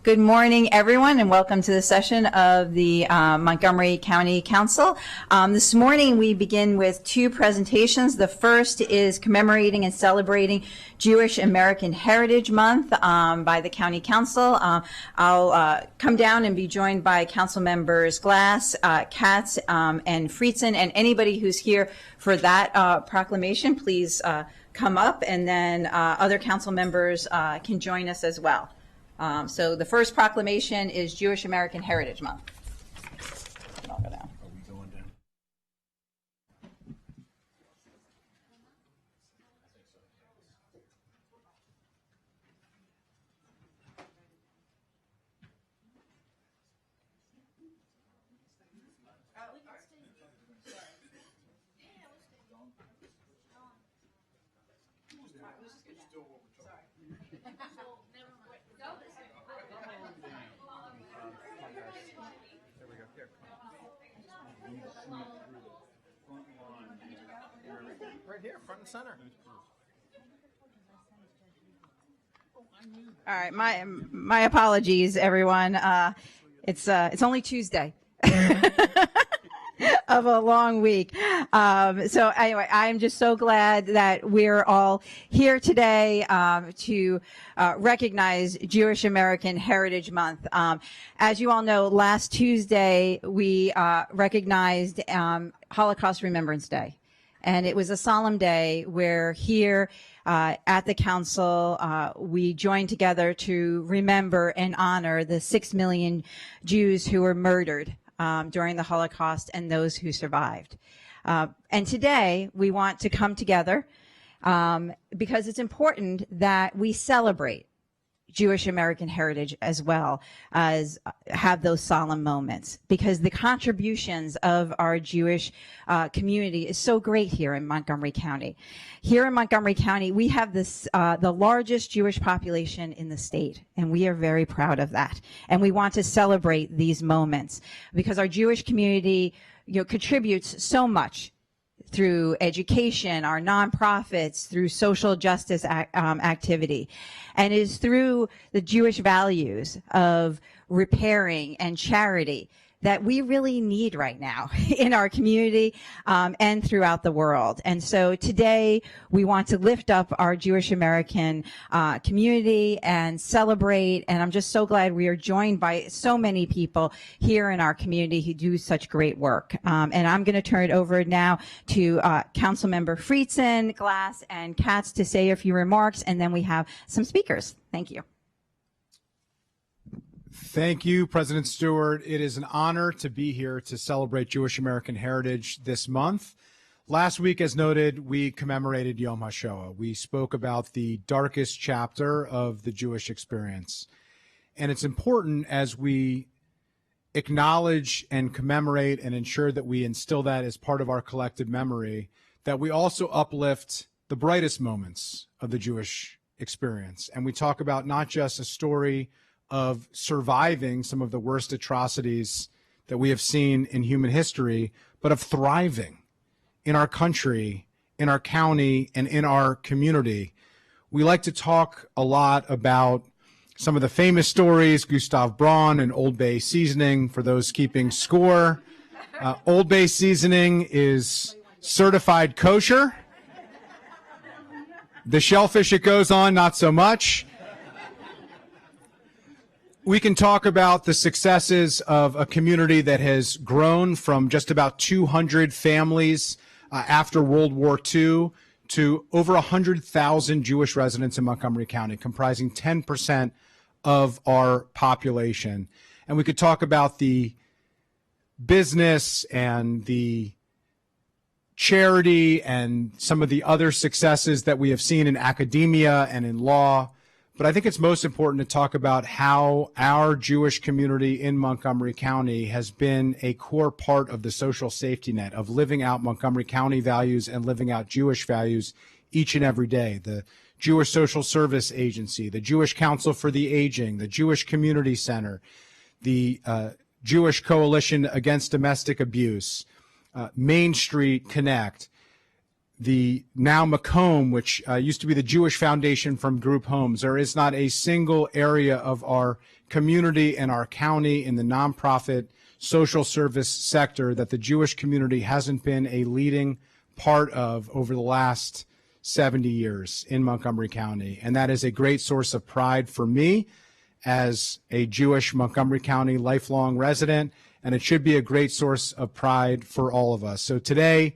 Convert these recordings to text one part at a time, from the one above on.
Good morning, everyone, and welcome to the session of the Montgomery County Council. This morning, we begin with two presentations. The first is commemorating and celebrating Jewish American Heritage Month by the County Council. I'll come down and be joined by Council members Glass, Katz, and Friedson, and anybody who's here for that proclamation, please come up, and then other council members can join us as well. So the first proclamation is Jewish American Heritage Month. I'll go down. Are we going down? Right here, front and center. All right, my apologies, everyone. It's only Tuesday of a long week. So anyway, I'm just so glad that we're all here today to recognize Jewish American Heritage Month. As you all know, last Tuesday we recognized Holocaust Remembrance Day. And it was a solemn day where here at the council, we joined together to remember and honor the 6 million Jews who were murdered during the Holocaust and those who survived. And today we want to come together because it's important that we celebrate Jewish American heritage as well as have those solemn moments, because the contributions of our Jewish community is so great here in Montgomery County. Here in Montgomery County, we have this the largest Jewish population in the state, and we are very proud of that. And we want to celebrate these moments because our Jewish community, contributes so much through education, our nonprofits, through social justice activity, and it is through the Jewish values of repairing and charity that we really need right now in our community and throughout the world. And so today we want to lift up our Jewish American community and celebrate. And I'm just so glad we are joined by so many people here in our community who do such great work. And I'm going to turn it over now to Councilmember Friedson, Glass, and Katz to say a few remarks, and then we have some speakers. Thank you. Thank you, President Stewart. It is an honor to be here to celebrate Jewish American heritage this month. Last week, as noted, we commemorated Yom HaShoah. We spoke about the darkest chapter of the Jewish experience. And it's important as we acknowledge and commemorate and ensure that we instill that as part of our collective memory, that we also uplift the brightest moments of the Jewish experience. And we talk about not just a story of surviving some of the worst atrocities that we have seen in human history, but of thriving in our country, in our county, and in our community. We like to talk a lot about some of the famous stories, Gustav Braun and Old Bay seasoning, for those keeping score. Old Bay seasoning is certified kosher. The shellfish it goes on, not so much. We can talk about the successes of a community that has grown from just about 200 families after World War II to over 100,000 Jewish residents in Montgomery County, comprising 10% of our population. And we could talk about the business and the charity and some of the other successes that we have seen in academia and in law. But I think it's most important to talk about how our Jewish community in Montgomery County has been a core part of the social safety net of living out Montgomery County values and living out Jewish values each and every day. The Jewish Social Service Agency, the Jewish Council for the Aging, the Jewish Community Center, the Jewish Coalition Against Domestic Abuse, Main Street Connect. the now Macomb, which used to be the Jewish Foundation from Group Homes. There is not a single area of our community and our county in the nonprofit social service sector that the Jewish community hasn't been a leading part of over the last 70 years in Montgomery County. And that is a great source of pride for me as a Jewish Montgomery County lifelong resident, and it should be a great source of pride for all of us. So today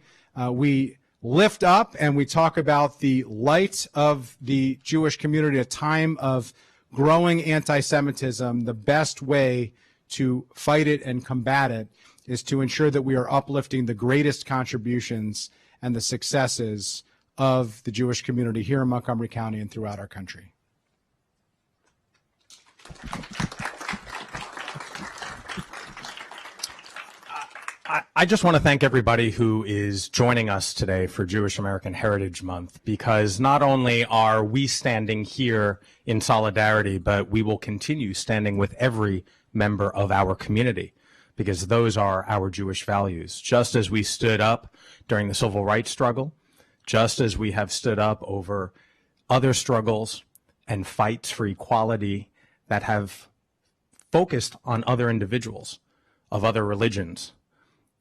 we lift up and we talk about the light of the Jewish community, a time of growing anti-Semitism. The best way to fight it and combat it is to ensure that we are uplifting the greatest contributions and the successes of the Jewish community here in Montgomery County and throughout our country. I just want to thank everybody who is joining us today for Jewish American Heritage Month, because not only are we standing here in solidarity, but we will continue standing with every member of our community, because those are our Jewish values. Just as we stood up during the civil rights struggle, just as we have stood up over other struggles and fights for equality that have focused on other individuals of other religions,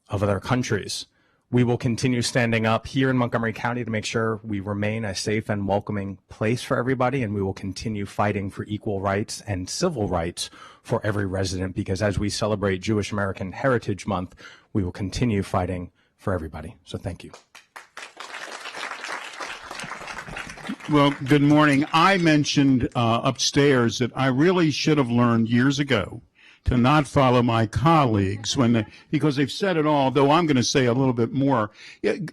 of other countries, we will continue standing up here in Montgomery County to make sure we remain a safe and welcoming place for everybody, and we will continue fighting for equal rights and civil rights for every resident, because as we celebrate Jewish American Heritage Month, we will continue fighting for everybody. So thank you. Well, good morning. I mentioned upstairs that I really should have learned years ago to not follow my colleagues because they've said it all, though I'm going to say a little bit more.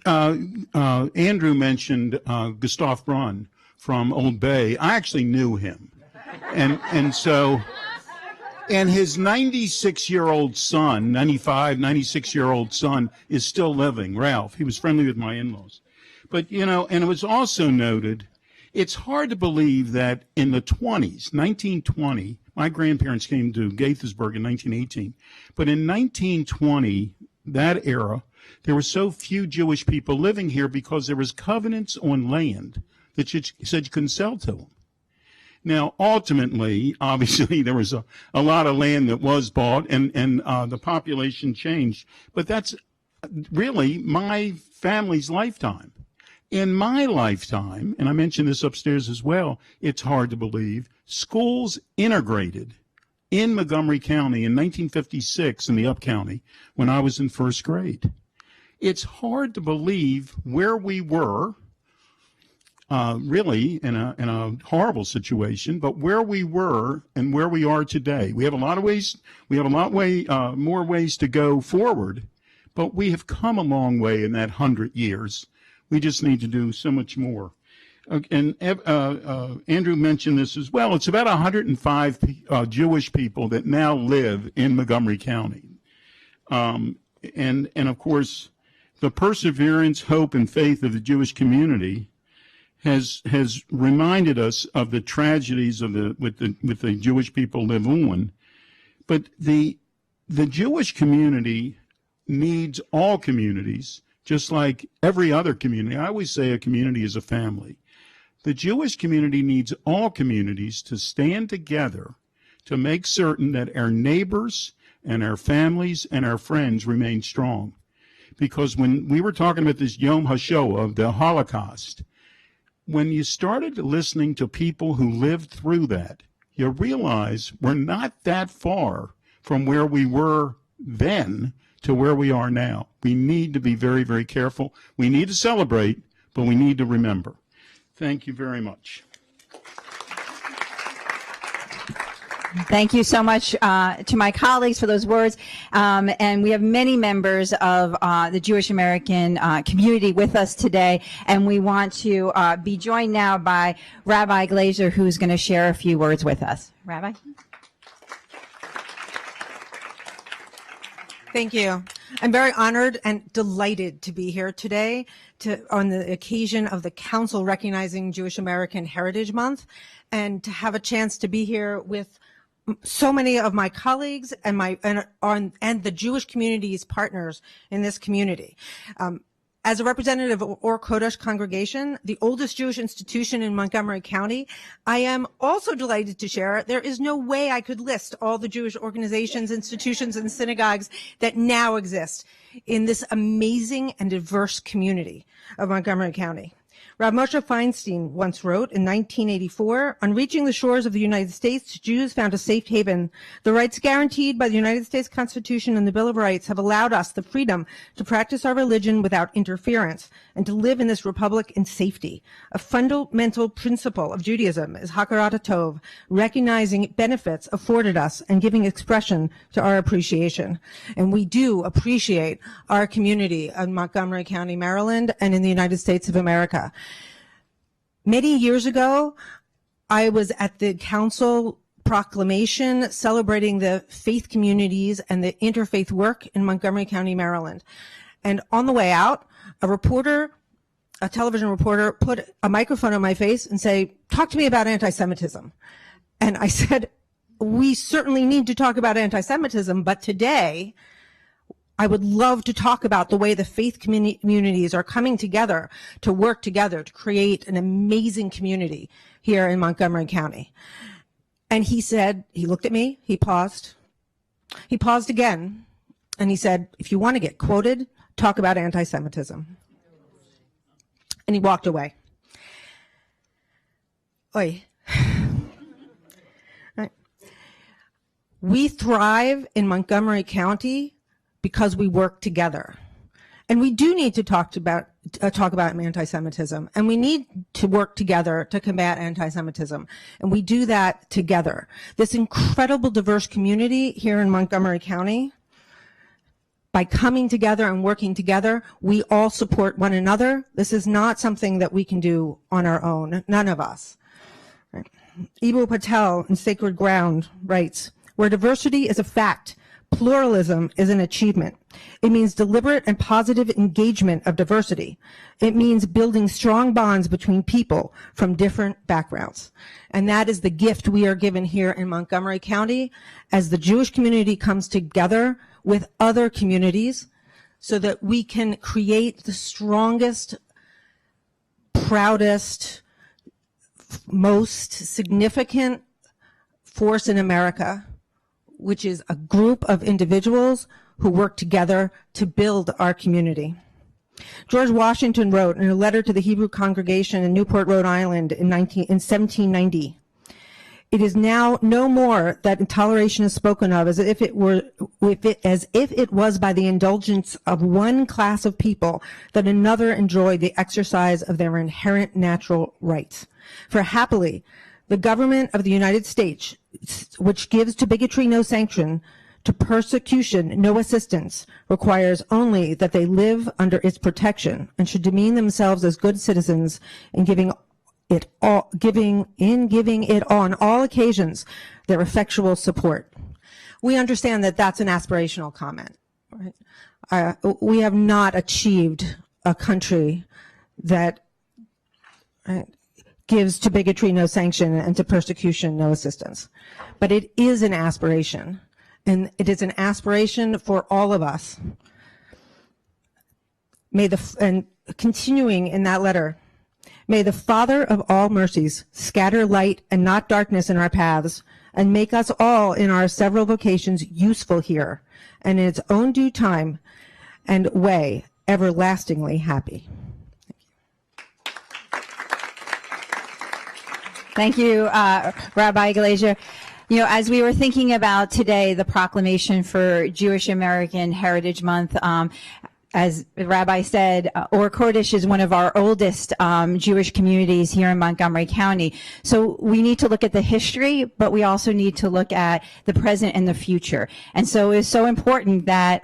Andrew mentioned Gustav Brunn from Old Bay. I actually knew him. And his 96-year-old son, 96-year-old son is still living, Ralph. He was friendly with my in-laws. But, and it was also noted, it's hard to believe that in the 20s, 1920, my grandparents came to Gaithersburg in 1918, but in 1920, that era, there were so few Jewish people living here because there was covenants on land that you said you couldn't sell to them. Now, ultimately, obviously, there was a lot of land that was bought and the population changed, but that's really my family's lifetime. In my lifetime, and I mentioned this upstairs as well, it's hard to believe, schools integrated in Montgomery County in 1956 in the Up County when I was in first grade. It's hard to believe where we were, really in a horrible situation, but where we were and where we are today. We have a lot of ways, more ways to go forward, but we have come a long way in that 100 years. We just need to do so much more. And Andrew mentioned this as well. It's about 105 Jewish people that now live in Montgomery County. And of course, the perseverance, hope, and faith of the Jewish community has reminded us of the tragedies of with the Jewish people live on. But the Jewish community needs all communities, just like every other community. I always say a community is a family. The Jewish community needs all communities to stand together to make certain that our neighbors and our families and our friends remain strong. Because when we were talking about this Yom HaShoah of the Holocaust, when you started listening to people who lived through that, you realize we're not that far from where we were then to where we are now. We need to be very, very careful. We need to celebrate, but we need to remember. Thank you very much. Thank you so much to my colleagues for those words. And we have many members of the Jewish American community with us today. And we want to be joined now by Rabbi Glazer, who's going to share a few words with us. Rabbi? Thank you. I'm very honored and delighted to be here today on the occasion of the Council recognizing Jewish American Heritage Month, and to have a chance to be here with so many of my colleagues and the Jewish community's partners in this community. As a representative of Or Kodesh congregation, the oldest Jewish institution in Montgomery County, I am also delighted to share there is no way I could list all the Jewish organizations, institutions, and synagogues that now exist in this amazing and diverse community of Montgomery County. Rav Moshe Feinstein once wrote in 1984, on reaching the shores of the United States, Jews found a safe haven. The rights guaranteed by the United States Constitution and the Bill of Rights have allowed us the freedom to practice our religion without interference and to live in this republic in safety. A fundamental principle of Judaism is Hakarat HaTov, recognizing benefits afforded us and giving expression to our appreciation. And we do appreciate our community in Montgomery County, Maryland, and in the United States of America. Many years ago, I was at the council proclamation celebrating the faith communities and the interfaith work in Montgomery County, Maryland. And on the way out, a television reporter, put a microphone on my face and say, "Talk to me about anti-Semitism." And I said, "We certainly need to talk about anti-Semitism, but today, I would love to talk about the way the faith communities are coming together to work together to create an amazing community here in Montgomery County." And he said, he looked at me, he paused again, and he said, "If you want to get quoted, talk about anti-Semitism." And he walked away. Oy. Right. We thrive in Montgomery County because we work together. And we do need to talk about anti-Semitism, and we need to work together to combat anti-Semitism. And we do that together. This incredible diverse community here in Montgomery County, by coming together and working together, we all support one another. This is not something that we can do on our own, none of us. Right. Eboo Patel in Sacred Ground writes, "Where diversity is a fact, pluralism is an achievement. It means deliberate and positive engagement of diversity. It means building strong bonds between people from different backgrounds." And that is the gift we are given here in Montgomery County as the Jewish community comes together with other communities so that we can create the strongest, proudest, most significant force in America, which is a group of individuals who work together to build our community. George Washington wrote in a letter to the Hebrew congregation in Newport, Rhode Island in 1790, "It is now no more that toleration is spoken of as if it was by the indulgence of one class of people that another enjoyed the exercise of their inherent natural rights. For happily, the government of the United States, which gives to bigotry no sanction, to persecution no assistance, requires only that they live under its protection and should demean themselves as good citizens in giving it on all occasions their effectual support." We understand that that's an aspirational comment, right? We have not achieved a country that gives to bigotry no sanction and to persecution no assistance. But it is an aspiration, and it is an aspiration for all of us. And continuing in that letter, "May the Father of all mercies scatter light and not darkness in our paths, and make us all in our several vocations useful here, and in its own due time and way everlastingly happy." Thank you, Rabbi Glazer. You know, as we were thinking about today, the proclamation for Jewish American Heritage Month, as the Rabbi said, Or Kodesh is one of our oldest Jewish communities here in Montgomery County. So we need to look at the history, but we also need to look at the present and the future. And so it's so important that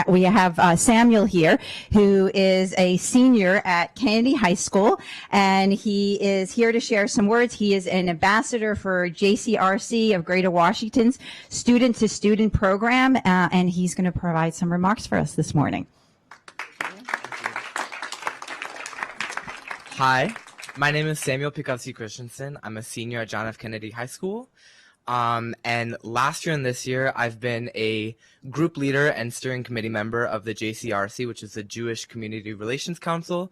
we have Samuel here, who is a senior at Kennedy High School, and he is here to share some words. He is an ambassador for JCRC of Greater Washington's student-to-student program, and he's going to provide some remarks for us this morning. Hi, my name is Samuel Picassi Christensen. I'm a senior at John F. Kennedy High School. And last year and this year, I've been a group leader and steering committee member of the JCRC, which is the Jewish Community Relations Council,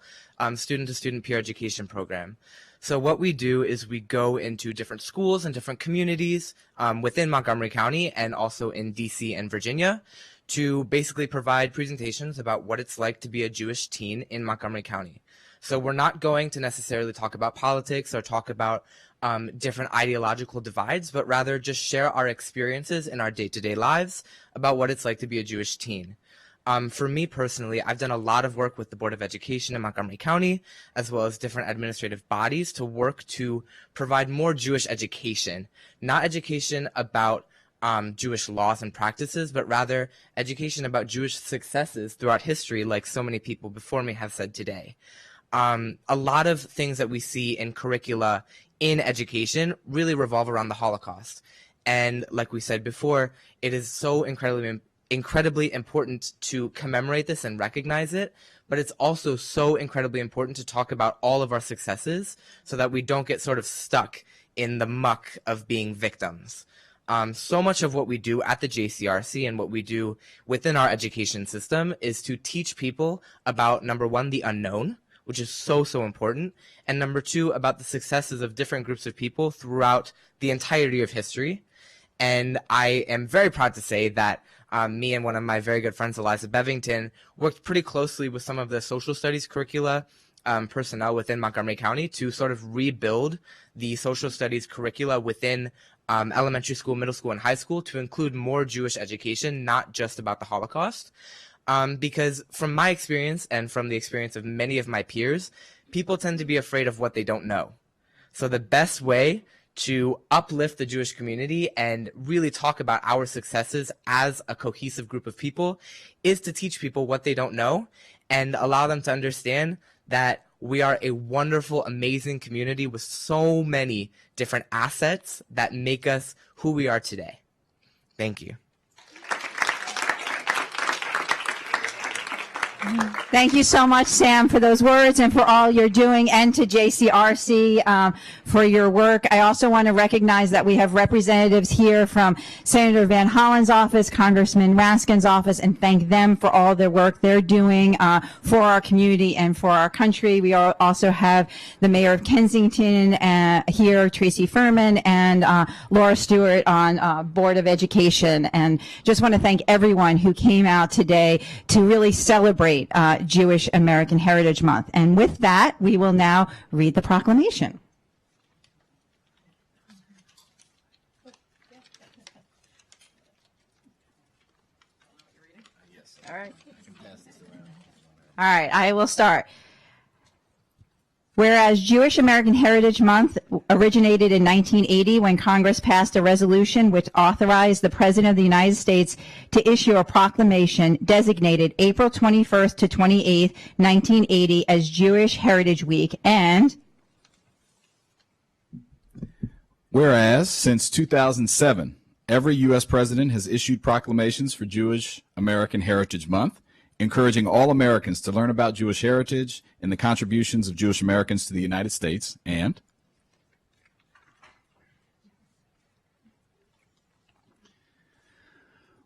student-to-student peer education program. So what we do is we go into different schools and different communities within Montgomery County and also in DC and Virginia to basically provide presentations about what it's like to be a Jewish teen in Montgomery County. So we're not going to necessarily talk about politics or talk about different ideological divides, but rather just share our experiences in our day-to-day lives about what it's like to be a Jewish teen. For me personally, I've done a lot of work with the Board of Education in Montgomery County, as well as different administrative bodies to work to provide more Jewish education, not education about Jewish laws and practices, but rather education about Jewish successes throughout history, like so many people before me have said today. A lot of things that we see in curricula in education really revolve around the Holocaust. And like we said before, it is so incredibly important to commemorate this and recognize it, but it's also so incredibly important to talk about all of our successes so that we don't get sort of stuck in the muck of being victims. So much of what we do at the JCRC and what we do within our education system is to teach people about, number one, the unknown, which is so important, and number two, about the successes of different groups of people throughout the entirety of history. And I am very proud to say that me and one of my very good friends, Eliza Bevington, worked pretty closely with some of the social studies curricula personnel within Montgomery County to sort of rebuild the social studies curricula within elementary school, middle school, and high school to include more Jewish education, not just about the Holocaust. Because from my experience and from the experience of many of my peers, people tend to be afraid of what they don't know. So the best way to uplift the Jewish community and really talk about our successes as a cohesive group of people is to teach people what they don't know and allow them to understand that we are a wonderful, amazing community with so many different assets that make us who we are today. Thank you. Thank you so much, Sam, for those words and for all you're doing, and to JCRC for your work. I also want to recognize that we have representatives here from Senator Van Hollen's office, Congressman Raskin's office, and thank them for all the work they're doing for our community and for our country. We also have the Mayor of Kensington here, Tracy Furman, and Laura Stewart on Board of Education. And just want to thank everyone who came out today to really celebrate Jewish American Heritage Month. And with that, we will now read the proclamation. All right. All right, I will start. Whereas Jewish American Heritage Month originated in 1980 when Congress passed a resolution which authorized the President of the United States to issue a proclamation designated April 21st to 28th, 1980 as Jewish Heritage Week, and whereas since 2007, every U.S. president has issued proclamations for Jewish American Heritage Month, encouraging all Americans to learn about Jewish heritage and the contributions of Jewish Americans to the United States, and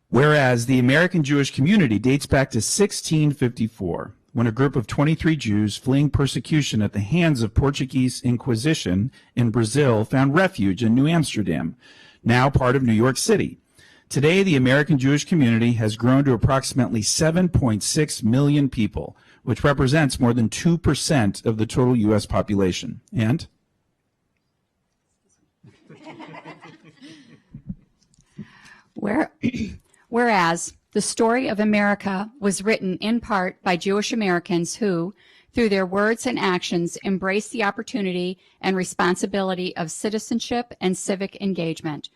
whereas the American Jewish community dates back to 1654, when a group of 23 Jews fleeing persecution at the hands of Portuguese Inquisition in Brazil found refuge in New Amsterdam, now part of New York City. Today, the American Jewish community has grown to approximately 7.6 million people, which represents more than 2% of the total U.S. population. And whereas the story of America was written in part by Jewish Americans who, through their words and actions, embraced the opportunity and responsibility of citizenship and civic engagement.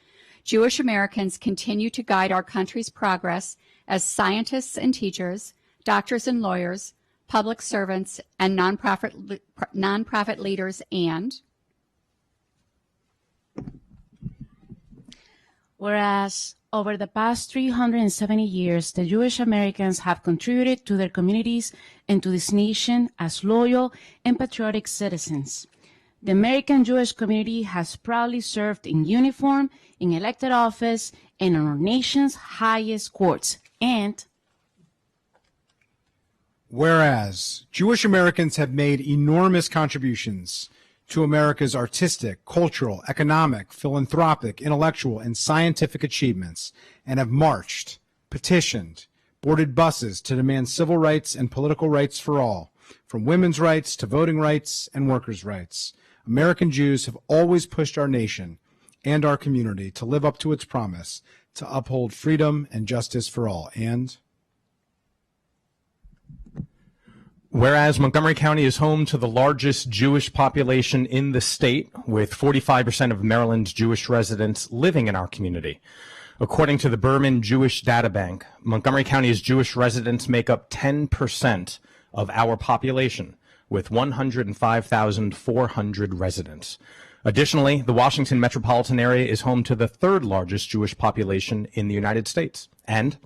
Jewish Americans continue to guide our country's progress as scientists and teachers, doctors and lawyers, public servants, and nonprofit leaders, and whereas over the past 370 years, the Jewish Americans have contributed to their communities and to this nation as loyal and patriotic citizens. The American Jewish community has proudly served in uniform, in elected office, and in our nation's highest courts. And whereas Jewish Americans have made enormous contributions to America's artistic, cultural, economic, philanthropic, intellectual, and scientific achievements, and have marched, petitioned, boarded buses to demand civil rights and political rights for all, from women's rights to voting rights and workers' rights. American Jews have always pushed our nation and our community to live up to its promise to uphold freedom and justice for all. And whereas Montgomery County is home to the largest Jewish population in the state, with 45% of Maryland's Jewish residents living in our community. According to the Berman Jewish Data Bank, Montgomery County's Jewish residents make up 10% of our population, with 105,400 residents. Additionally, the Washington metropolitan area is home to the third largest Jewish population in the United States. And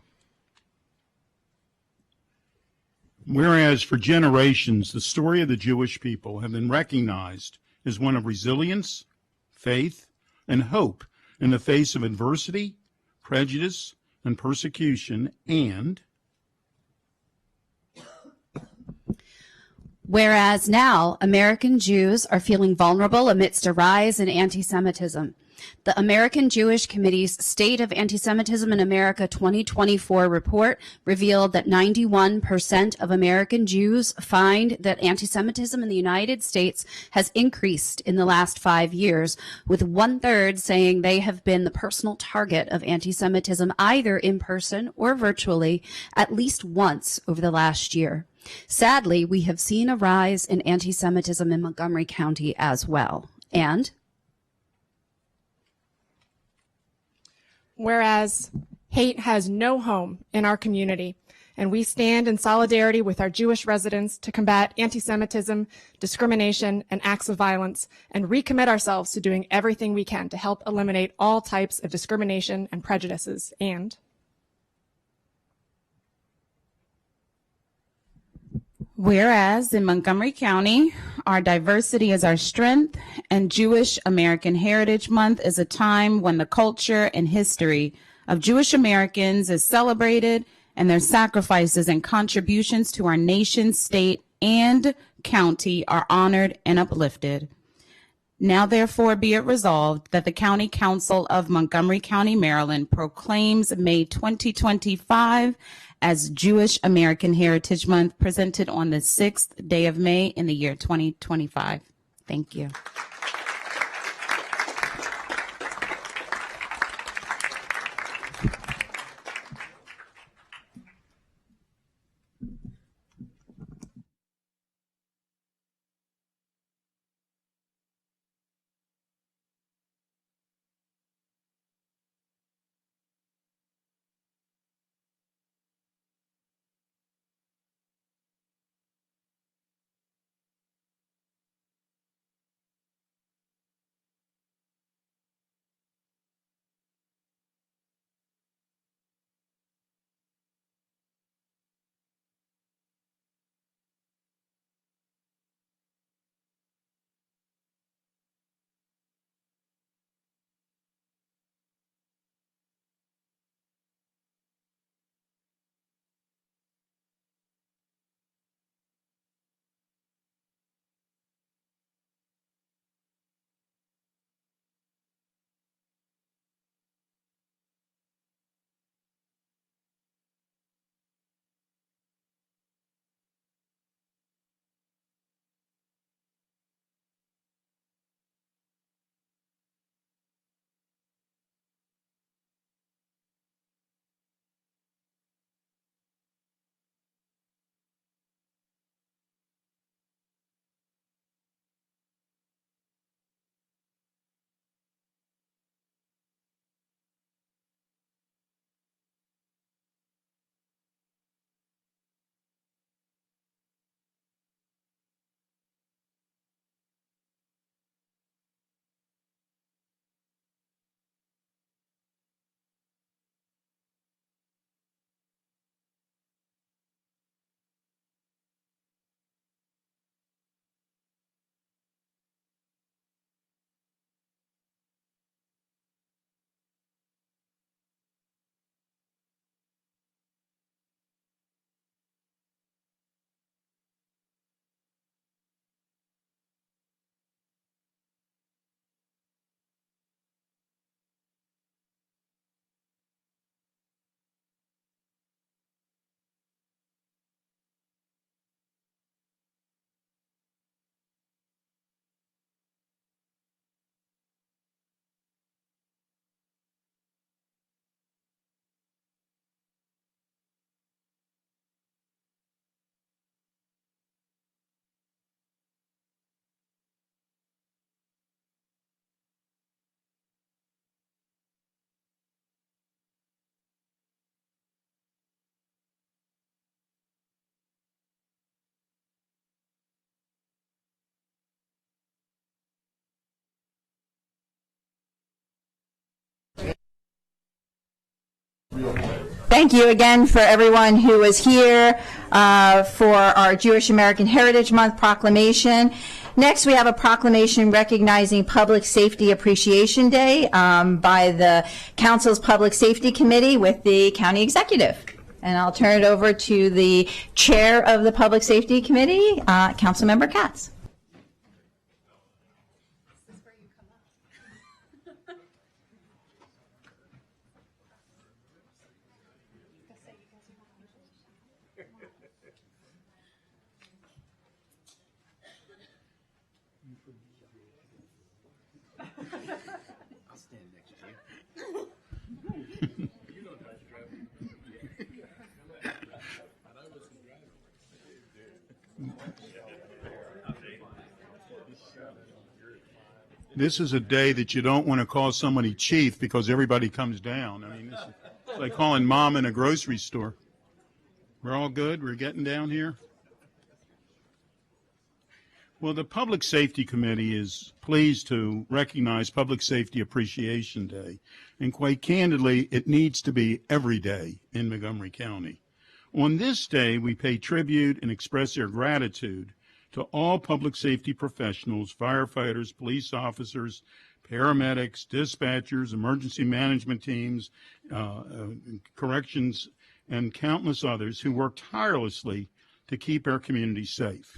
whereas for generations, the story of the Jewish people have been recognized as one of resilience, faith, and hope in the face of adversity, prejudice, and persecution. And whereas now American Jews are feeling vulnerable amidst a rise in anti-Semitism. The American Jewish Committee's State of Anti-Semitism in America 2024 report revealed that 91% of American Jews find that anti-Semitism in the United States has increased in the last 5 years, with 1/3 saying they have been the personal target of anti-Semitism either in person or virtually at least once over the last year. Sadly, we have seen a rise in anti-Semitism in Montgomery County as well. And whereas hate has no home in our community, and we stand in solidarity with our Jewish residents to combat anti-Semitism, discrimination, and acts of violence, and recommit ourselves to doing everything we can to help eliminate all types of discrimination and prejudices. And whereas in Montgomery County, our diversity is our strength, and Jewish American Heritage Month is a time when the culture and history of Jewish Americans is celebrated and their sacrifices and contributions to our nation, state, and county are honored and uplifted. Now, therefore, be it resolved that the County Council of Montgomery County, Maryland proclaims May 2025 as Jewish American Heritage Month, presented on the 6th day of May in the year 2025. Thank you. Thank you again for everyone who was here for our Jewish American Heritage Month proclamation. Next, we have a proclamation recognizing Public Safety Appreciation Day by the Council's Public Safety Committee with the County Executive. And I'll turn it over to the Chair of the Public Safety Committee, Councilmember Katz. This is a day that you don't want to call somebody chief because everybody comes down. I mean, it's like calling mom in a grocery store. We're all good? We're getting down here? Well, the Public Safety Committee is pleased to recognize Public Safety Appreciation Day. And quite candidly, it needs to be every day in Montgomery County. On this day, we pay tribute and express our gratitude to all public safety professionals, firefighters, police officers, paramedics, dispatchers, emergency management teams, corrections, and countless others who work tirelessly to keep our community safe.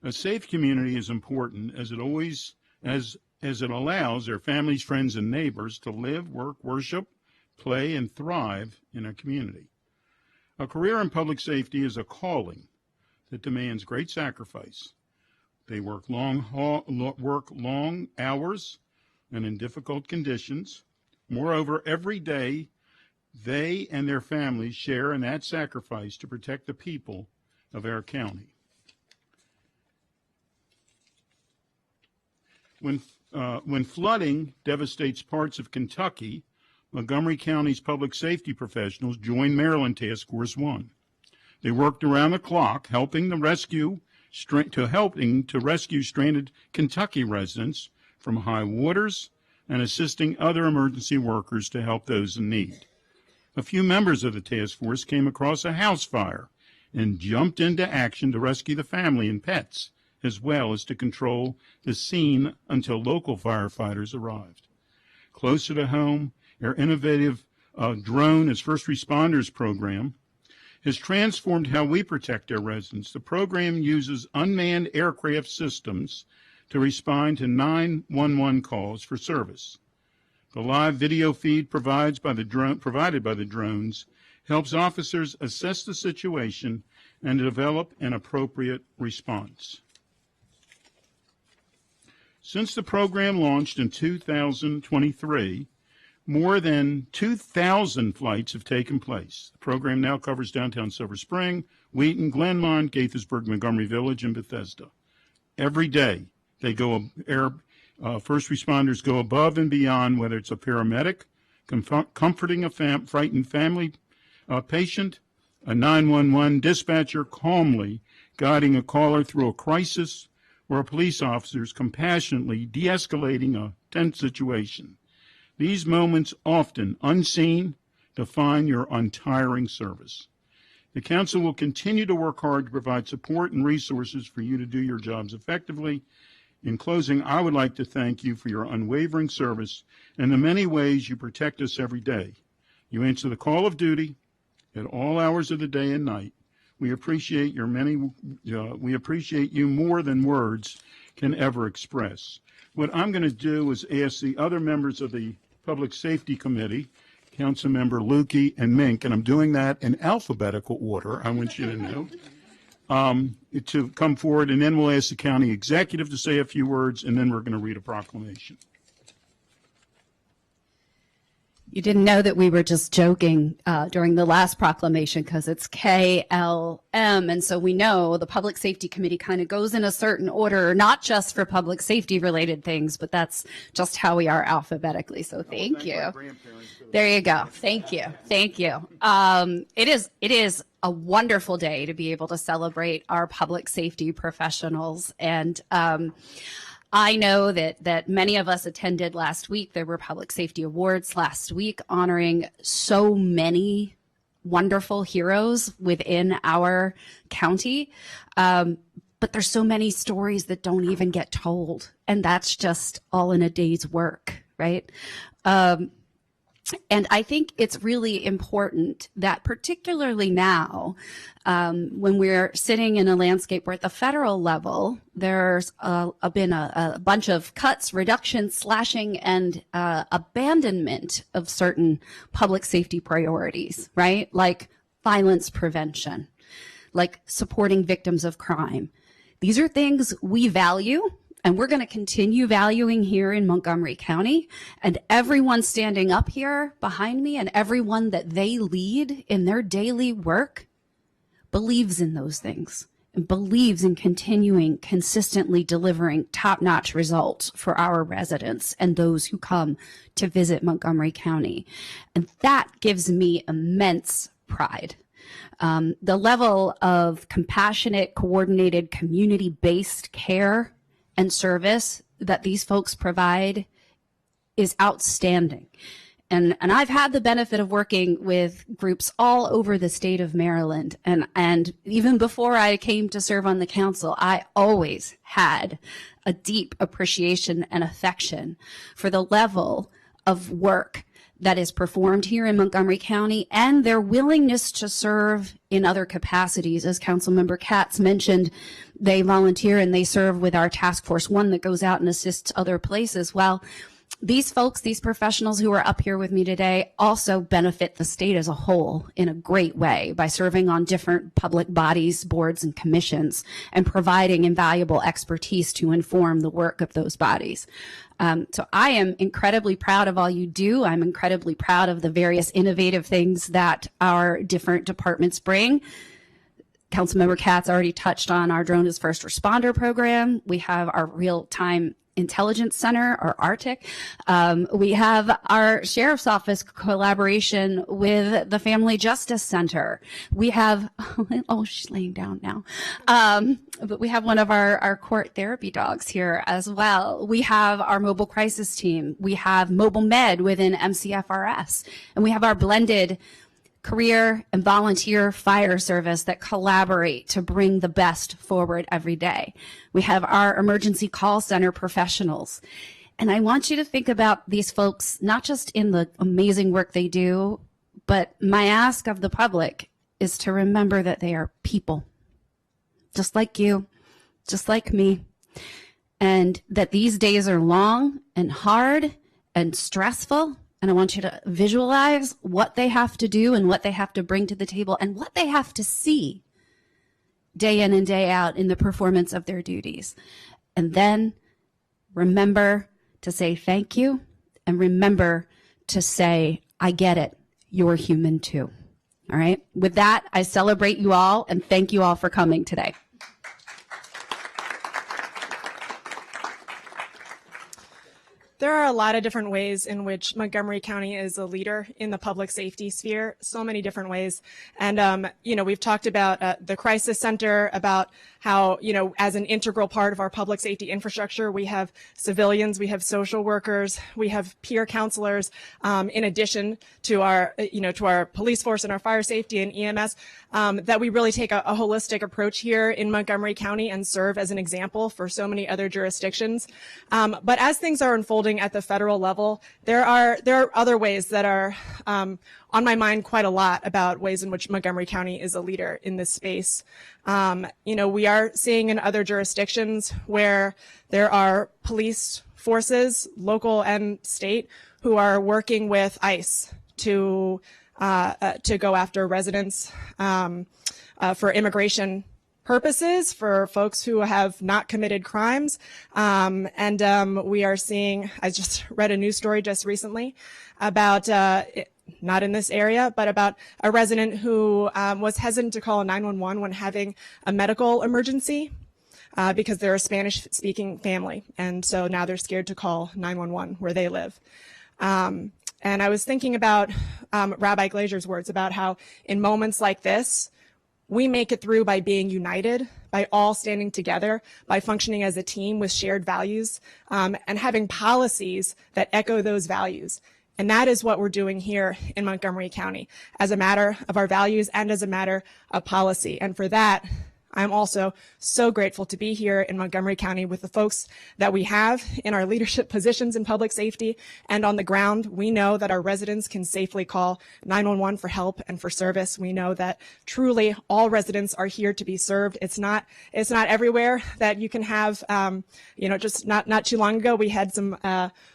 A safe community is important as it allows their families, friends, and neighbors to live, work, worship, play, and thrive in a community. A career in public safety is a calling that demands great sacrifice. They work long hours and in difficult conditions. Moreover, every day they and their families share in that sacrifice to protect the people of our county. When flooding devastates parts of Kentucky, Montgomery County's public safety professionals joined Maryland Task Force 1. They worked around the clock, helping to rescue stranded Kentucky residents from high waters and assisting other emergency workers to help those in need. A few members of the task force came across a house fire and jumped into action to rescue the family and pets, as well as to control the scene until local firefighters arrived. Closer to home, our innovative Drone as First Responders program has transformed how we protect our residents. The program uses unmanned aircraft systems to respond to 911 calls for service. The live video feed provided by the drones helps officers assess the situation and develop an appropriate response. Since the program launched in 2023, more than 2,000 flights have taken place. The program now covers downtown Silver Spring, Wheaton, Glenmont, Gaithersburg, Montgomery Village, and Bethesda. Every day, first responders go above and beyond, whether it's a paramedic, comforting a frightened family patient, a 911 dispatcher calmly guiding a caller through a crisis, or a police officer's compassionately de-escalating a tense situation. These moments, often unseen, define your untiring service. The Council will continue to work hard to provide support and resources for you to do your jobs effectively. In closing, I would like to thank you for your unwavering service and the many ways you protect us every day. You answer the call of duty at all hours of the day and night. We appreciate you more than words can ever express. What I'm going to do is ask the other members of the Public Safety Committee, Councilmember Lukey and Mink, and I'm doing that in alphabetical order, I want you to know, to come forward, and then we'll ask the county executive to say a few words, and then we're going to read a proclamation. You didn't know that we were just joking during the last proclamation because it's KLM. And so we know the Public Safety Committee kind of goes in a certain order, not just for public safety related things, but that's just how we are alphabetically. So thank you. There you go. Thank you. Thank you. It is a wonderful day to be able to celebrate our public safety professionals. And I know that many of us attended last week. There were public safety awards last week honoring so many wonderful heroes within our county. But there's so many stories that don't even get told. And that's just all in a day's work, right? And I think it's really important that particularly now, when we're sitting in a landscape where at the federal level, there's been a bunch of cuts, reductions, slashing, and abandonment of certain public safety priorities, right? Like violence prevention, like supporting victims of crime. These are things we value. And we're going to continue valuing here in Montgomery County. And everyone standing up here behind me and everyone that they lead in their daily work believes in those things and believes in continuing consistently delivering top-notch results for our residents and those who come to visit Montgomery County. And that gives me immense pride. The level of compassionate, coordinated, community-based care and service that these folks provide is outstanding. And I've had the benefit of working with groups all over the state of Maryland. And even before I came to serve on the council, I always had a deep appreciation and affection for the level of work that is performed here in Montgomery County and their willingness to serve in other capacities. As Councilmember Katz mentioned, they volunteer and they serve with our Task Force 1 that goes out and assists other places. Well, these folks, these professionals who are up here with me today also benefit the state as a whole in a great way by serving on different public bodies, boards, and commissions and providing invaluable expertise to inform the work of those bodies. So I am incredibly proud of all you do. I'm incredibly proud of the various innovative things that our different departments bring. Councilmember Katz already touched on our Drone as First Responder program. We have our Real-Time Intelligence Center, or RTIC. We have our Sheriff's Office collaboration with the Family Justice Center. We have, oh, she's laying down now. But we have one of our court therapy dogs here as well. We have our mobile crisis team. We have Mobile Med within MCFRS. And we have our blended career and volunteer fire service that collaborate to bring the best forward every day. We have our emergency call center professionals. And I want you to think about these folks, not just in the amazing work they do, but my ask of the public is to remember that they are people, just like you, just like me, and that these days are long and hard and stressful. And I want you to visualize what they have to do and what they have to bring to the table and what they have to see day in and day out in the performance of their duties. And then remember to say thank you and remember to say, I get it. You're human too. All right. With that, I celebrate you all and thank you all for coming today. There are a lot of different ways in which Montgomery County is a leader in the public safety sphere, so many different ways. And, we've talked about the crisis center, about how, as an integral part of our public safety infrastructure, we have civilians, we have social workers, we have peer counselors, in addition to our, to our police force and our fire safety and EMS, that we really take a holistic approach here in Montgomery County and serve as an example for so many other jurisdictions. But as things are unfolding at the federal level, there are other ways that are on my mind quite a lot about ways in which Montgomery County is a leader in this space. We are seeing in other jurisdictions where there are police forces, local and state, who are working with ICE to go after residents for immigration purposes, for folks who have not committed crimes. We are seeing, I just read a news story just recently about, not in this area, but about a resident who was hesitant to call 911 when having a medical emergency because they're a Spanish-speaking family. And so now they're scared to call 911 where they live. And I was thinking about Rabbi Glazer's words about how in moments like this, We make it through by being united, by all standing together, by functioning as a team with shared values, and having policies that echo those values. And that is what we're doing here in Montgomery County as a matter of our values and as a matter of policy. And for that, I'm also so grateful to be here in Montgomery County with the folks that we have in our leadership positions in public safety and on the ground. We know that our residents can safely call 911 for help and for service. We know that truly all residents are here to be served. It's not everywhere that you can have, just not too long ago, we had some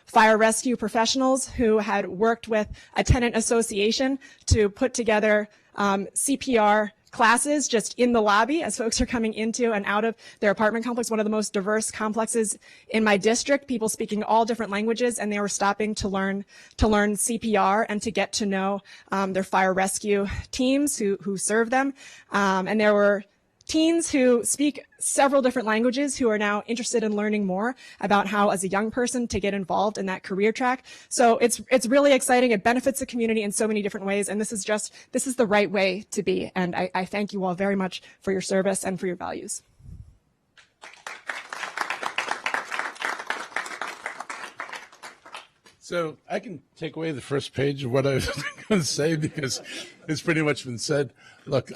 fire rescue professionals who had worked with a tenant association to put together CPR classes just in the lobby as folks are coming into and out of their apartment complex, one of the most diverse complexes in my district, people speaking all different languages, and they were stopping to learn CPR and to get to know their fire rescue teams who serve them. And there were teens who speak several different languages who are now interested in learning more about how, as a young person, to get involved in that career track. So it's really exciting. It benefits the community in so many different ways. And this is the right way to be. And I thank you all very much for your service and for your values. So I can take away the first page of what I was going to say because it's pretty much been said. Look,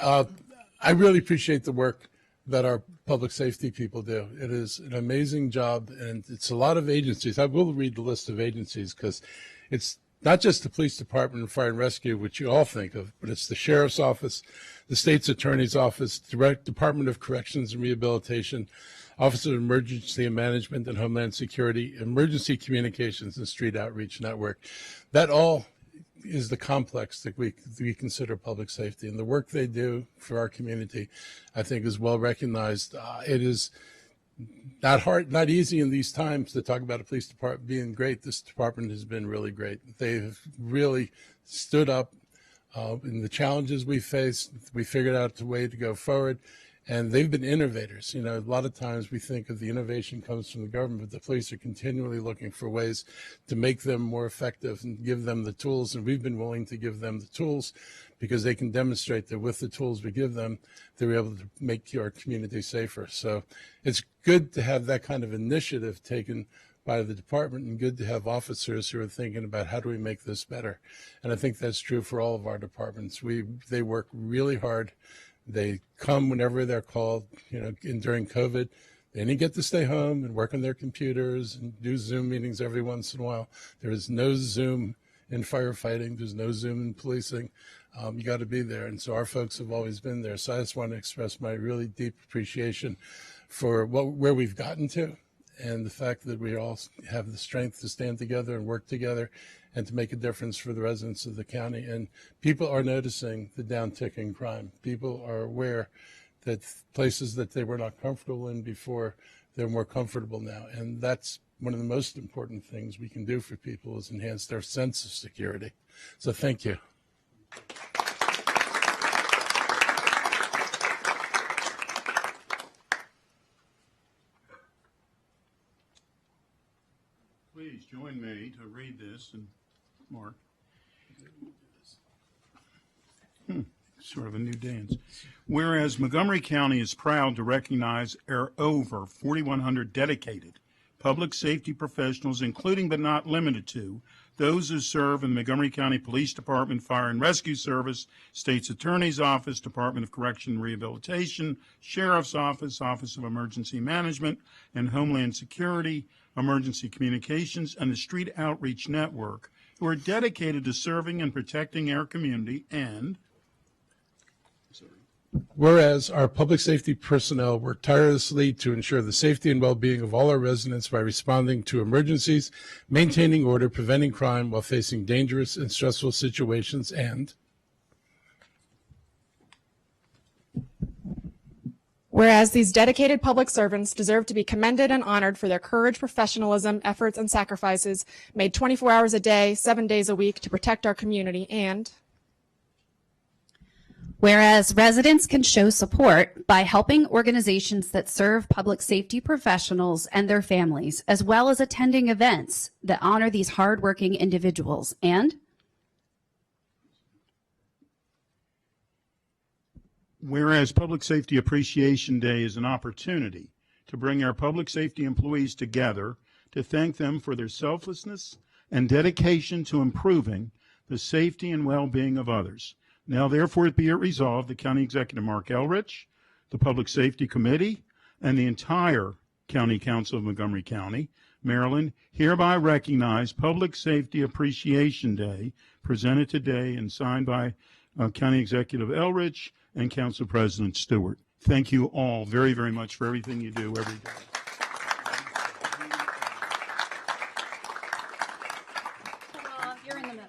I really appreciate the work that our public safety people do. It is an amazing job, and it's a lot of agencies. I will read the list of agencies because it's not just the police department and fire and rescue, which you all think of, but it's the sheriff's office, the state's attorney's office, Department of Corrections and Rehabilitation, Office of Emergency Management and Homeland Security, Emergency Communications and Street Outreach Network. That all is the complex that we consider public safety, and the work they do for our community, I think, is well recognized. It is not easy in these times to talk about a police department being great. This department has been really great. They've really stood up in the challenges we faced. We figured out a way to go forward. And they've been innovators. You know, a lot of times we think of the innovation comes from the government, but the police are continually looking for ways to make them more effective and give them the tools. And we've been willing to give them the tools because they can demonstrate that with the tools we give them, they're able to make our community safer. So it's good to have that kind of initiative taken by the department, and good to have officers who are thinking about how do we make this better. And I think that's true for all of our departments. They work really hard. They come whenever they're called. During COVID, they didn't get to stay home and work on their computers and do Zoom meetings every once in a while. There is no Zoom in firefighting. There's no Zoom in policing. You got to be there. And so our folks have always been there. So I just want to express my really deep appreciation for where we've gotten to, and the fact that we all have the strength to stand together and work together and to make a difference for the residents of the county. And people are noticing the downtick in crime. People are aware that places that they were not comfortable in before, they're more comfortable now. And that's one of the most important things we can do for people, is enhance their sense of security. So thank you. Please join me to read this, and Mark. Sort of a new dance. Whereas Montgomery County is proud to recognize our over 4,100 dedicated public safety professionals, including but not limited to those who serve in the Montgomery County Police Department, Fire and Rescue Service, State's Attorney's Office, Department of Correction and Rehabilitation, Sheriff's Office, Office of Emergency Management and Homeland Security, Emergency Communications, and the Street Outreach Network, who are dedicated to serving and protecting our community. And whereas our public safety personnel work tirelessly to ensure the safety and well-being of all our residents by responding to emergencies, maintaining order, preventing crime while facing dangerous and stressful situations. And whereas these dedicated public servants deserve to be commended and honored for their courage, professionalism, efforts, and sacrifices made 24 hours a day, 7 days a week to protect our community. And whereas residents can show support by helping organizations that serve public safety professionals and their families, as well as attending events that honor these hardworking individuals. And Whereas Public Safety Appreciation Day is an opportunity to bring our public safety employees together to thank them for their selflessness and dedication to improving the safety and well-being of others. Now, therefore, be it resolved, the County Executive Mark Elrich, the Public Safety Committee, and the entire County Council of Montgomery County, Maryland, hereby recognize Public Safety Appreciation Day, presented today and signed by County Executive Elrich and Council President Stewart. Thank you all very, very much for everything you do every day. You're in the middle.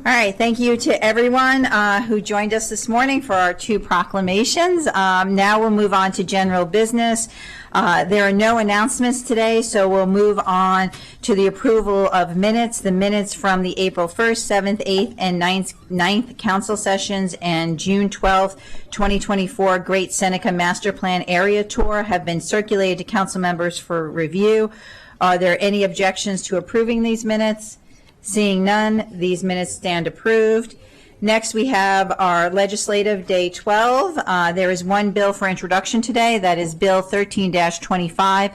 All right, thank you to everyone who joined us this morning for our two proclamations. Now we'll move on to general business. There are no announcements today, so we'll move on to the approval of minutes. The minutes from the April 1st, 7th, 8th, and 9th council sessions and June 12th, 2024 Great Seneca Master Plan Area Tour have been circulated to council members for review. Are there any objections to approving these minutes? Seeing none, these minutes stand approved. Next, we have our Legislative Day 12. There is one bill for introduction today. That is Bill 13-25,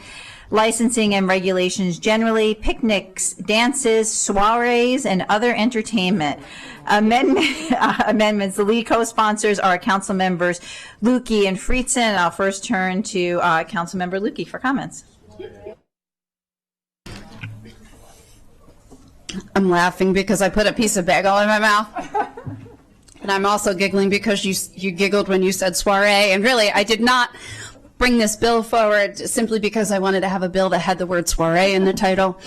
licensing and regulations generally, picnics, dances, soirees, and other entertainment. Amendments. The lead co-sponsors are Council Members Lukey and Friedson. I'll first turn to Council Member Lukey for comments. I'm laughing because I put a piece of bagel in my mouth. And I'm also giggling because you giggled when you said soiree. And really, I did not bring this bill forward simply because I wanted to have a bill that had the word soiree in the title.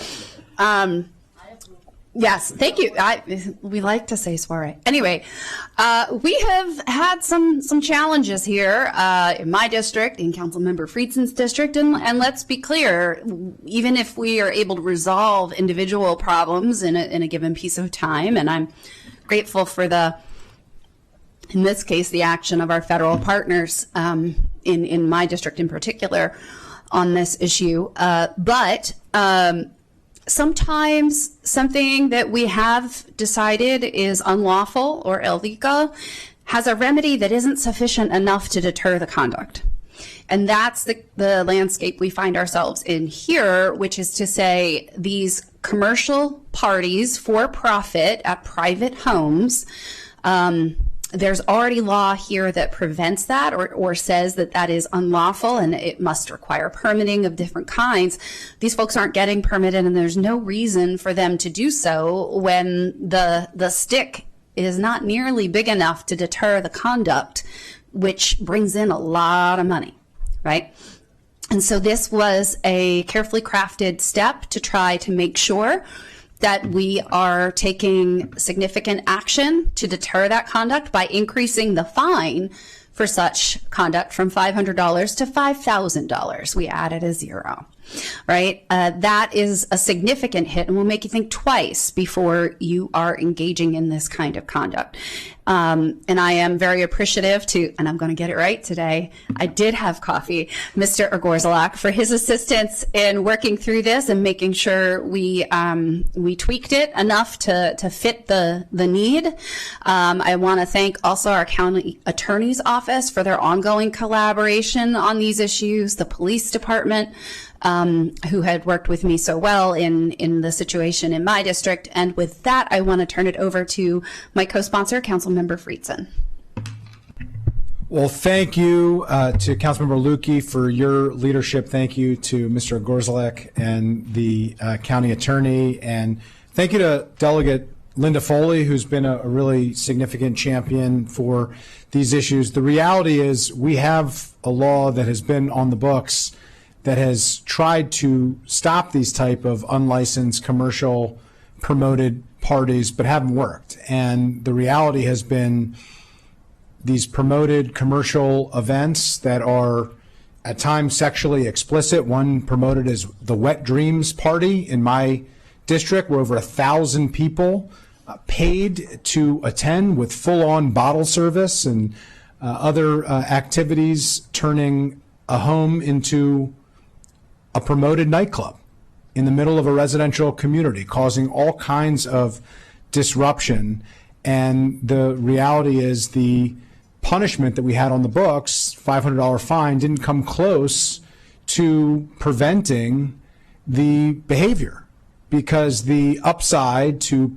Yes, thank you. We like to say soiree. Anyway, we have had some challenges here in my district, in Councilmember Friedson's district, and let's be clear, even if we are able to resolve individual problems in a given piece of time, and I'm grateful for in this case, the action of our federal partners in my district in particular on this issue, but sometimes something that we have decided is unlawful or illegal has a remedy that isn't sufficient enough to deter the conduct. And that's the landscape we find ourselves in here, which is to say these commercial parties for profit at private homes, there's already law here that prevents that or says that is unlawful and it must require permitting of different kinds. These folks aren't getting permitted and there's no reason for them to do so when the stick is not nearly big enough to deter the conduct, which brings in a lot of money, right? And so this was a carefully crafted step to try to make sure that we are taking significant action to deter that conduct by increasing the fine for such conduct from $500 to $5,000. We added a zero, right? That is a significant hit and will make you think twice before you are engaging in this kind of conduct. And I am very appreciative to, and I'm going to get it right today, I did have coffee, Mr. Ogorzalak, for his assistance in working through this and making sure we tweaked it enough to fit the need. I want to thank also our county attorney's office for their ongoing collaboration on these issues, the police department, who had worked with me so well in the situation in my district. And with that, I want to turn it over to my co-sponsor, Councilmember Friedson. Well, thank you to Councilmember Lukey for your leadership. Thank you to Mr. Ogorzalak and the county attorney. And thank you to Delegate Linda Foley, who's been a really significant champion for these issues. The reality is we have a law that has been on the books that has tried to stop these type of unlicensed commercial promoted parties, but haven't worked. And the reality has been these promoted commercial events that are at times sexually explicit. One promoted as the Wet Dreams Party in my district, where over 1,000 people paid to attend with full-on bottle service and other activities, turning a home into a promoted nightclub in the middle of a residential community, causing all kinds of disruption. And the reality is the punishment that we had on the books, $500 fine, didn't come close to preventing the behavior, because the upside to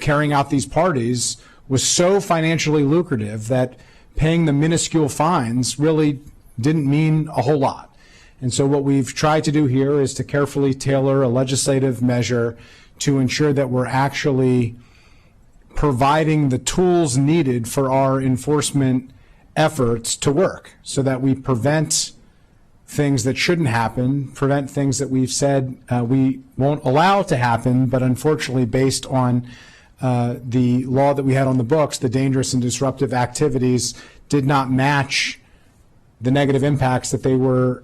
carrying out these parties was so financially lucrative that paying the minuscule fines really didn't mean a whole lot. And so what we've tried to do here is to carefully tailor a legislative measure to ensure that we're actually providing the tools needed for our enforcement efforts to work, so that we prevent things that shouldn't happen, prevent things that we've said we won't allow to happen, but unfortunately based on the law that we had on the books, the dangerous and disruptive activities did not match the negative impacts that they were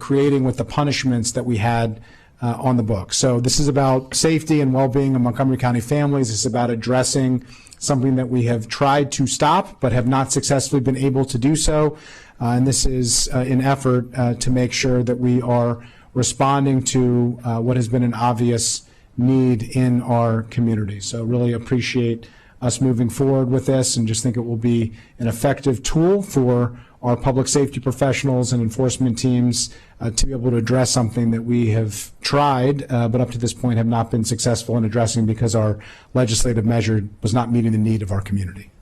creating with the punishments that we had on the book. So this is about safety and well-being of Montgomery County families. This is about addressing something that we have tried to stop but have not successfully been able to do so. And this is an effort to make sure that we are responding to what has been an obvious need in our community. So really appreciate us moving forward with this, and just think it will be an effective tool for our public safety professionals and enforcement teams to be able to address something that we have tried, but up to this point have not been successful in addressing because our legislative measure was not meeting the need of our community.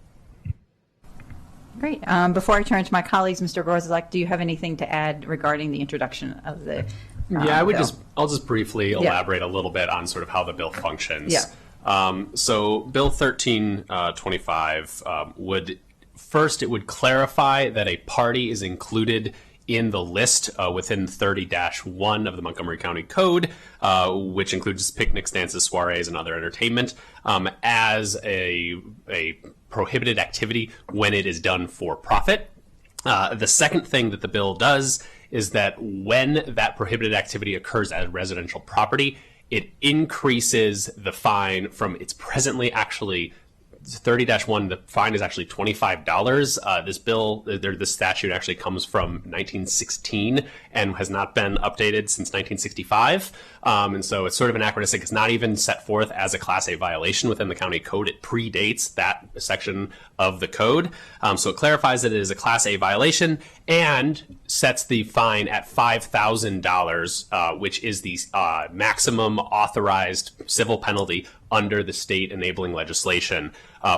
Great. Before I turn to my colleagues, Mr. Ogorzalak, do you have anything to add regarding the introduction of the Yeah, bill? I'll just briefly elaborate a little bit on sort of how the bill functions. Yeah. So Bill 1325 would clarify that a party is included in the list within 30-1 of the Montgomery County Code, which includes picnics, dances, soirees, and other entertainment, as a prohibited activity when it is done for profit. The second thing that the bill does is that when that prohibited activity occurs as residential property, it increases the fine from its presently actually 30-1, the fine is actually $25. This statute actually comes from 1916 and has not been updated since 1965. And so it's sort of anachronistic. It's not even set forth as a Class A violation within the county code. It predates that section of the code. So it clarifies that it is a Class A violation and sets the fine at $5,000, which is the maximum authorized civil penalty under the state enabling legislation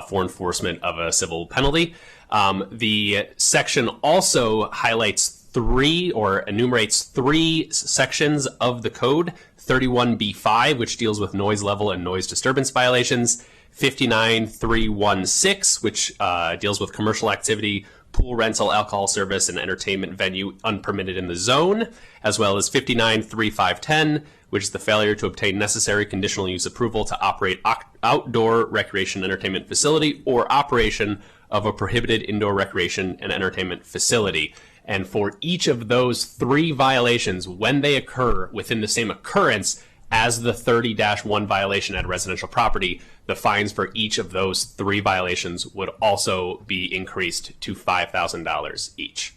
for enforcement of a civil penalty. The section also highlights enumerates three sections of the code: 31B5, which deals with noise level and noise disturbance violations; 59316, which deals with commercial activity pool rental, alcohol service, and entertainment venue unpermitted in the zone, as well as 593510, which is the failure to obtain necessary conditional use approval to operate outdoor recreation and entertainment facility or operation of a prohibited indoor recreation and entertainment facility. And for each of those 3 violations, when they occur within the same occurrence as the 30-1 violation at a residential property, the fines for each of those 3 violations would also be increased to $5,000 each.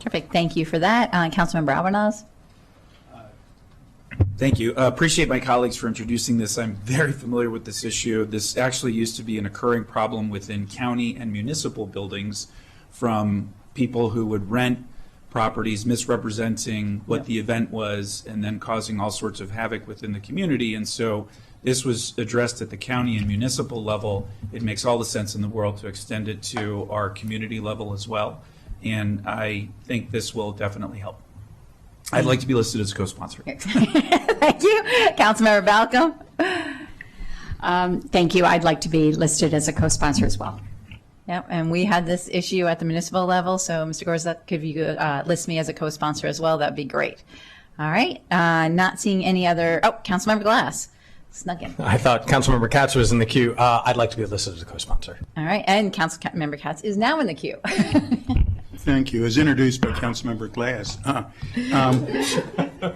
Terrific. Thank you for that. Councilmember Albornoz. Thank you. Appreciate my colleagues for introducing this. I'm very familiar with this issue. This actually used to be an occurring problem within county and municipal buildings from people who would rent properties misrepresenting what the event was and then causing all sorts of havoc within the community. And so this was addressed at the county and municipal level. It makes all the sense in the world to extend it to our community level as well. And I think this will definitely help. I'd like to be listed as a co-sponsor. Thank you. Councilmember Balcom. Thank you. I'd like to be listed as a co-sponsor as well. Yep, and we had this issue at the municipal level, so Mr. Gorsuch, could you list me as a co-sponsor as well? That'd be great. All right, not seeing any other, Councilmember Glass, snuck in. I thought Councilmember Katz was in the queue. I'd like to be listed as a co-sponsor. All right, and Councilmember Katz is now in the queue. Thank you. As introduced by Councilmember Glass.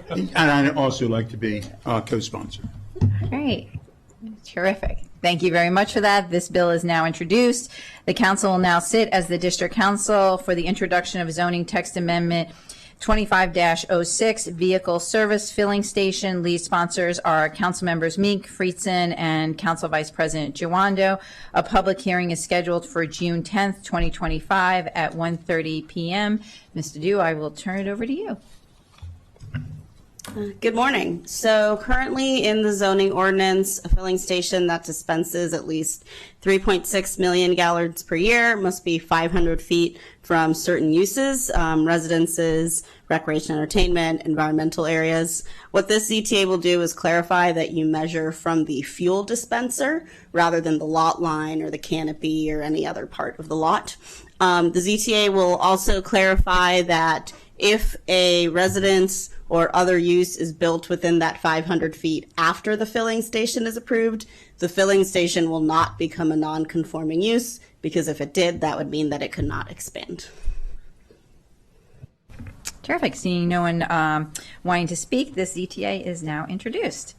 And I'd also like to be co-sponsor. Great. Terrific. Thank you very much for that. This bill is now introduced. The council will now sit as the district council for the introduction of zoning text amendment 25-06, vehicle service filling station. Lead sponsors are Council Members Meek, Friedson, and Council Vice President Giwando. A public hearing is scheduled for June 10th, 2025 at 1:30 p.m. Mr. Dew, I will turn it over to you. Good morning. So currently in the zoning ordinance, a filling station that dispenses at least 3.6 million gallons per year must be 500 feet from certain uses, residences, recreation, entertainment, environmental areas. What this ZTA will do is clarify that you measure from the fuel dispenser rather than the lot line or the canopy or any other part of the lot. The ZTA will also clarify that if a residence or other use is built within that 500 feet after the filling station is approved, the filling station will not become a non-conforming use, because if it did, that would mean that it could not expand. Terrific. Seeing no one wanting to speak, this ZTA is now introduced.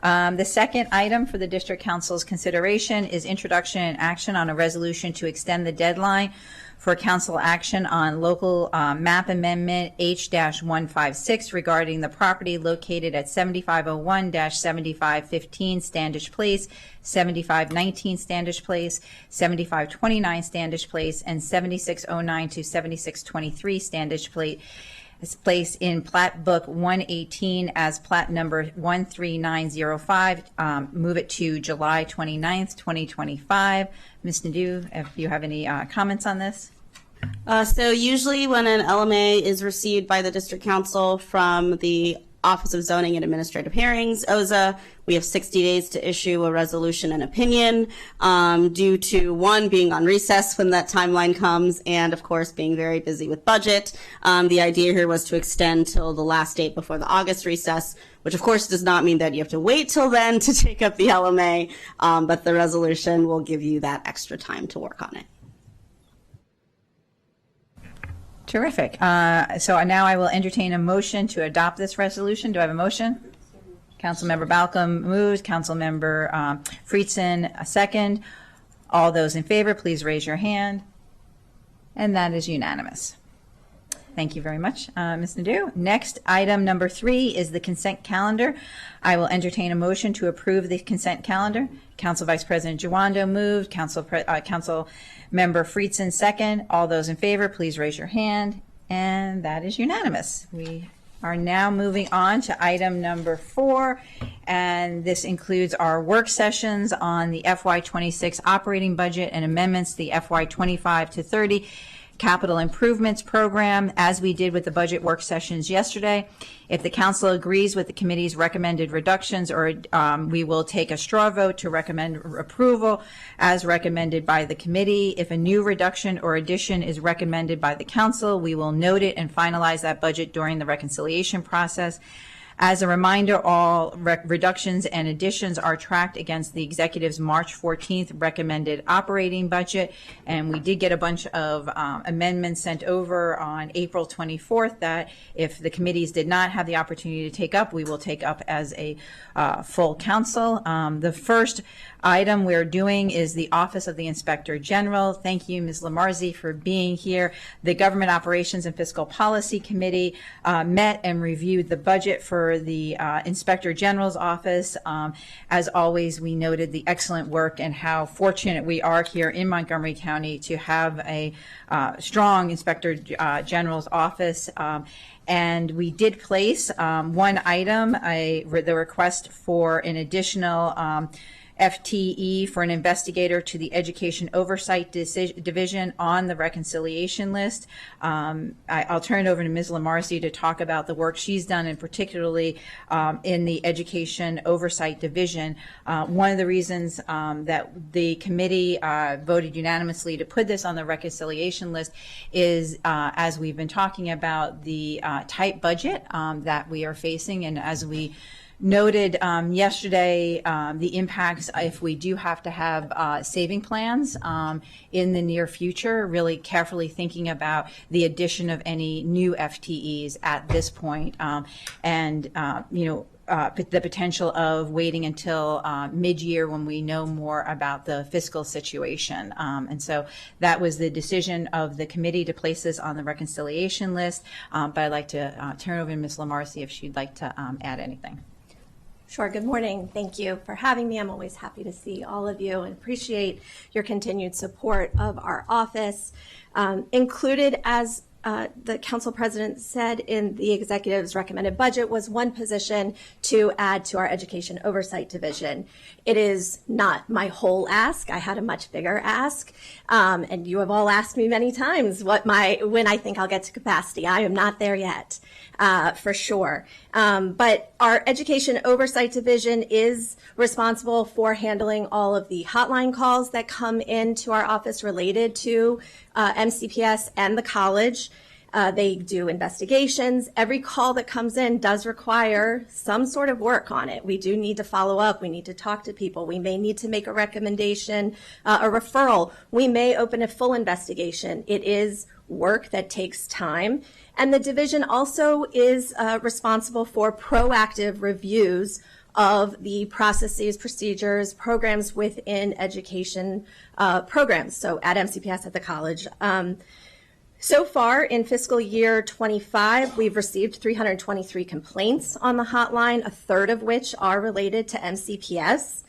The second item for the District Council's consideration is introduction and action on a resolution to extend the deadline for council action on local map amendment H-156 regarding the property located at 7501-7515 Standish Place, 7519 Standish Place, 7529 Standish Place, and 7609 to 7623 Standish Place in Plat Book 118 as plat number 13905. Move it to July 29th, 2025. Ms. Nadeau, if you have any comments on this? So usually when an LMA is received by the District Council from the Office of Zoning and Administrative Hearings, OZA, we have 60 days to issue a resolution and opinion due to, one, being on recess when that timeline comes, and of course being very busy with budget. The idea here was to extend till the last date before the August recess, which of course does not mean that you have to wait till then to take up the LMA, but the resolution will give you that extra time to work on it. Terrific. So now I will entertain a motion to adopt this resolution. Do I have a motion? Councilmember Balcom moves. Councilmember Friedson, a second. All those in favor, please raise your hand. And that is unanimous. Thank you very much, Ms. Nadeau. Next, item number 3 is the consent calendar. I will entertain a motion to approve the consent calendar. Council Vice President Giwando moved. Council Member Friedson second. All those in favor, please raise your hand. And that is unanimous. We are now moving on to item number 4, and this includes our work sessions on the FY26 operating budget and amendments to the FY25 to 30 capital improvements program, as we did with the budget work sessions yesterday. If the council agrees with the committee's recommended reductions, or we will take a straw vote to recommend approval as recommended by the committee. If a new reduction or addition is recommended by the council, we will note it and finalize that budget during the reconciliation process. As a reminder, all reductions and additions are tracked against the executive's March 14th recommended operating budget, and we did get a bunch of amendments sent over on April 24th that if the committees did not have the opportunity to take up, we will take up as a full council. The first item we're doing is the Office of the Inspector General. Thank you, Ms. Lamarzi, for being here. The Government Operations and Fiscal Policy Committee met and reviewed the budget for the Inspector General's office. As always, we noted the excellent work and how fortunate we are here in Montgomery County to have a strong Inspector General's office. And we did place one item, the request for an additional FTE for an investigator to the Education Oversight Division on the reconciliation list. I'll turn it over to Ms. Lamarzi to talk about the work she's done, and particularly in the Education Oversight Division. One of the reasons that the committee voted unanimously to put this on the reconciliation list is, as we've been talking about, the tight budget that we are facing, and as we noted yesterday, the impacts if we do have to have saving plans in the near future, really carefully thinking about the addition of any new FTEs at this point, and the potential of waiting until mid-year when we know more about the fiscal situation. And so that was the decision of the committee to place this on the reconciliation list. But I'd like to turn over to Ms. Lamarzi if she'd like to add anything. Sure. Good morning. Thank you for having me. I'm always happy to see all of you and appreciate your continued support of our office. Included, as the council president said, in the executive's recommended budget was one position to add to our Education Oversight Division. It is not my whole ask. I had a much bigger ask. And you have all asked me many times when I think I'll get to capacity. I am not there yet, for sure. But our Education Oversight Division is responsible for handling all of the hotline calls that come into our office related to MCPS and the college. They do investigations. Every call that comes in does require some sort of work on it. We do need to follow up. We need to talk to people. We may need to make a recommendation, a referral. We may open a full investigation. It is work that takes time. And the division also is responsible for proactive reviews of the processes, procedures, programs within education programs, so at MCPS, at the college. So far in fiscal year 25, we've received 323 complaints on the hotline, a third of which are related to MCPS.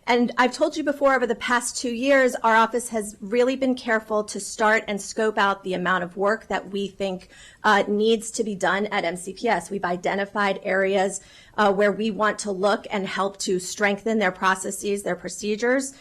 And I've told you before, over the past 2 years, our office has really been careful to start and scope out the amount of work that we think needs to be done at MCPS. We've identified areas where we want to look and help to strengthen their processes, their procedures.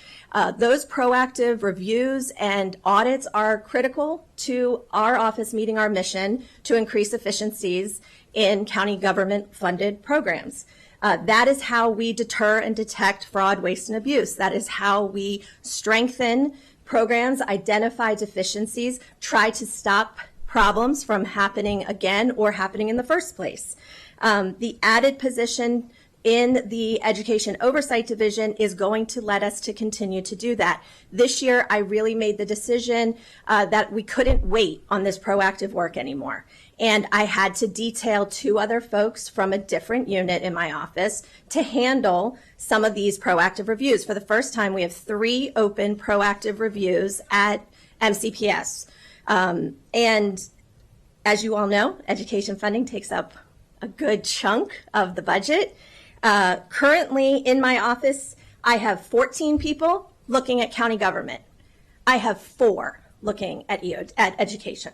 Those proactive reviews and audits are critical to our office meeting our mission to increase efficiencies in county government-funded programs. That is how we deter and detect fraud, waste, and abuse. That is how we strengthen programs, identify deficiencies, try to stop problems from happening again or happening in the first place. The added position in the Education Oversight Division is going to let us to continue to do that. This year, I really made the decision that we couldn't wait on this proactive work anymore. And I had to detail 2 other folks from a different unit in my office to handle some of these proactive reviews. For the first time, we have 3 open proactive reviews at MCPS. And as you all know, education funding takes up a good chunk of the budget. Currently in my office, I have 14 people looking at county government. I have 4 looking at education.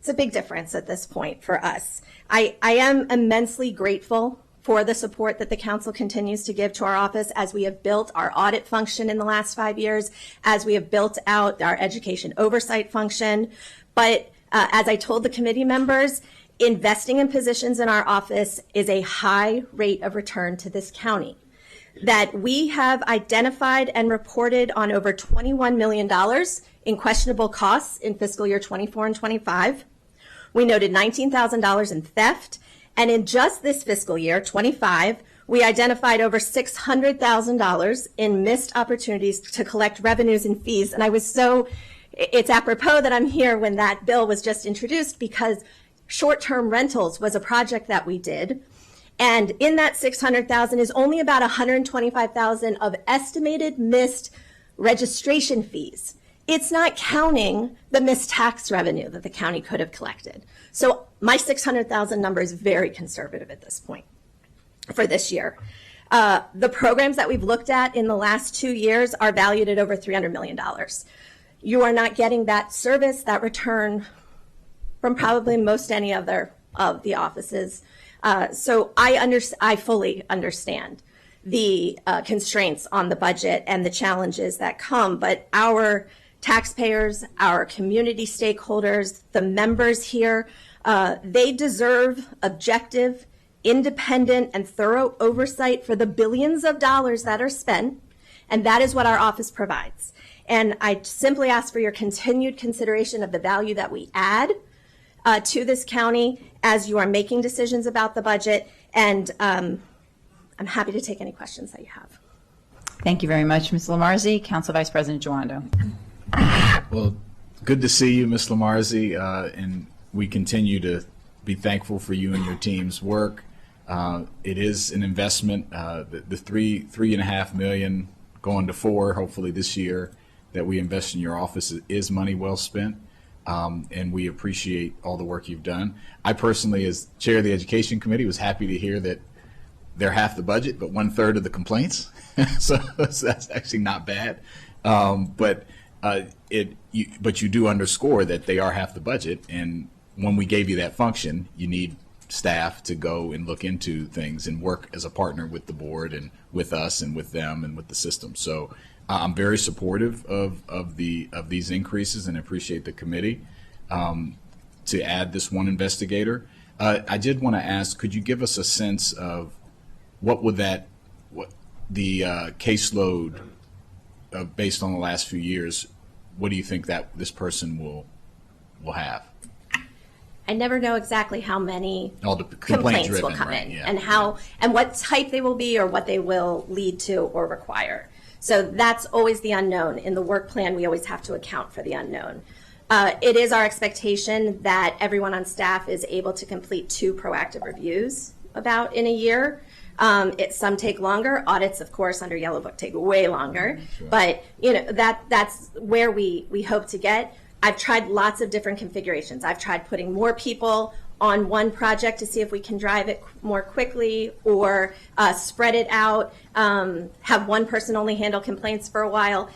It's a big difference at this point for us. I am immensely grateful for the support that the council continues to give to our office as we have built our audit function in the last 5 years, as we have built out our education oversight function. But as I told the committee members, investing in positions in our office is a high rate of return to this county. That we have identified and reported on over $21 million in questionable costs in fiscal year 24 and 25. We noted $19,000 in theft. And in just this fiscal year, 25, we identified over $600,000 in missed opportunities to collect revenues and fees. And it's apropos that I'm here when that bill was just introduced, because short-term rentals was a project that we did. And in that $600,000 is only about $125,000 of estimated missed registration fees. It's not counting the missed tax revenue that the county could have collected. So my $600,000 number is very conservative at this point for this year. The programs that we've looked at in the last 2 years are valued at over $300 million. You are not getting that service, that return from probably most any other of the offices. So I fully understand the constraints on the budget and the challenges that come, but our taxpayers, our community stakeholders, the members here, they deserve objective, independent, and thorough oversight for the billions of dollars that are spent, and that is what our office provides. And I simply ask for your continued consideration of the value that we add to this county as you are making decisions about the budget, and I'm happy to take any questions that you have. Thank you very much, Ms. Lamarzi. Council Vice President Joando. Well, good to see you, Ms. Lamarzi, and we continue to be thankful for you and your team's work. It is an investment. The $3.5 million going to $4 million, hopefully this year, that we invest in your office is money well spent. And we appreciate all the work you've done. I personally, as chair of the education committee, was happy to hear that they're half the budget, but 1/3 of the complaints. so that's actually not bad. But you do underscore that they are half the budget. And when we gave you that function, you need staff to go and look into things and work as a partner with the board and with us and with them and with the system. So I'm very supportive of these increases and appreciate the committee to add this one investigator. I did want to ask, could you give us a sense of what the caseload based on the last few years? What do you think that this person will have? I never know exactly how many All the complaints driven, will come right, in, yeah. and what type they will be or what they will lead to or require. So that's always the unknown. In the work plan, we always have to account for the unknown. It is our expectation that everyone on staff is able to complete 2 proactive reviews about in a year. Some take longer. Audits, of course, under Yellow Book take way longer. Sure. But that's where we hope to get. I've tried lots of different configurations. I've tried putting more people on one project to see if we can drive it more quickly, or spread it out, have one person only handle complaints for a while.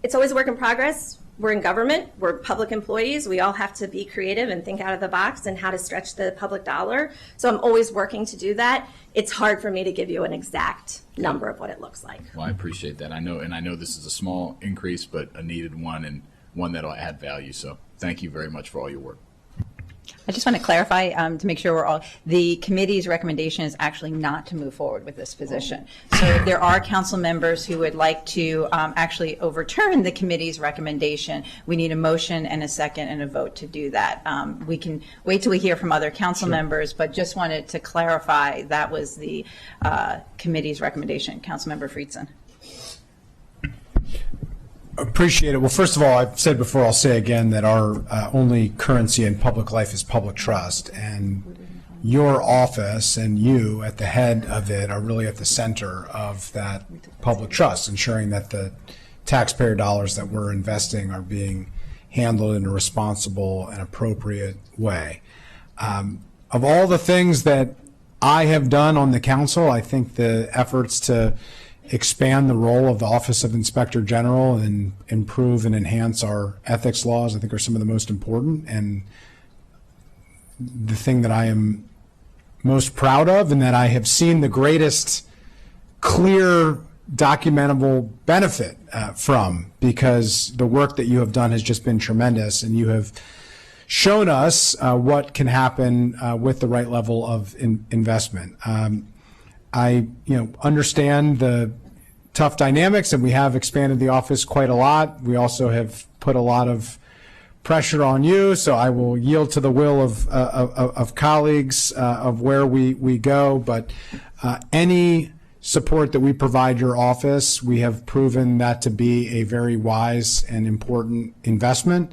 It's always a work in progress. We're in government, we're public employees, we all have to be creative and think out of the box and how to stretch the public dollar. So I'm always working to do that. It's hard for me to give you an exact number of what it looks like. Well, I appreciate that. I know this is a small increase, but a needed one, and one that'll add value. So thank you very much for all your work. I just want to clarify to make sure the committee's recommendation is actually not to move forward with this position. So if there are council members who would like to actually overturn the committee's recommendation, we need a motion and a second and a vote to do that. We can wait till we hear from other council members, but just wanted to clarify that was the committee's recommendation. Councilmember Friedson. Appreciate it. Well, first of all, I've said before, I'll say again that our only currency in public life is public trust, and your office and you at the head of it are really at the center of that public trust, ensuring that the taxpayer dollars that we're investing are being handled in a responsible and appropriate way. Of all the things that I have done on the council, I think the efforts to expand the role of the Office of Inspector General and improve and enhance our ethics laws, I think, are some of the most important. And the thing that I am most proud of and that I have seen the greatest clear documentable benefit from, because the work that you have done has just been tremendous, and you have shown us what can happen with the right level of investment. I understand the tough dynamics, and we have expanded the office quite a lot. We also have put a lot of pressure on you, so I will yield to the will of colleagues of where we go. But any support that we provide your office, we have proven that to be a very wise and important investment.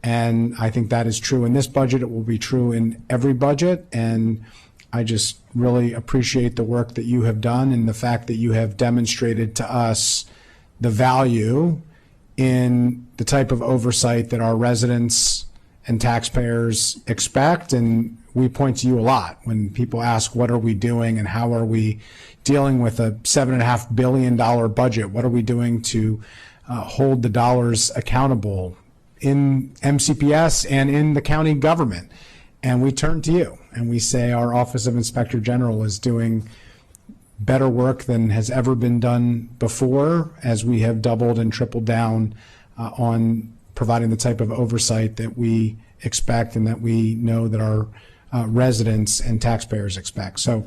And I think that is true in this budget. It will be true in every budget. And I just really appreciate the work that you have done and the fact that you have demonstrated to us the value in the type of oversight that our residents and taxpayers expect. And we point to you a lot when people ask, what are we doing and how are we dealing with a $7.5 billion budget? What are we doing to hold the dollars accountable in MCPS and in the county government? And we turn to you and we say our Office of Inspector General is doing better work than has ever been done before, as we have doubled and tripled down on providing the type of oversight that we expect and that we know that our residents and taxpayers expect. So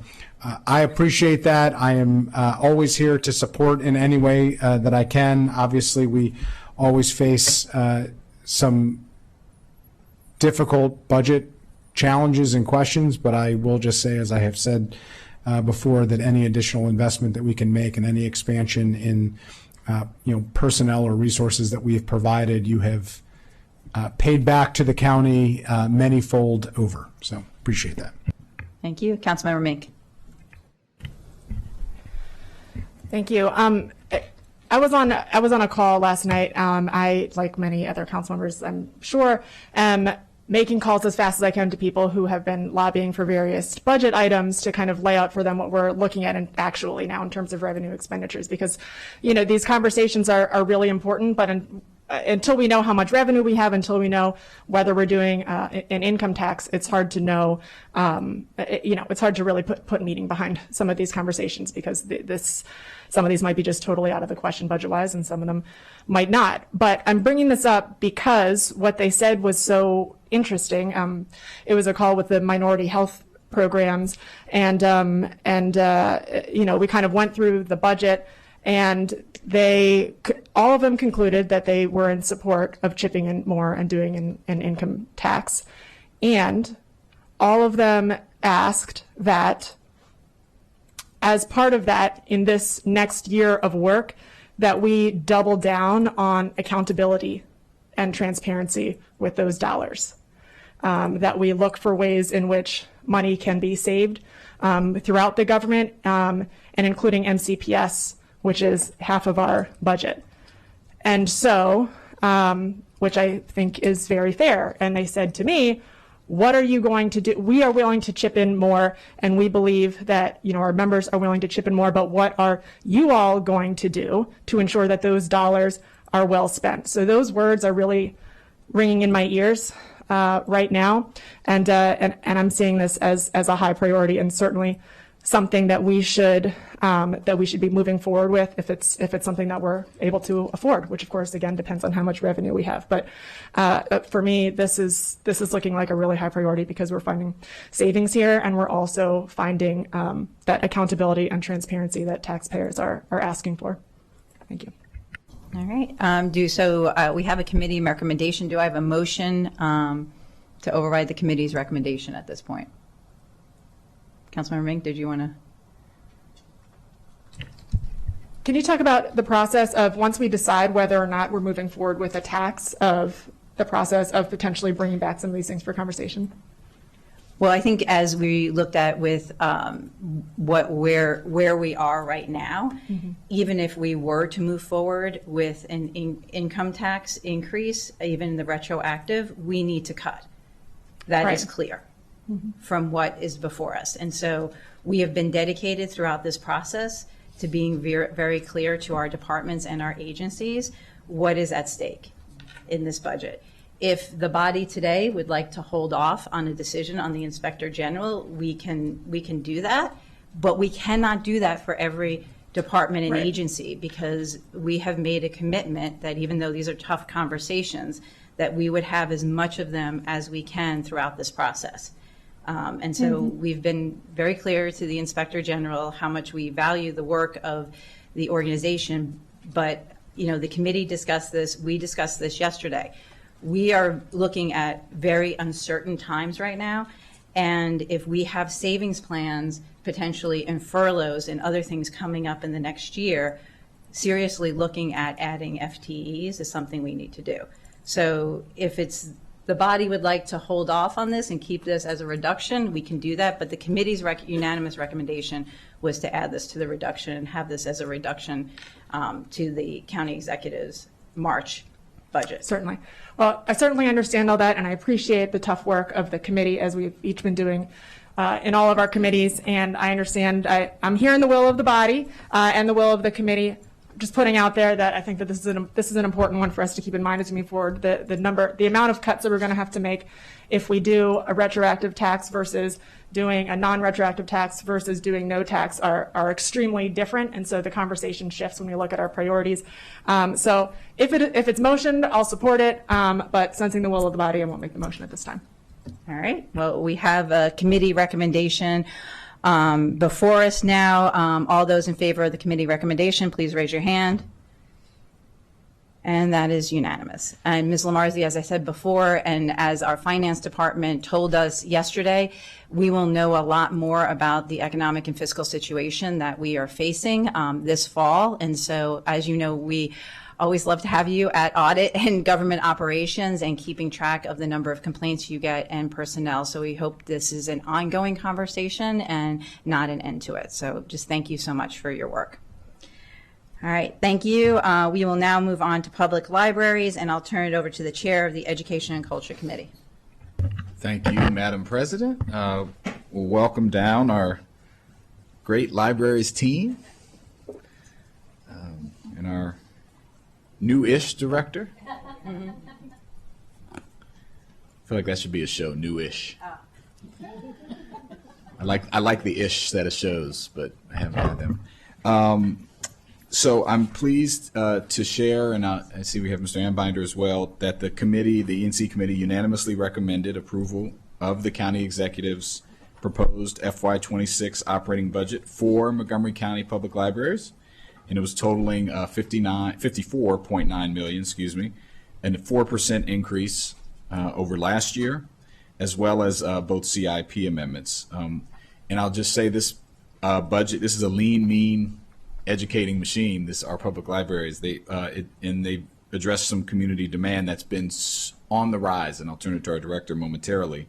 I appreciate that. I am always here to support in any way that I can. Obviously, we always face some difficult budget challenges and questions, but I will just say, as I have said before, that any additional investment that we can make and any expansion in personnel or resources that we have provided, you have paid back to the county many-fold over. So appreciate that. Thank you. Councilmember Mink. Thank you. I was on a call last night. I, like many other council members, I'm sure, am making calls as fast as I can to people who have been lobbying for various budget items to kind of lay out for them what we're looking at and actually now in terms of revenue expenditures, because these conversations are really important, but until we know how much revenue we have, until we know whether we're doing an income tax, it's hard to know, it's hard to really put meaning behind some of these conversations, because some of these might be just totally out of the question budget-wise, and some of them might not. But I'm bringing this up because what they said was so interesting. It was a call with the minority health programs, and we kind of went through the budget, and all of them concluded that they were in support of chipping in more and doing an income tax. And all of them asked that as part of that, in this next year of work, that we double down on accountability and transparency with those dollars, that we look for ways in which money can be saved throughout the government, and including MCPS, which is half of our budget. And so, which I think is very fair. And they said to me, what are you going to do? We are willing to chip in more, and we believe that our members are willing to chip in more, but what are you all going to do to ensure that those dollars are well spent? So those words are really ringing in my ears right now, and I'm seeing this as a high priority, and certainly something that we should be moving forward with if it's something that we're able to afford, which of course again depends on how much revenue we have. But for me, this is looking like a really high priority, because we're finding savings here, and we're also finding that accountability and transparency that taxpayers are asking for. Thank you. All right. We have a committee recommendation. Do I have a motion to override the committee's recommendation at this point? Councilmember Mink, did you want to? Can you talk about the process of, once we decide whether or not we're moving forward with a tax, of the process of potentially bringing back some of these things for conversation? Well, I think as we looked at with where we are right now, even if we were to move forward with an income tax increase, even the retroactive, we need to cut. That is clear from what is before us. And so we have been dedicated throughout this process to being very, very clear to our departments and our agencies what is at stake in this budget. If the body today would like to hold off on a decision on the Inspector General, we can do that, but we cannot do that for every department and agency, because we have made a commitment that even though these are tough conversations, that we would have as much of them as we can throughout this process. And so we've been very clear to the Inspector General how much we value the work of the organization, but the committee discussed this, we discussed this yesterday. We are looking at very uncertain times right now, and if we have savings plans potentially and furloughs and other things coming up in the next year, seriously looking at adding FTEs is something we need to do. So if it's the body would like to hold off on this and keep this as a reduction, we can do that, but the committee's unanimous recommendation was to add this to the reduction and have this as a reduction to the county executive's March budget. Certainly. Well, I certainly understand all that, and I appreciate the tough work of the committee, as we've each been doing in all of our committees. And I understand I'm hearing the will of the body and the will of the committee. Just putting out there that I think that this is an important one for us to keep in mind as we move forward. The amount of cuts that we're going to have to make if we do a retroactive tax versus doing a non-retroactive tax versus doing no tax are extremely different, and so the conversation shifts when we look at our priorities. So if it's motioned, I'll support it, but sensing the will of the body, I won't make the motion at this time. All right. Well, we have a committee recommendation before us now. All those in favor of the committee recommendation, please raise your hand. And that is unanimous. And Ms. Lamarzi, as I said before, and as our finance department told us yesterday, we will know a lot more about the economic and fiscal situation that we are facing this fall. And so, as you know, we always love to have you at audit and government operations and keeping track of the number of complaints you get and personnel. So we hope this is an ongoing conversation and not an end to it. So just thank you so much for your work. All right, thank you. We will now move on to public libraries, and I'll turn it over to the chair of the Education and Culture Committee. Thank you, Madam President. We'll welcome down our great libraries team and our new-ish director. I feel like that should be a show, new-ish. I like the ish set of shows, but I haven't had them. So I'm pleased to share, and I see we have Mr. Ambinder as well, that the committee, the E&C committee, unanimously recommended approval of the county executive's proposed FY26 operating budget for Montgomery County Public Libraries, and it was totaling $54.9 million, and a 4% increase over last year, as well as both CIP amendments. And I'll just say this budget, this is a lean, mean, educating machine. Our public libraries, they address some community demand that's been on the rise, and I'll turn it to our director momentarily.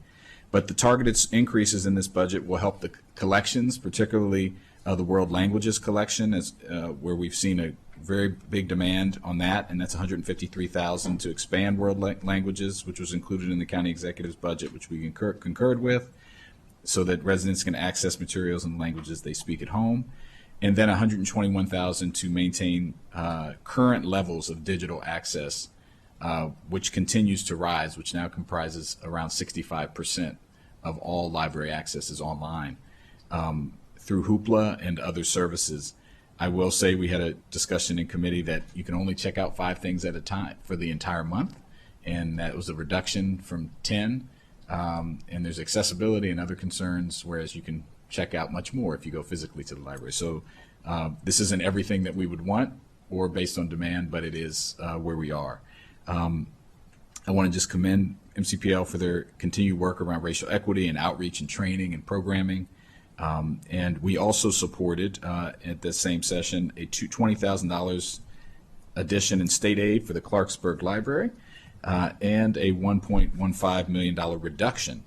But the targeted increases in this budget will help the collections, particularly the World Languages collection, where we've seen a very big demand on that, and that's $153,000 to expand World Languages, which was included in the county executive's budget, which we concurred with, so that residents can access materials in the languages they speak at home. And then $121,000 to maintain current levels of digital access, which continues to rise, which now comprises around 65% of all library access is online through Hoopla and other services. I will say we had a discussion in committee that you can only check out 5 things at a time for the entire month, and that was a reduction from 10. And there's accessibility and other concerns, whereas you can check out much more if you go physically to the library. So this isn't everything that we would want or based on demand, but it is where we are. I want to just commend MCPL for their continued work around racial equity and outreach and training and programming. And we also supported at the same session a $20,000 addition in state aid for the Clarksburg Library and a $1.15 million reduction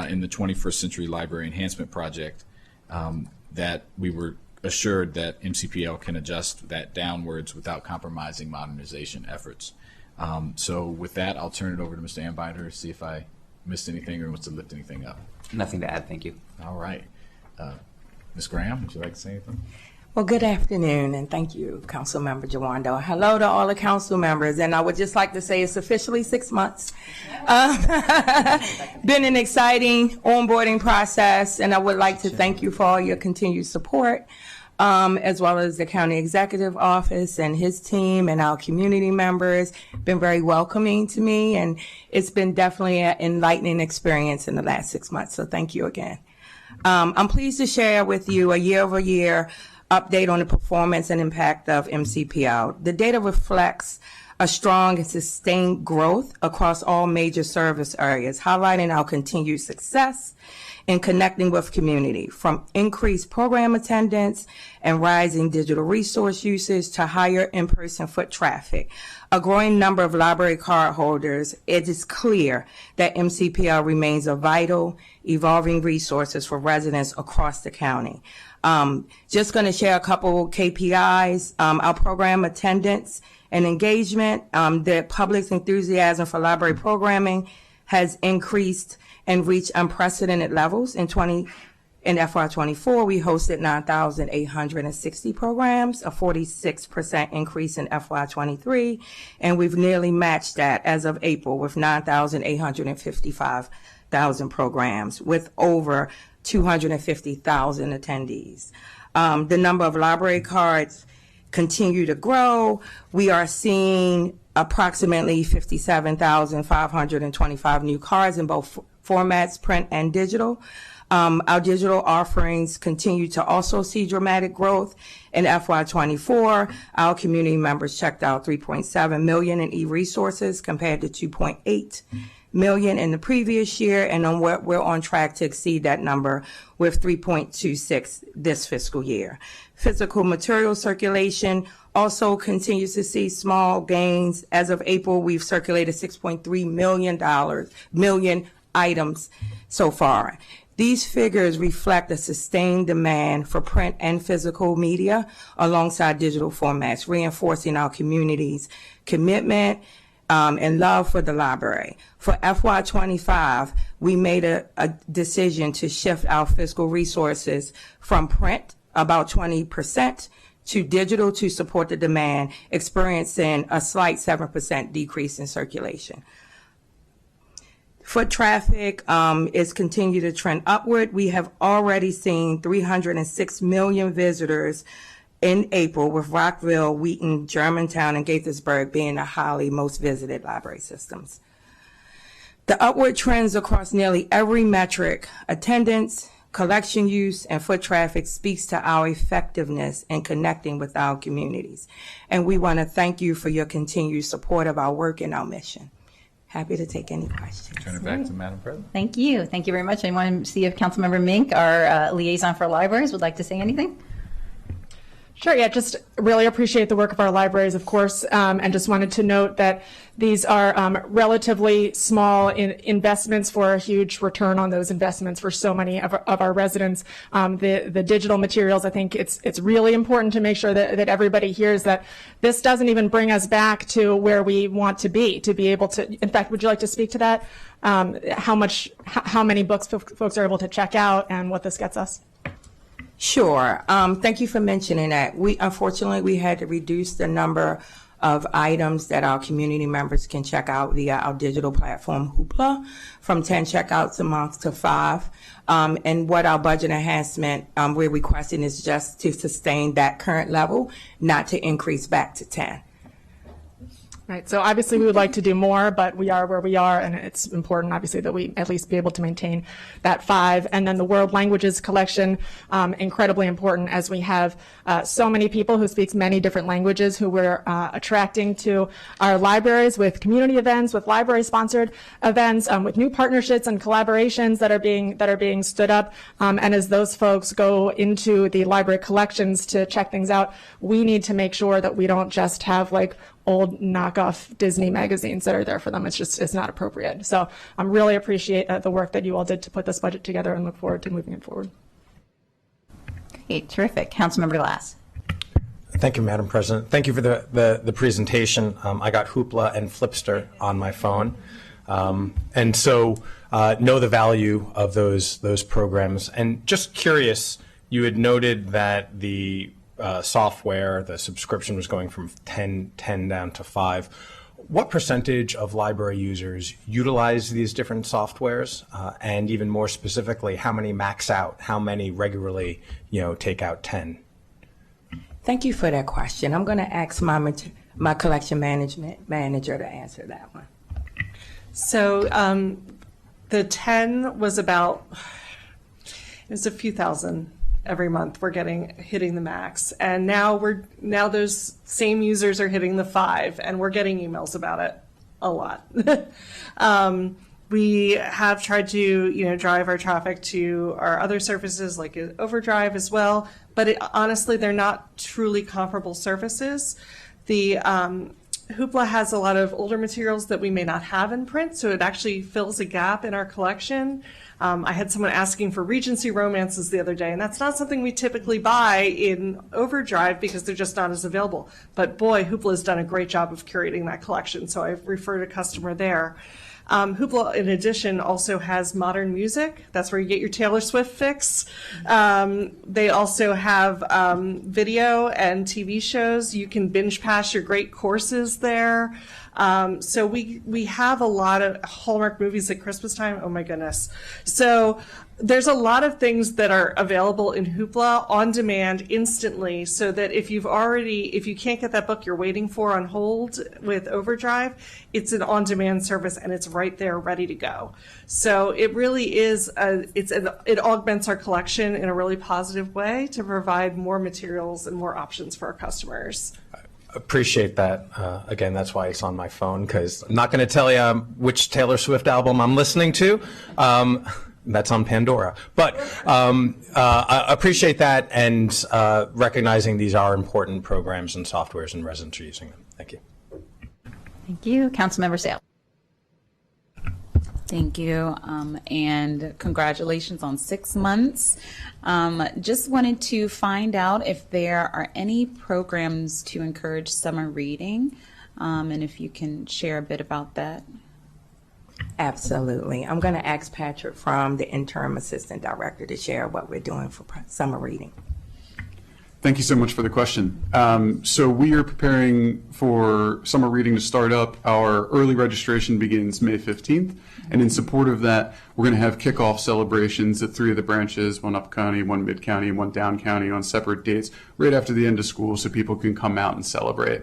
in the 21st Century Library Enhancement Project that we were assured that MCPL can adjust that downwards without compromising modernization efforts. So with that, I'll turn it over to Mr. Ambinder to see if I missed anything or wants to lift anything up. Nothing to add, thank you. All right. Ms. Graham, would you like to say anything? Well, good afternoon, and thank you, Councilmember Jawando. Hello to all the council members, and I would just like to say it's officially 6 months. Been an exciting onboarding process, and I would like to thank you for all your continued support, as well as the County Executive Office and his team and our community members. Been very welcoming to me, and it's been definitely an enlightening experience in the last 6 months, so thank you again. I'm pleased to share with you a year-over-year update on the performance and impact of MCPL. The data reflects a strong and sustained growth across all major service areas, highlighting our continued success in connecting with community, from increased program attendance and rising digital resource usage to higher in-person foot traffic. A growing number of library card holders, it is clear that MCPL remains a vital, evolving resources for residents across the county. Just going to share a couple KPIs. Our program attendance and engagement, the public's enthusiasm for library programming has increased and reached unprecedented levels. In FY24, we hosted 9,860 programs, a 46% increase in FY23, and we've nearly matched that as of April with 9,855,000 programs with over 250,000 attendees. The number of library cards continue to grow. We are seeing approximately 57,525 new cards in both formats, print and digital. Our digital offerings continue to also see dramatic growth. In FY24, our community members checked out 3.7 million in e-resources compared to 2.8 million in the previous year, and we're on track to exceed that number with 3.26 this fiscal year. Physical material circulation also continues to see small gains. As of April, we've circulated $6.3 million items so far. These figures reflect a sustained demand for print and physical media alongside digital formats, reinforcing our community's commitment and love for the library. For FY25, we made a decision to shift our fiscal resources from print, about 20%, to digital to support the demand, experiencing a slight 7% decrease in circulation. Foot traffic is continued to trend upward. We have already seen 306 million visitors in April, with Rockville, Wheaton, Germantown, and Gaithersburg being the highly most visited library systems. The upward trends across nearly every metric, attendance, collection use, and foot traffic, speaks to our effectiveness in connecting with our communities. And we want to thank you for your continued support of our work and our mission. Happy to take any questions. Turn it back to Madam President. Thank you. Thank you very much. I want to see if Councilmember Mink, our liaison for libraries, would like to say anything. Sure, yeah, just really appreciate the work of our libraries, of course, and just wanted to note that these are relatively small investments for a huge return on those investments for so many of our residents. The digital materials, I think it's really important to make sure that everybody hears that this doesn't even bring us back to where we want to be able to, in fact, would you like to speak to that? How many books folks are able to check out and what this gets us? Sure. Thank you for mentioning that. Unfortunately, we had to reduce the number of items that our community members can check out via our digital platform, Hoopla, from 10 checkouts a month to 5. And what our budget enhancement we're requesting is just to sustain that current level, not to increase back to 10. Right. So obviously we would like to do more, but we are where we are, and it's important, obviously, that we at least be able to maintain that 5. And then the world languages collection, incredibly important, as we have so many people who speak many different languages who we're attracting to our libraries with community events, with library-sponsored events, with new partnerships and collaborations that are being stood up. And as those folks go into the library collections to check things out, we need to make sure that we don't just have like old knockoff Disney magazines that are there for them. It's not appropriate. So I really appreciate the work that you all did to put this budget together and look forward to moving it forward. Okay, terrific. Councilmember Glass. Thank you, Madam President. Thank you for the presentation. I got Hoopla and Flipster on my phone. And so know the value of those programs. And just curious, you had noted that the software. The subscription was going from 10 down to 5. What percentage of library users utilize these different softwares? And even more specifically, how many max out? How many regularly, take out 10? Thank you for that question. I'm going to ask my collection management manager to answer that one. So the 10 was about, it was a few thousand every month we're hitting the max, and now those same users are hitting the 5, and we're getting emails about it a lot. We have tried to drive our traffic to our other services like Overdrive as well, but honestly they're not truly comparable services. The Hoopla has a lot of older materials that we may not have in print, so it actually fills a gap in our collection. I had someone asking for Regency romances the other day, and that's not something we typically buy in Overdrive because they're just not as available. But boy, Hoopla has done a great job of curating that collection, so I've referred a customer there. Hoopla, in addition, also has modern music. That's where you get your Taylor Swift fix. They also have video and TV shows. You can binge pass your great courses there. So we have a lot of Hallmark movies at Christmas time. Oh my goodness. So there's a lot of things that are available in Hoopla on demand instantly, so that if you can't get that book you're waiting for on hold with Overdrive, it's an on-demand service and it's right there ready to go. So it really is, it augments our collection in a really positive way to provide more materials and more options for our customers. Appreciate that. Again, that's why it's on my phone, because I'm not going to tell you which Taylor Swift album I'm listening to. That's on Pandora. But I appreciate that, and recognizing these are important programs and softwares, and residents are using them. Thank you. Thank you. Councilmember Sale. Thank you, and congratulations on 6 months. Just wanted to find out if there are any programs to encourage summer reading, and if you can share a bit about that. Absolutely. I'm going to ask Patrick from the Interim Assistant Director to share what we're doing for summer reading. Thank you so much for the question. So we are preparing for summer reading to start up. Our early registration begins May 15th. And in support of that, we're going to have kickoff celebrations at 3 of the branches, one up county, one mid county, and one down county on separate dates right after the end of school so people can come out and celebrate.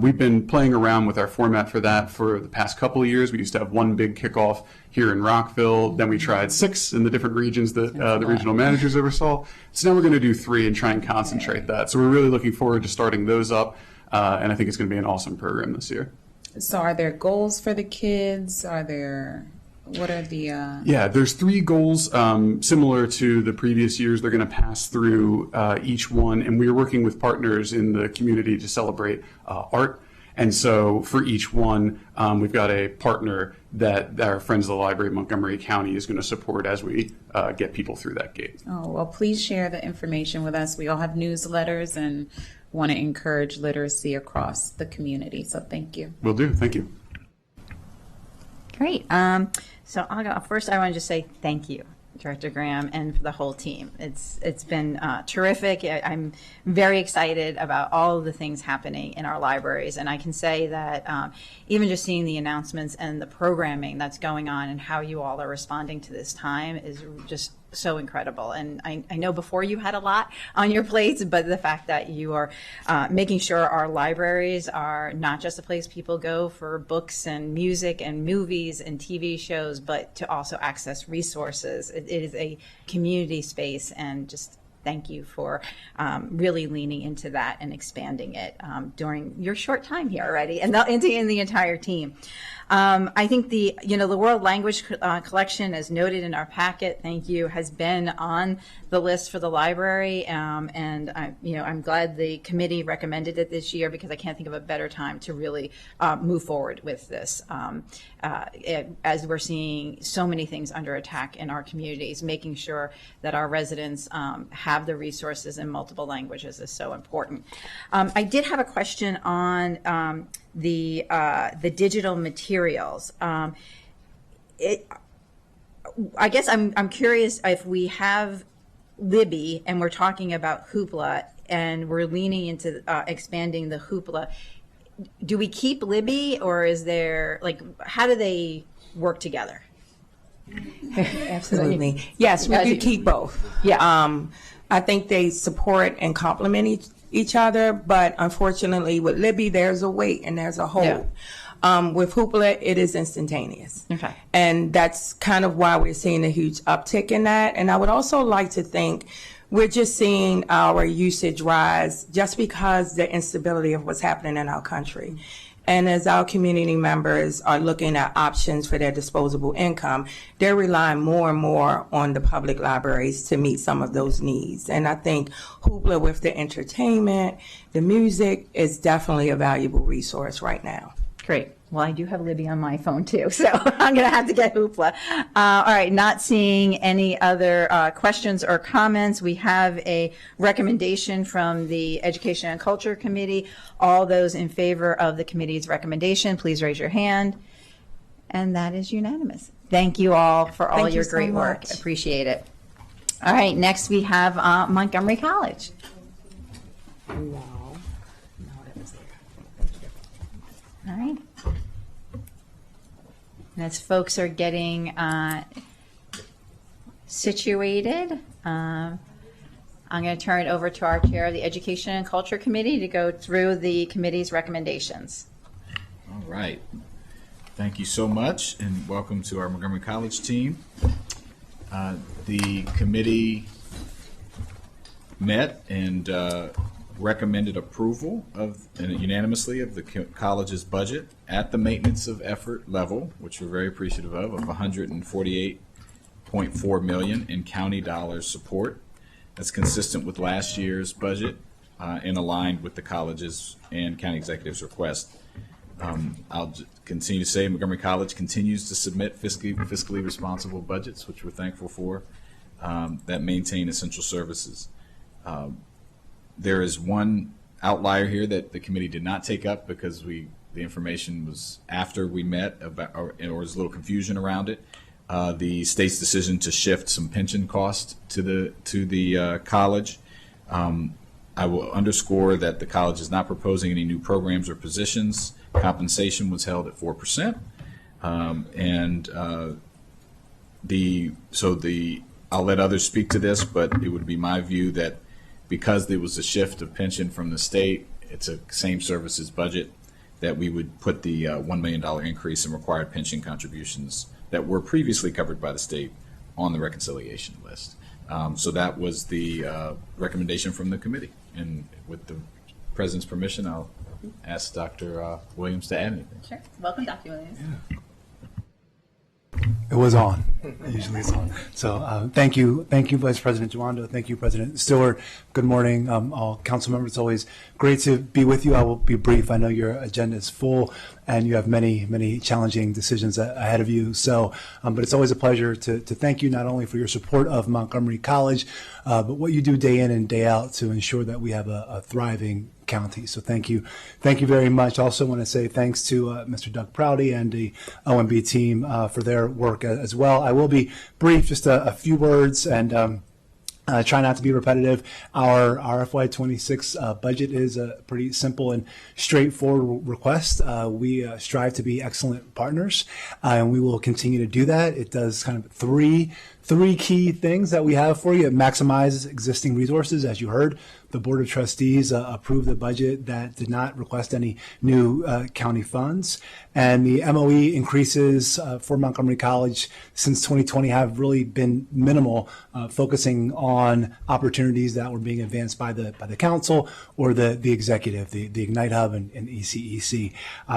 We've been playing around with our format for that for the past couple of years. We used to have one big kickoff here in Rockville. Then we tried 6 in the different regions that the regional managers oversaw. So now we're going to do 3 and try and concentrate that. So we're really looking forward to starting those up. And I think it's going to be an awesome program this year. So are there goals for the kids? What are the... Yeah, there's 3 goals similar to the previous years. They're going to pass through each one, and we're working with partners in the community to celebrate art. And so for each one, we've got a partner that our Friends of the Library of Montgomery County is going to support as we get people through that gate. Oh, well, please share the information with us. We all have newsletters and want to encourage literacy across the community. So thank you. Will do. Thank you. Great. So I'll go first. I want to just say thank you, Director Graham, and for the whole team. It's been terrific. I'm very excited about all of the things happening in our libraries, and I can say that even just seeing the announcements and the programming that's going on and how you all are responding to this time is just so incredible. And I know before you had a lot on your plates, but the fact that you are making sure our libraries are not just a place people go for books and music and movies and TV shows, but to also access resources. It is a community space, and just thank you for really leaning into that and expanding it during your short time here already, and the entire team. I think the World Language Collection, as noted in our packet, thank you, has been on the list for the library, and I'm glad the committee recommended it this year, because I can't think of a better time to really move forward with this. As we're seeing so many things under attack in our communities, making sure that our residents have the resources in multiple languages is so important. I did have a question on the digital materials. I guess I'm curious if we have Libby and we're talking about Hoopla and we're leaning into expanding the Hoopla, do we keep Libby, or is there, like, how do they work together? Absolutely. Yes, we do keep both. Yeah. I think they support and complement each other, but unfortunately with Libby, there's a wait and there's a hold. Yeah. With Hoopla, it is instantaneous. Okay. And that's kind of why we're seeing a huge uptick in that. And I would also like to think we're just seeing our usage rise just because the instability of what's happening in our country. And as our community members are looking at options for their disposable income, they're relying more and more on the public libraries to meet some of those needs. And I think Hoopla, with the entertainment, the music, is definitely a valuable resource right now. Great. Well, I do have Libby on my phone too, so I'm going to have to get Hoopla. All right, not seeing any other questions or comments. We have a recommendation from the Education and Culture Committee. All those in favor of the committee's recommendation, please raise your hand. And that is unanimous. Thank you all for all your great work. Appreciate it. All right, next we have Montgomery College. All right. And as folks are getting situated, I'm going to turn it over to our chair of the Education and Culture Committee to go through the committee's recommendations. All right. Thank you so much, and welcome to our Montgomery College team. The committee met and recommended approval unanimously of the college's budget at the maintenance of effort level, which we're very appreciative of $148.4 million in county dollars support. That's consistent with last year's budget and aligned with the college's and county executive's request. I'll continue to say Montgomery College continues to submit fiscally responsible budgets, which we're thankful for, that maintain essential services. There is one outlier here that the committee did not take up because the information was after we met about, or was a little confusion around it. The state's decision to shift some pension costs to the college. I will underscore that the college is not proposing any new programs or positions. Compensation was held at 4%, I'll let others speak to this, but it would be my view that because there was a shift of pension from the state, it's a same services budget, that we would put the $1 million increase in required pension contributions that were previously covered by the state on the reconciliation list. So that was the recommendation from the committee. And with the President's permission, I'll ask Dr. Williams to add anything. Sure. Welcome, Dr. Williams. Yeah. It was on. Usually it's on. So thank you, Vice President Joando. Thank you, President Stewart. Good morning, all council members. It's always great to be with you. I will be brief. I know your agenda is full and you have many, many challenging decisions ahead of you. So, but it's always a pleasure to thank you not only for your support of Montgomery College, but what you do day in and day out to ensure that we have a thriving county. So thank you very much. Also want to say thanks to Mr. Doug Prouty and the OMB team for their work as well. I will be brief, just a few words, and try not to be repetitive. Our FY26 budget is a pretty simple and straightforward request. We strive to be excellent partners, and we will continue to do that. It does kind of three key things that we have for you. It maximizes existing resources. As you heard, the Board of Trustees approved the budget that did not request any new county funds. And the MOE increases for Montgomery College since 2020 have really been minimal, focusing on opportunities that were being advanced by the council or the executive, the Ignite Hub and ECEC.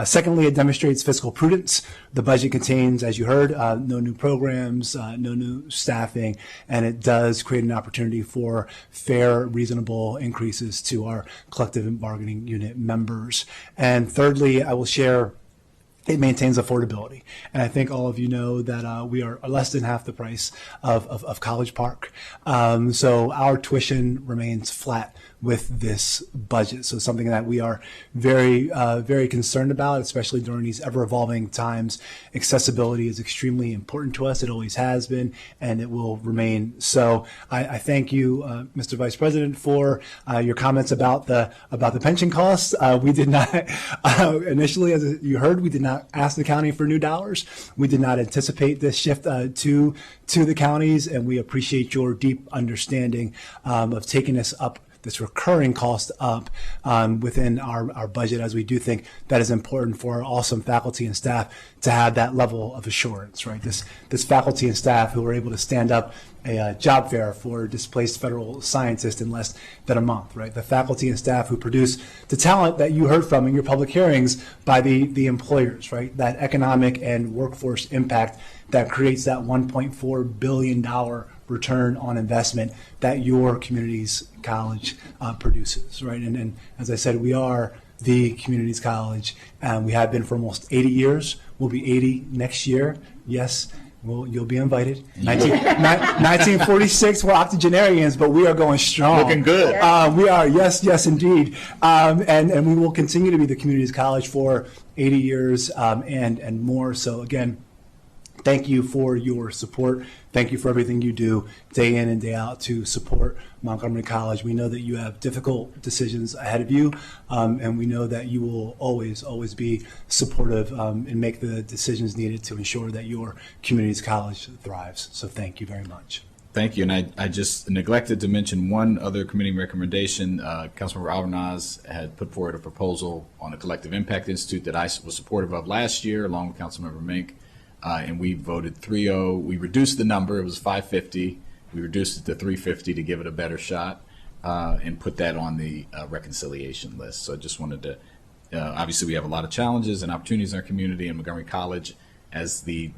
Secondly, it demonstrates fiscal prudence. The budget contains, as you heard, no new programs, no new staffing, and it does create an opportunity for fair, reasonable increases to our collective bargaining unit members. And thirdly, I will share it maintains affordability. And I think all of you know that we are less than half the price of College Park. So our tuition remains flat with this budget. So something that we are very, very concerned about, especially during these ever-evolving times. Accessibility is extremely important to us. It always has been, and it will remain so. I thank you, Mr. Vice President, for your comments about the pension costs. We did not initially, as you heard, we did not ask the county for new dollars. We did not anticipate this shift to the counties, and we appreciate your deep understanding of taking this recurring cost up within our budget, as we do think that is important for our awesome faculty and staff to have that level of assurance, right? This faculty and staff who were able to stand up a job fair for displaced federal scientists in less than a month, right? The faculty and staff who produce the talent that you heard from in your public hearings by the employers, right? That economic and workforce impact that creates that $1.4 billion return on investment that your community's college produces, right? And as I said, we are the community's college, and we have been for almost 80 years. We'll be 80 next year. Yes, you'll be invited. 1946, we're octogenarians, but we are going strong. Looking good. We are, yes, indeed. And we will continue to be the community's college for 80 years and more. So again, thank you for your support. Thank you for everything you do day in and day out to support Montgomery College. We know that you have difficult decisions ahead of you, and we know that you will always be supportive and make the decisions needed to ensure that your community's college thrives. So thank you very much. Thank you. And I just neglected to mention one other committee recommendation. Councilmember Alvarez had put forward a proposal on a collective impact institute that I was supportive of last year, along with Councilmember Mink. And we voted 3-0. We reduced the number. It was 550. We reduced it to 350 to give it a better shot and put that on the reconciliation list. So I just wanted to, obviously we have a lot of challenges and opportunities in our community, and Montgomery College as the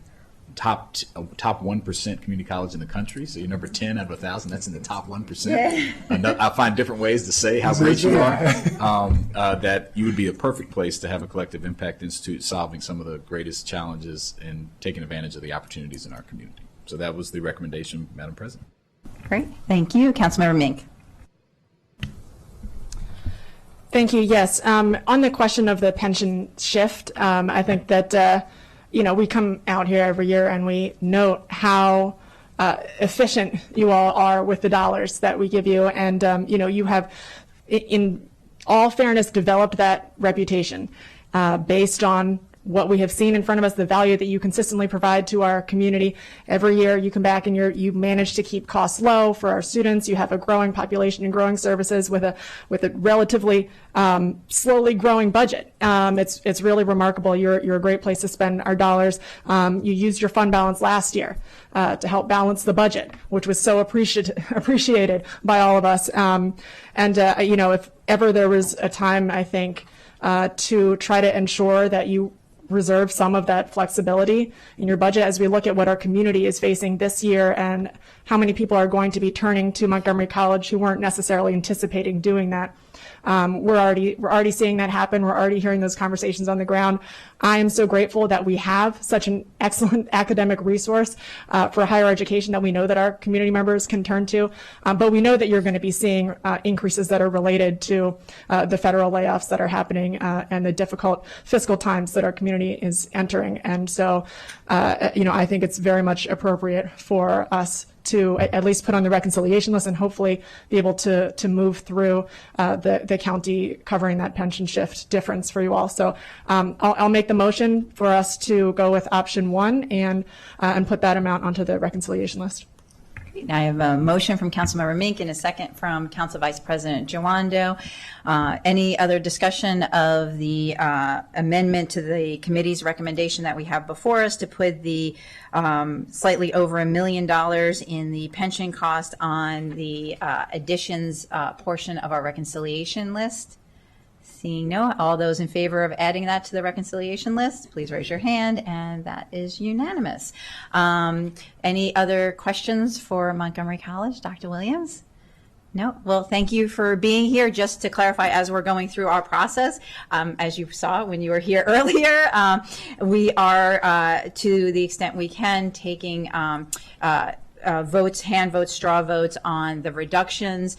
top 1% community college in the country. So you're number 10 out of 1,000. That's in the top 1%. I'll find different ways to say how great you are. That you would be a perfect place to have a collective impact institute solving some of the greatest challenges and taking advantage of the opportunities in our community. So that was the recommendation, Madam President. Great. Thank you. Councilmember Mink. Thank you. Yes. On the question of the pension shift, I think that we come out here every year and we note how efficient you all are with the dollars that we give you. And, you have, in all fairness, developed that reputation based on what we have seen in front of us, the value that you consistently provide to our community. Every year you come back and you manage to keep costs low for our students. You have a growing population and growing services with a relatively slowly growing budget. It's really remarkable. You're a great place to spend our dollars. You used your fund balance last year to help balance the budget, which was so appreciated by all of us. If ever there was a time, I think, to try to ensure that you reserve some of that flexibility in your budget as we look at what our community is facing this year and how many people are going to be turning to Montgomery College who weren't necessarily anticipating doing that. We're already seeing that happen. We're already hearing those conversations on the ground. I am so grateful that we have such an excellent academic resource for higher education that we know that our community members can turn to. But we know that you're going to be seeing increases that are related to the federal layoffs that are happening and the difficult fiscal times that our community is entering. And so, I think it's very much appropriate for us to at least put on the reconciliation list and hopefully be able to move through the county covering that pension shift difference for you all. So I'll make the motion for us to go with option 1 and put that amount onto the reconciliation list. I have a motion from Councilmember Mink and a second from Council Vice President Jawando. Any other discussion of the amendment to the committee's recommendation that we have before us to put the slightly over $1 million in the pension cost on the additions portion of our reconciliation list? Seeing no, all those in favor of adding that to the reconciliation list, please raise your hand, and that is unanimous. Any other questions for Montgomery College? Dr. Williams? No, well, thank you for being here. Just to clarify, as we're going through our process, as you saw when you were here earlier, we are, to the extent we can, taking votes, hand votes, straw votes on the reductions,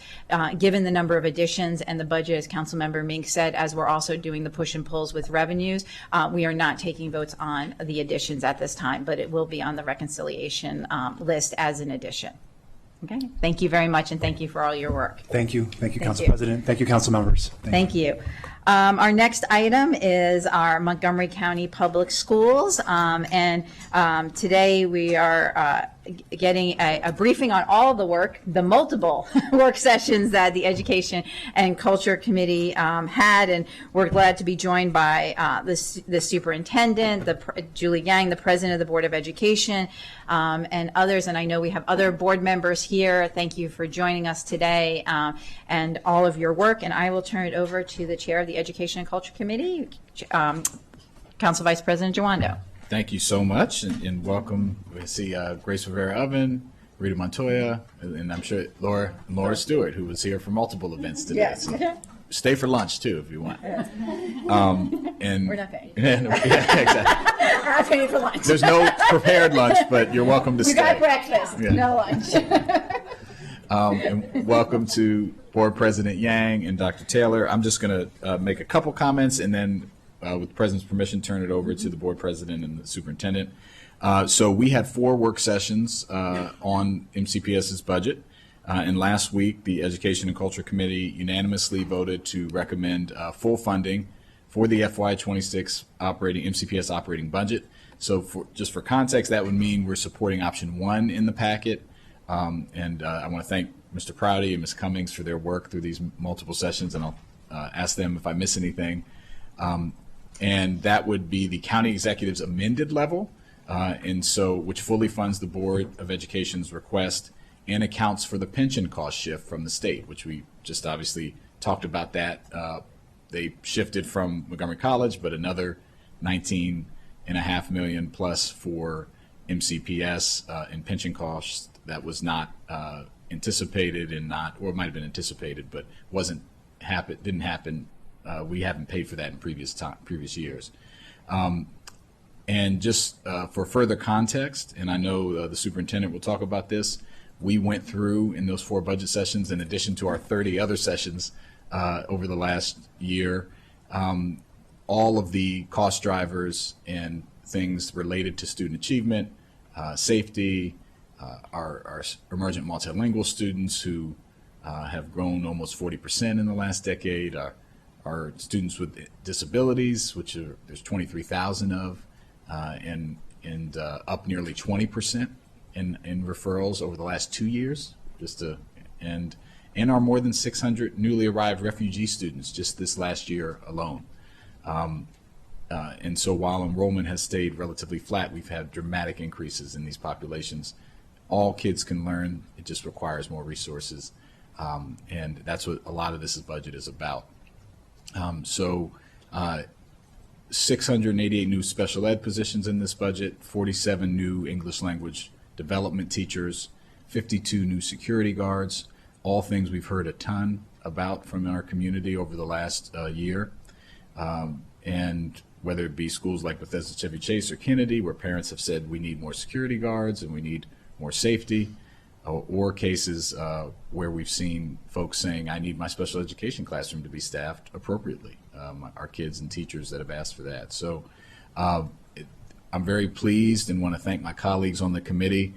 given the number of additions and the budget, as Councilmember Mink said, as we're also doing the push and pulls with revenues. We are not taking votes on the additions at this time, but it will be on the reconciliation list as an addition. Okay, thank you very much, and thank you for all your work. Thank you, Council President. Thank you, Council members. Thank you. Our next item is our Montgomery County Public Schools, and today we are getting a briefing on all the work, the multiple work sessions that the Education and Culture Committee had, and we're glad to be joined by the superintendent, Julie Yang, the president of the Board of Education, and others. And I know we have other board members here. Thank you for joining us today and all of your work. And I will turn it over to the chair of the Education and Culture Committee, Council Vice President Jawando. Thank you so much, and welcome. We see Grace Rivera-Oven, Rita Montoya, and I'm sure Laura Stewart, who was here for multiple events today. Yes. So stay for lunch too if you want. And we're not paying. Yeah, exactly. We're not paying for lunch. There's no prepared lunch, but you're welcome to stay. You got breakfast, Yeah. no lunch. And welcome to Board President Yang and Dr. Taylor. I'm just going to make a couple comments and then, with the President's permission, turn it over to the Board President and the Superintendent. So we had 4 work sessions on MCPS's budget. And last week, the Education and Culture Committee unanimously voted to recommend full funding for the FY26 MCPS operating budget. So just for context, that would mean we're supporting option 1 in the packet. And I want to thank Mr. Prouty and Ms. Cummings for their work through these multiple sessions, and I'll ask them if I miss anything. And that would be the county executive's amended level, and so which fully funds the Board of Education's request and accounts for the pension cost shift from the state, which we just obviously talked about that. They shifted from Montgomery College, but another $19.5 million plus for MCPS in pension costs that was not anticipated and or it might have been anticipated, but didn't happen. We haven't paid for that in previous years. And just for further context, and I know the superintendent will talk about this, we went through in those 4 budget sessions, in addition to our 30 other sessions over the last year, all of the cost drivers and things related to student achievement, safety, our emergent multilingual students who have grown almost 40% in the last decade, our students with disabilities, which there's 23,000 of, and up nearly 20% in referrals over the last 2 years, and our more than 600 newly arrived refugee students just this last year alone. And so while enrollment has stayed relatively flat, we've had dramatic increases in these populations. All kids can learn, it just requires more resources, and that's what a lot of this budget is about. 688 new special ed positions in this budget, 47 new English language development teachers, 52 new security guards, all things we've heard a ton about from our community over the last year. And whether it be schools like Bethesda Chevy Chase or Kennedy, where parents have said we need more security guards and we need more safety, or cases where we've seen folks saying, I need my special education classroom to be staffed appropriately, our kids and teachers that have asked for that. So I'm very pleased and want to thank my colleagues on the committee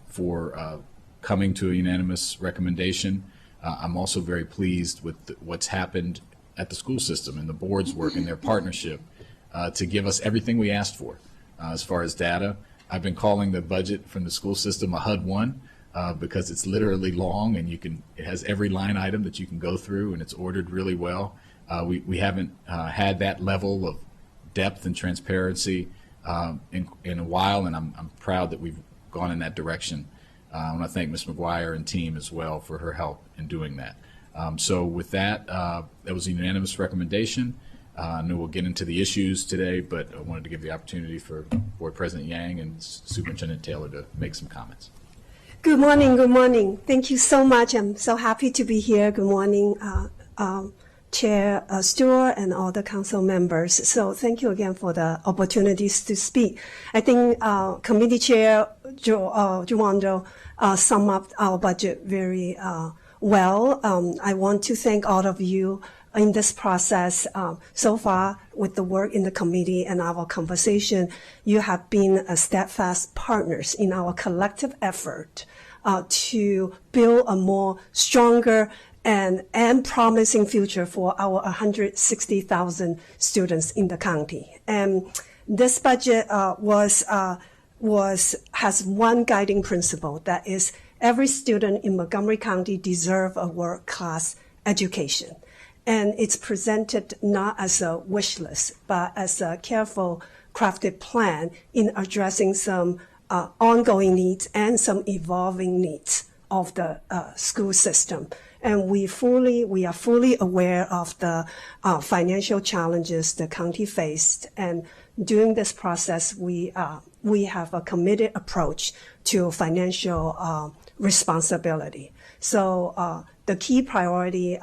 for coming to a unanimous recommendation. I'm also very pleased with what's happened at the school system and the board's work and their partnership to give us everything we asked for as far as data. I've been calling the budget from the school system a HUD-1 because it's literally long and it has every line item that you can go through and it's ordered really well. We haven't had that level of depth and transparency in a while, and I'm proud that we've gone in that direction. I want to thank Ms. McGuire and team as well for her help in doing that. So with that, that was a unanimous recommendation. I know we'll get into the issues today, but I wanted to give the opportunity for Board President Yang and Superintendent Taylor to make some comments. Good morning. Good morning. Thank you so much. I'm so happy to be here. Good morning, Chair Stewart and all the council members. So thank you again for the opportunities to speak. I think Committee Chair Juwando summed up our budget very well. I want to thank all of you in this process. So far, with the work in the committee and our conversation, you have been steadfast partners in our collective effort to build a more stronger and promising future for our 160,000 students in the county. And this budget has one guiding principle, that is every student in Montgomery County deserves a world-class education. And it's presented not as a wish list, but as a careful crafted plan in addressing some ongoing needs and some evolving needs of the school system. And we are fully aware of the financial challenges the county faced. And during this process, we have a committed approach to financial responsibility. So the key priority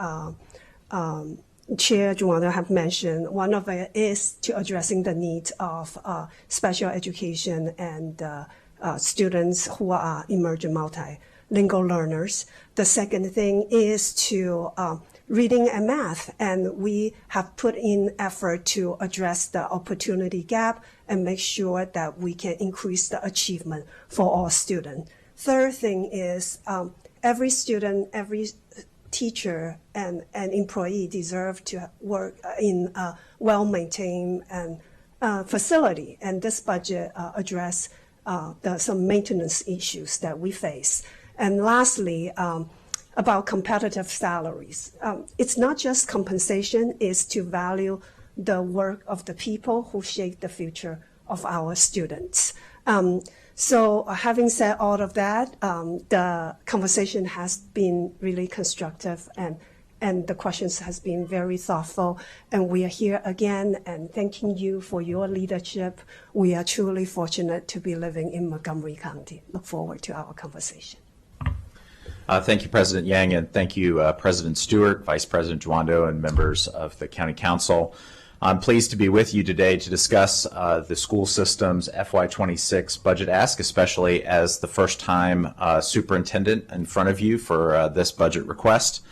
Chair Juwando have mentioned, one of it is to addressing the needs of special education and students who are emerging multilingual learners. The second thing is to reading and math, and we have put in effort to address the opportunity gap and make sure that we can increase the achievement for all students. Third thing is every student, every teacher and employee deserve to work in a well-maintained and facility, and this budget address some maintenance issues that we face. And lastly, about competitive salaries. It's not just compensation, it's to value the work of the people who shape the future of our students. So having said all of that, the conversation has been really constructive and the questions has been very thoughtful. And we are here again and thanking you for your leadership. We are truly fortunate to be living in Montgomery County. Look forward to our conversation. Thank you, President Yang, and thank you, President Stewart, Vice President Juwando, and members of the County Council. I'm pleased to be with you today to discuss the school system's FY26 budget ask, especially as the first time superintendent in front of you for this budget request.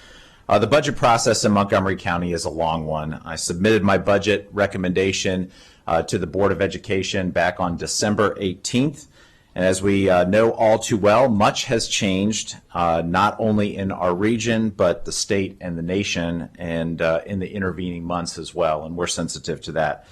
The budget process in Montgomery County is a long one. I submitted my budget recommendation to the Board of Education back on December 18th. And as we know all too well, much has changed, not only in our region, but the state and the nation, and in the intervening months as well, and we're sensitive to that.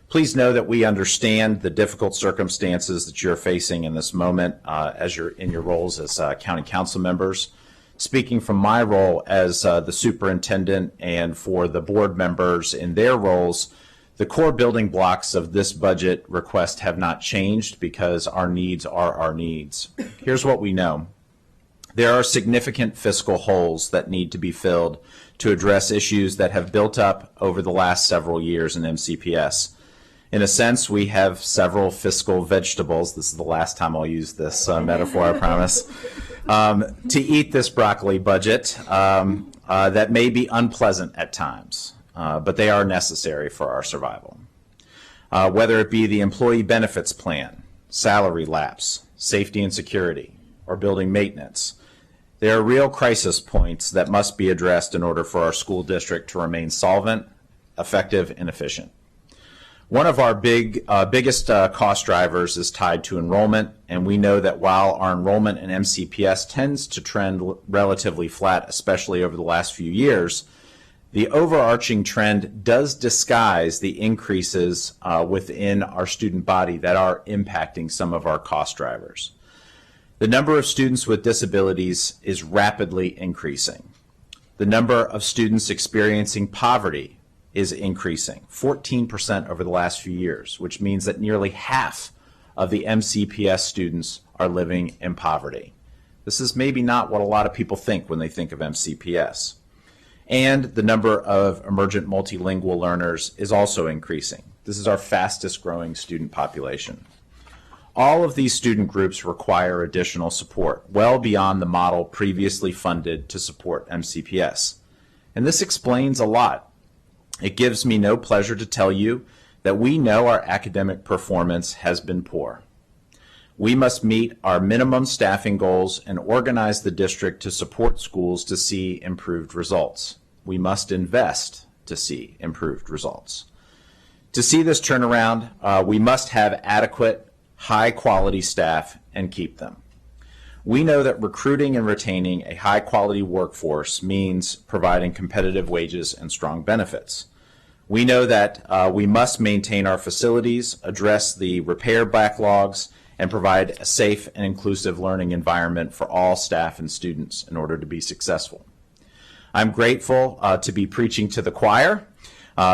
Please know that we understand the difficult circumstances that you're facing in this moment as you're in your roles as county council members. Speaking from my role as the superintendent and for the board members in their roles, the core building blocks of this budget request have not changed because our needs are our needs. Here's what we know. There are significant fiscal holes that need to be filled to address issues that have built up over the last several years in MCPS. In a sense, we have several fiscal vegetables. This is the last time I'll use this metaphor, I promise. To eat this broccoli budget that may be unpleasant at times. But they are necessary for our survival. Whether it be the employee benefits plan, salary lapse, safety and security, or building maintenance, there are real crisis points that must be addressed in order for our school district to remain solvent, effective, and efficient. One of our biggest cost drivers is tied to enrollment, and we know that while our enrollment in MCPS tends to trend relatively flat, especially over the last few years, the overarching trend does disguise the increases within our student body that are impacting some of our cost drivers. The number of students with disabilities is rapidly increasing. The number of students experiencing poverty is increasing, 14% over the last few years, which means that nearly half of the MCPS students are living in poverty. This is maybe not what a lot of people think when they think of MCPS. And the number of emergent multilingual learners is also increasing. This is our fastest growing student population. All of these student groups require additional support, well beyond the model previously funded to support MCPS. And this explains a lot. It gives me no pleasure to tell you that we know our academic performance has been poor. We must meet our minimum staffing goals and organize the district to support schools to see improved results. We must invest to see improved results. To see this turnaround, we must have adequate, high-quality staff and keep them. We know that recruiting and retaining a high-quality workforce means providing competitive wages and strong benefits. We know that we must maintain our facilities, address the repair backlogs, and provide a safe and inclusive learning environment for all staff and students in order to be successful. I'm grateful to be preaching to the choir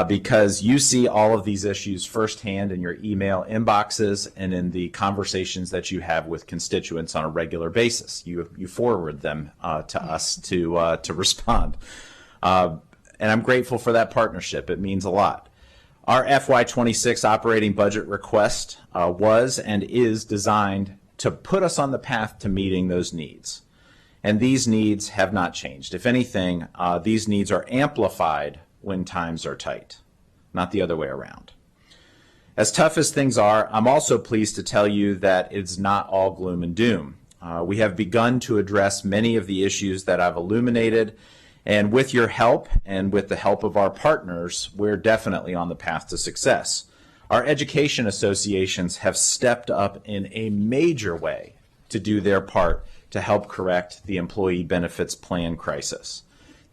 because you see all of these issues firsthand in your email inboxes and in the conversations that you have with constituents on a regular basis. You forward them to us to respond. And I'm grateful for that partnership. It means a lot. Our FY26 operating budget request was and is designed to put us on the path to meeting those needs. And these needs have not changed. If anything, these needs are amplified when times are tight, not the other way around. As tough as things are, I'm also pleased to tell you that it's not all gloom and doom. We have begun to address many of the issues that I've illuminated, and with your help and with the help of our partners, we're definitely on the path to success. Our education associations have stepped up in a major way to do their part to help correct the employee benefits plan crisis.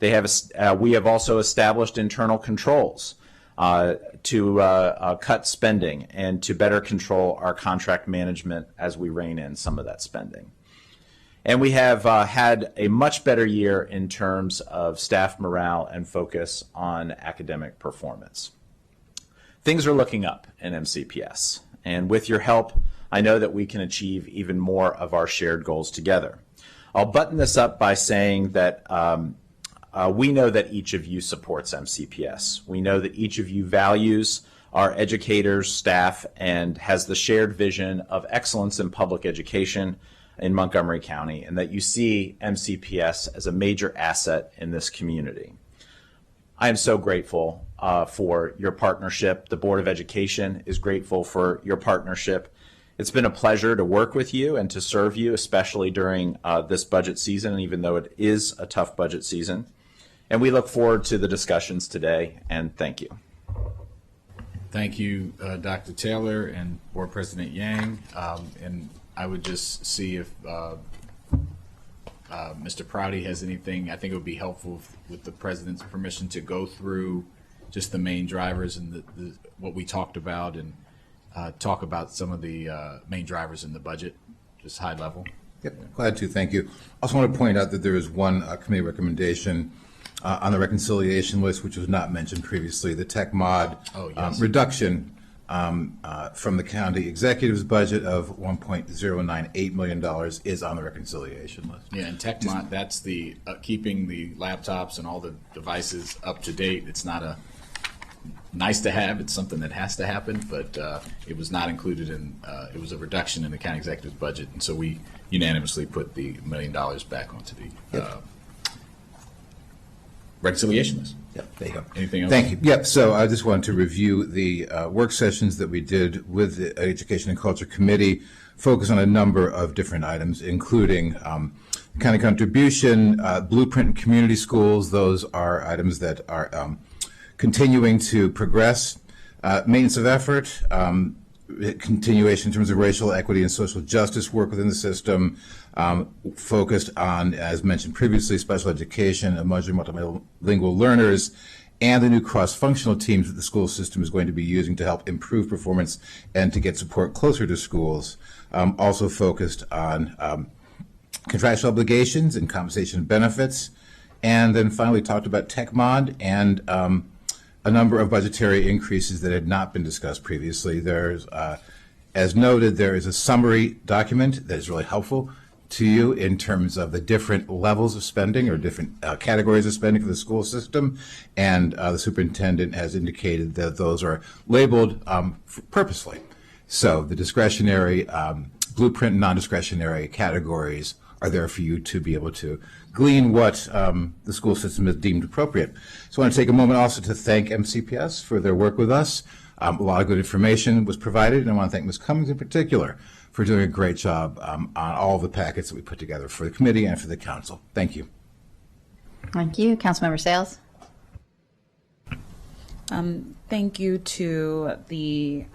We have also established internal controls to cut spending and to better control our contract management as we rein in some of that spending. And we have had a much better year in terms of staff morale and focus on academic performance. Things are looking up in MCPS, and with your help, I know that we can achieve even more of our shared goals together. I'll button this up by saying that we know that each of you supports MCPS. We know that each of you values our educators, staff, and has the shared vision of excellence in public education in Montgomery County, and that you see MCPS as a major asset in this community. I am so grateful for your partnership. The Board of Education is grateful for your partnership. It's been a pleasure to work with you and to serve you, especially during this budget season, even though it is a tough budget season. And we look forward to the discussions today, and thank you. Thank you, Dr. Taylor and Board President Yang. And I would just see if Mr. Prouty has anything. I think it would be helpful with the President's permission to go through just the main drivers and what we talked about, and talk about some of the main drivers in the budget, just high level. Yep, glad to. Thank you. I also want to point out that there is one committee recommendation on the reconciliation list, which was not mentioned previously, the Tech Mod reduction from the county executive's budget of $1.098 million is on the reconciliation list. Yeah, and Tech Mod, that's the keeping the laptops and all the devices up to date. It's not a nice to have, it's something that has to happen, but it was not included in, it was a reduction in the county executive's budget, and so we unanimously put the $1 million back onto the reconciliation list. Yep, there you go. Anything else? Thank you. Yep, so I just wanted to review the work sessions that we did with the Education and Culture Committee, focus on a number of different items, including county contribution, blueprint and community schools. Those are items that are continuing to progress. Maintenance of effort, continuation in terms of racial equity and social justice work within the system, focused on, as mentioned previously, special education, emerging multilingual learners, and the new cross-functional teams that the school system is going to be using to help improve performance and to get support closer to schools. Also focused on contractual obligations and compensation and benefits. And then finally talked about TechMod and a number of budgetary increases that had not been discussed previously. There's, as noted, there is a summary document that is really helpful to you in terms of the different levels of spending or different categories of spending for the school system, and the superintendent has indicated that those are labeled purposely So the discretionary, blueprint and non-discretionary categories are there for you to be able to glean what the school system has deemed appropriate. So I want to take a moment also to thank MCPS for their work with us. A lot of good information was provided, and I want to thank Ms. Cummings in particular for doing a great job on all the packets that we put together for the committee and for the council. Thank you. Thank you. Councilmember Sales. Thank you to the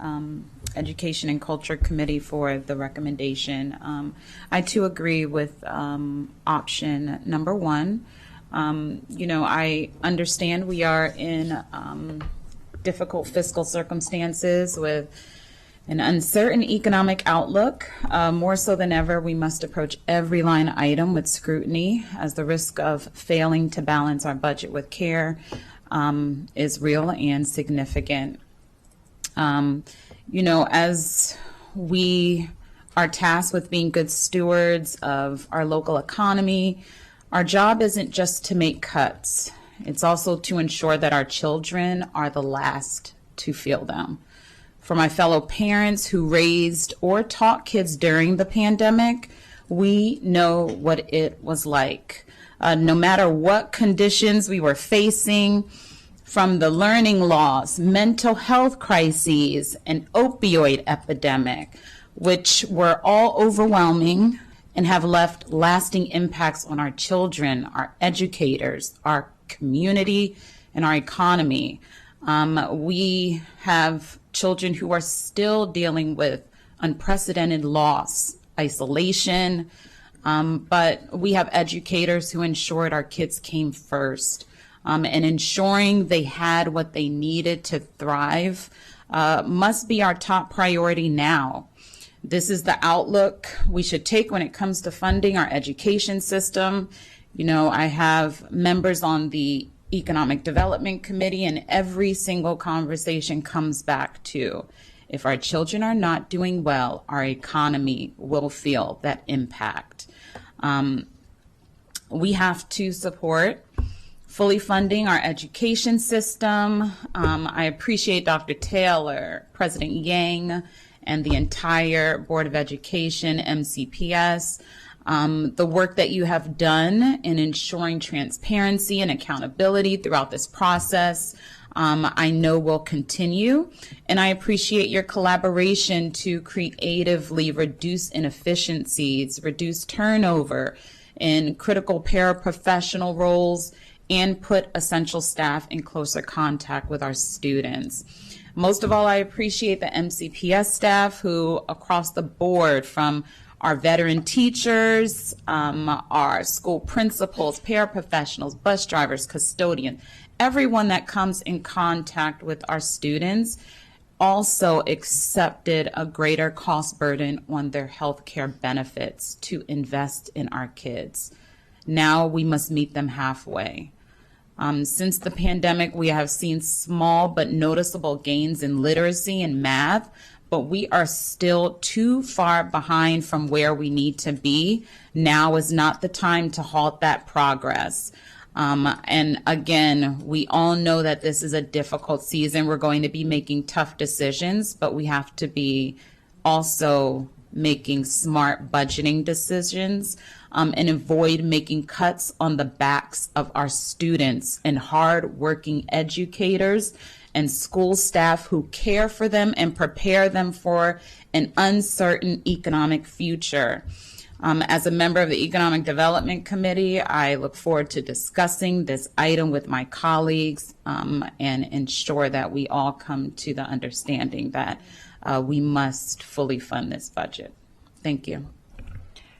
Education and Culture Committee for the recommendation. I too agree with option number one. I understand we are in difficult fiscal circumstances with an uncertain economic outlook. More so than ever, we must approach every line item with scrutiny, as the risk of failing to balance our budget with care is real and significant. As we are tasked with being good stewards of our local economy, our job isn't just to make cuts. It's also to ensure that our children are the last to feel them. For my fellow parents who raised or taught kids during the pandemic, we know what it was like. No matter what conditions we were facing, from the learning loss, mental health crises, and opioid epidemic, which were all overwhelming and have left lasting impacts on our children, our educators, our community, and our economy. We have children who are still dealing with unprecedented loss, isolation, but we have educators who ensured our kids came first. And ensuring they had what they needed to thrive must be our top priority now. This is the outlook we should take when it comes to funding our education system. I have members on the Economic Development Committee, and every single conversation comes back to, if our children are not doing well, our economy will feel that impact. We have to support fully funding our education system. I appreciate Dr. Taylor, President Yang, and the entire Board of Education, MCPS, the work that you have done in ensuring transparency and accountability throughout this process. I know will continue, and I appreciate your collaboration to creatively reduce inefficiencies, reduce turnover in critical paraprofessional roles, and put essential staff in closer contact with our students. Most of all, I appreciate the MCPS staff who, across the board, from our veteran teachers, our school principals, paraprofessionals, bus drivers, custodians, everyone that comes in contact with our students, also accepted a greater cost burden on their health care benefits to invest in our kids. Now we must meet them halfway. Since the pandemic, we have seen small but noticeable gains in literacy and math, but we are still too far behind from where we need to be. Now is not the time to halt that progress. And again, we all know that this is a difficult season. We're going to be making tough decisions, but we have to be also making smart budgeting decisions and avoid making cuts on the backs of our students and hard-working educators and school staff who care for them and prepare them for an uncertain economic future. As a member of the Economic Development Committee, I look forward to discussing this item with my colleagues and ensure that we all come to the understanding that we must fully fund this budget. Thank you.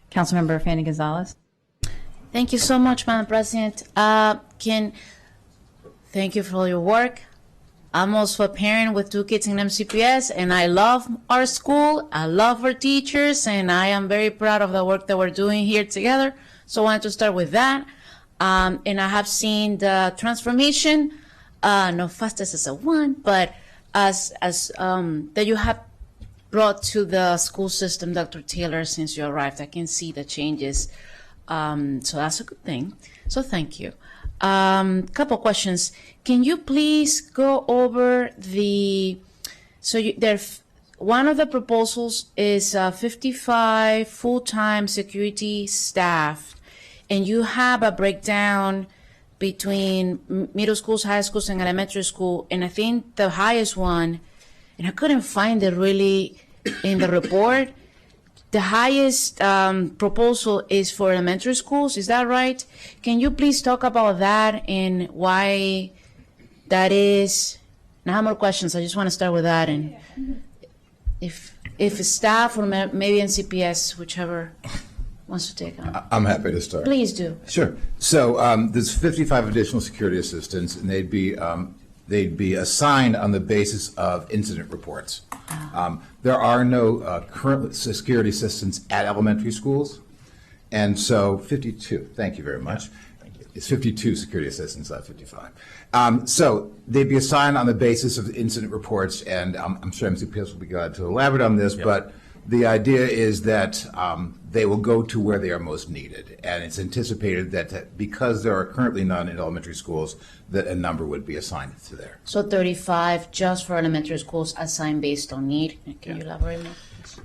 Councilmember Fanny Gonzalez. Thank you so much, Madam President. Thank you for all your work. I'm also a parent with 2 kids in MCPS, and I love our school. I love our teachers, and I am very proud of the work that we're doing here together. So I wanted to start with that. And I have seen the transformation, not fastest as a one, but as that you have brought to the school system, Dr. Taylor, since you arrived. I can see the changes. So that's a good thing. So thank you. Couple questions. Can you please go over one of the proposals is 55 full-time security staff, and you have a breakdown between middle schools, high schools, and elementary school. And I think the highest one, and I couldn't find it really in the report, the highest proposal is for elementary schools. Is that right? Can you please talk about that and why that is? And I have more questions. I just want to start with that. And if staff or maybe NCPS, whichever wants to take on. I'm happy to start. Please do. Sure. So there's 55 additional security assistants, and they'd be assigned on the basis of incident reports. There are no current security assistants at elementary schools, and so 52. Thank you very much. Yeah. It's 52 security assistants, not 55. So they'd be assigned on the basis of incident reports, and I'm sure MCPS will be glad to elaborate on this, but the idea is that they will go to where they are most needed, and it's anticipated that because there are currently none in elementary schools, that a number would be assigned to there. So 35 just for elementary schools assigned based on need. Can you elaborate more?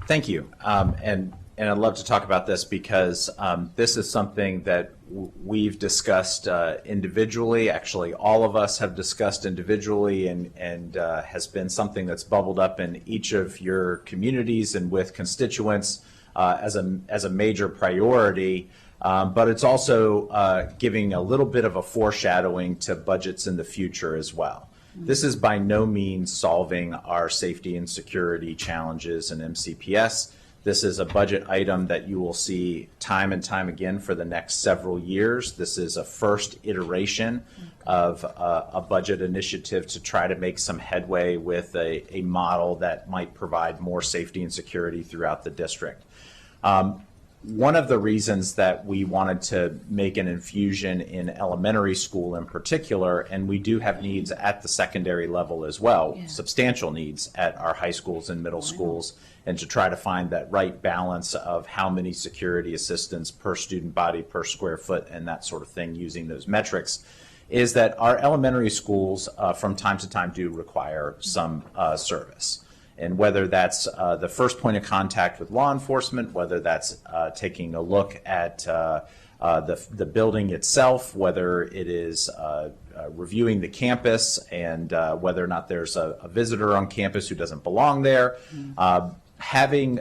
Thank you. And I'd love to talk about this because this is something that we've discussed individually. Actually, all of us have discussed individually, and has been something that's bubbled up in each of your communities and with constituents as a major priority. But it's also giving a little bit of a foreshadowing to budgets in the future as well. This is by no means solving our safety and security challenges in MCPS. This is a budget item that you will see time and time again for the next several years. This is a first iteration of a budget initiative to try to make some headway with a model that might provide more safety and security throughout the district. One of the reasons that we wanted to make an infusion in elementary school in particular, and we do have needs at the secondary level as well, substantial needs at our high schools and middle schools, and to try to find that right balance of how many security assistants per student body per square foot and that sort of thing using those metrics, is that our elementary schools from time to time do require some service. And whether that's the first point of contact with law enforcement, whether that's taking a look at the building itself, whether it is reviewing the campus and whether or not there's a visitor on campus who doesn't belong there, having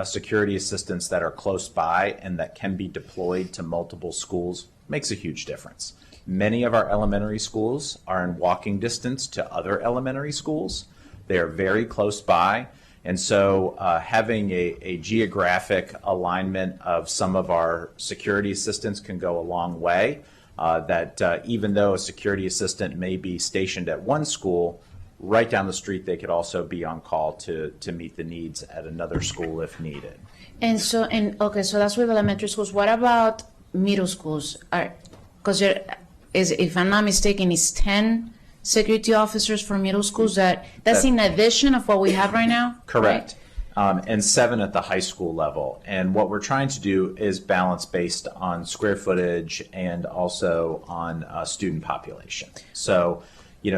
security assistants that are close by and that can be deployed to multiple schools makes a huge difference. Many of our elementary schools are in walking distance to other elementary schools. They are very close by, and so having a geographic alignment of some of our security assistants can go a long way. That even though a security assistant may be stationed at one school, right down the street they could also be on call to meet the needs at another school if needed. And so, okay, so that's with elementary schools. What about middle schools? Because if I'm not mistaken, it's 10 security officers for middle schools. That's in addition of what we have right now? Correct. Right? And 7 at the high school level. And what we're trying to do is balance based on square footage and also on student population. So,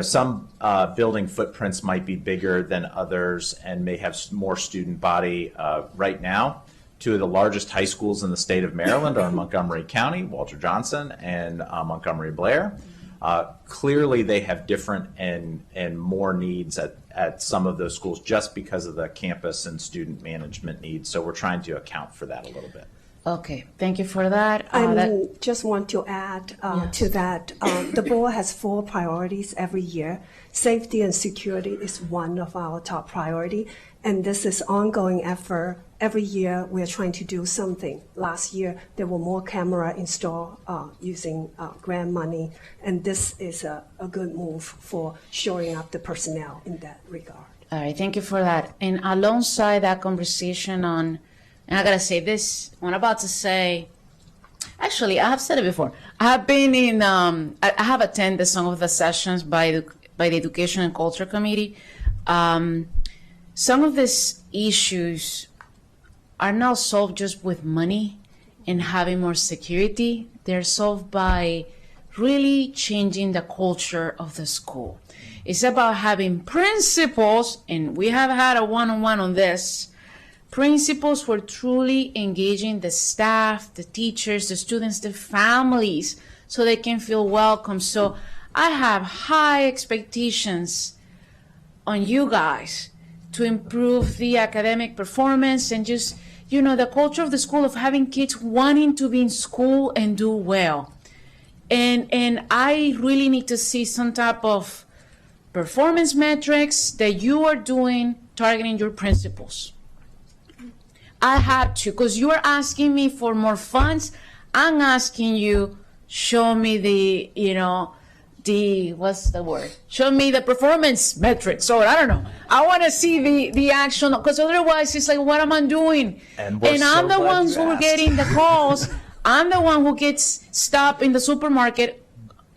some building footprints might be bigger than others and may have more student body. Right now, 2 of the largest high schools in the state of Maryland are in Montgomery County, Walter Johnson, and Montgomery Blair. Clearly, they have different and more needs at some of those schools just because of the campus and student management needs. So we're trying to account for that a little bit. Okay, thank you for that. I just want to add to that. The board has 4 priorities every year. Safety and security is one of our top priority, and this is ongoing effort. Every year, we're trying to do something. Last year, there were more camera installed using grant money, and this is a good move for shoring up the personnel in that regard. All right, thank you for that. And alongside that conversation on, and I gotta say this, what I'm about to say, actually, I have said it before. I have been in, I have attended some of the sessions by the Education and Culture Committee. Some of these issues are not solved just with money and having more security. They're solved by really changing the culture of the school. It's about having principals, and we have had a one-on-one on this, principals who are truly engaging the staff, the teachers, the students, the families, so they can feel welcome. So I have high expectations on you guys to improve the academic performance and just, you know, the culture of the school of having kids wanting to be in school and do well. And I really need to see some type of performance metrics that you are doing targeting your principals. I have to, because you are asking me for more funds. I'm asking you, show me the, you know, what's the word? Show me the performance metrics. So I don't know. I want to see the action, because otherwise it's like, what am I doing? And I'm the ones who are getting the calls. I'm the one who gets stopped in the supermarket.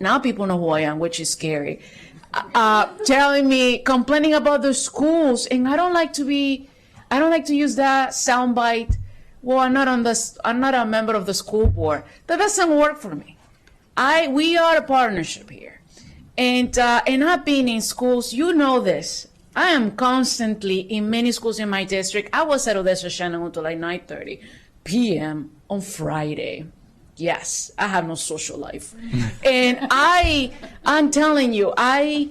Now people know who I am, which is scary. Telling me, complaining about the schools, and I don't like to use that soundbite. Well, I'm not a member of the school board. That doesn't work for me. We are a partnership here, and I've been in schools. You know this. I am constantly in many schools in my district. I was at Odessa Shannon until like 9:30 p.m. on Friday. Yes, I have no social life. And I'm telling you, I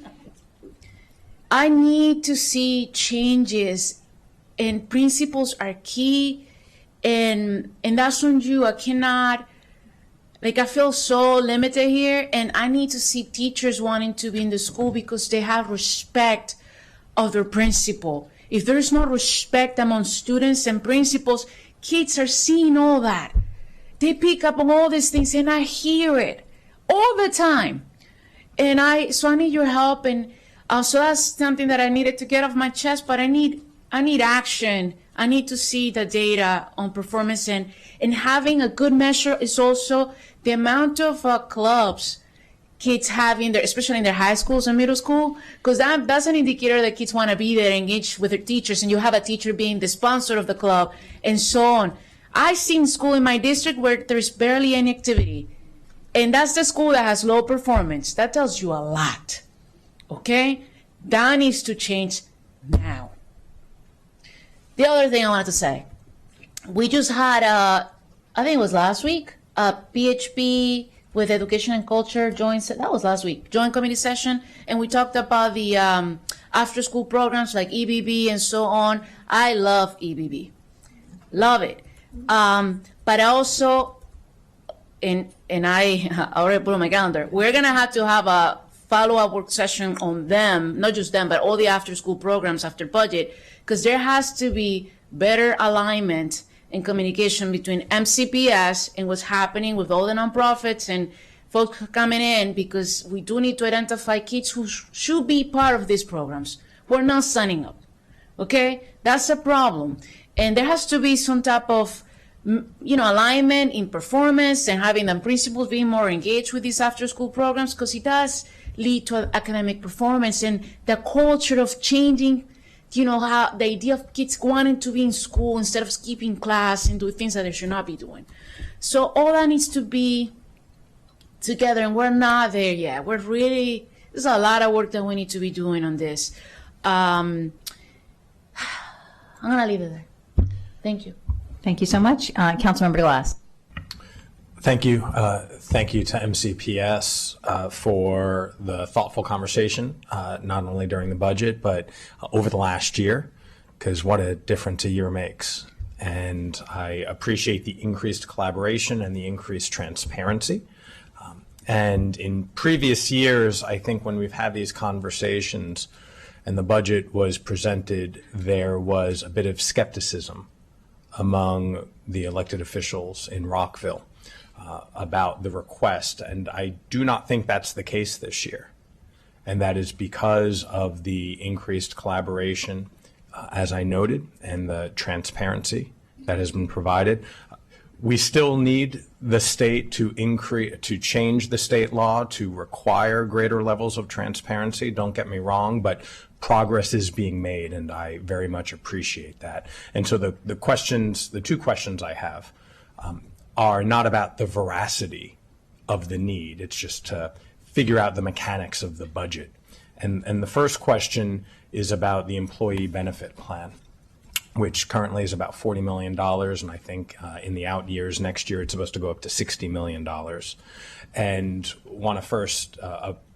need to see changes, and principles are key, and that's on you. I cannot, like, I feel so limited here, and I need to see teachers wanting to be in the school because they have respect of their principal. If there's no respect among students and principals, kids are seeing all that. They pick up on all these things, and I hear it all the time. And so I need your help, and so that's something that I needed to get off my chest. But I need action. I need to see the data on performance, and having a good measure is also the amount of clubs kids have in there, especially in their high schools and middle school, because that's an indicator that kids want to be there, engage with their teachers, and you have a teacher being the sponsor of the club, and so on. I've seen school in my district where there's barely any activity, and that's the school that has low performance. That tells you a lot, okay? That needs to change now. The other thing I wanted to say, we just had, I think it was last week, a PHP with Education and Culture joint committee session, and we talked about the after-school programs like EBB and so on. I love EBB, love it. But also, and I already put on my calendar, we're gonna have to have a follow-up work session on them, not just them, but all the after-school programs after budget, because there has to be better alignment and communication between MCPS and what's happening with all the nonprofits and folks coming in, because we do need to identify kids who should be part of these programs who are not signing up. Okay? That's a problem. And there has to be some type of, alignment in performance, and having the principals being more engaged with these after-school programs, because it does lead to academic performance and the culture of changing, how the idea of kids wanting to be in school instead of skipping class and doing things that they should not be doing. So all that needs to be together, and we're not there yet. There's a lot of work that we need to be doing on this. I'm going to leave it there. Thank you. Thank you so much. Councilmember Glass. Thank you. Thank you to MCPS for the thoughtful conversation, not only during the budget, but over the last year, because what a difference a year makes. And I appreciate the increased collaboration and the increased transparency. And in previous years, I think when we've had these conversations and the budget was presented, there was a bit of skepticism among the elected officials in Rockville about the request. And I do not think that's the case this year. And that is because of the increased collaboration, as I noted, and the transparency that has been provided. We still need the state to change the state law to require greater levels of transparency. Don't get me wrong, but progress is being made, and I very much appreciate that. And so the two questions I have are not about the veracity of the need. It's just to figure out the mechanics of the budget. And the first question is about the employee benefit plan, which currently is about $40 million. And I think in the out years, next year, it's supposed to go up to $60 million. And want to first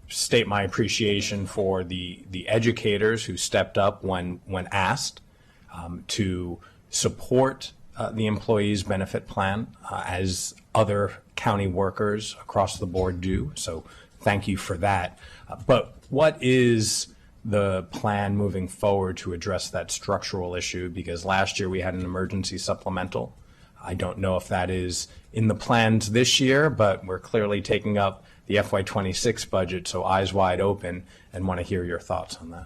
state my appreciation for the educators who stepped up when asked to support the employees benefit plan as other county workers across the board do. So thank you for that. But what is the plan moving forward to address that structural issue? Because last year we had an emergency supplemental. I don't know if that is in the plans this year, but we're clearly taking up the FY26 budget, so eyes wide open, and want to hear your thoughts on that.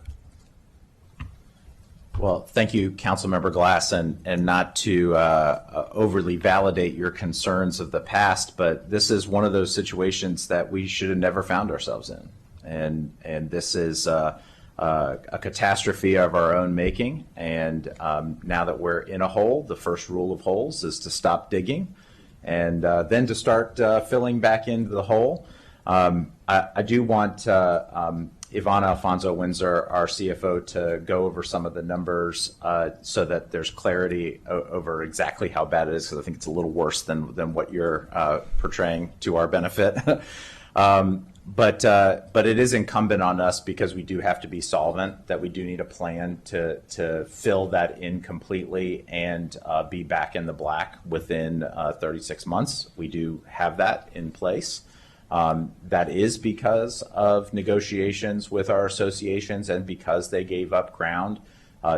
Well, thank you, Councilmember Glass, and not to overly validate your concerns of the past, but this is one of those situations that we should have never found ourselves in, and this is a catastrophe of our own making. And now that we're in a hole, the first rule of holes is to stop digging, and then to start filling back into the hole. I do want Ivana Alfonso-Windsor, our CFO, to go over some of the numbers so that there's clarity over exactly how bad it is, because I think it's a little worse than what you're portraying to our benefit. But it is incumbent on us, because we do have to be solvent, that we do need a plan to fill that in completely and be back in the black within 36 months. We do have that in place. That is because of negotiations with our associations and because they gave up ground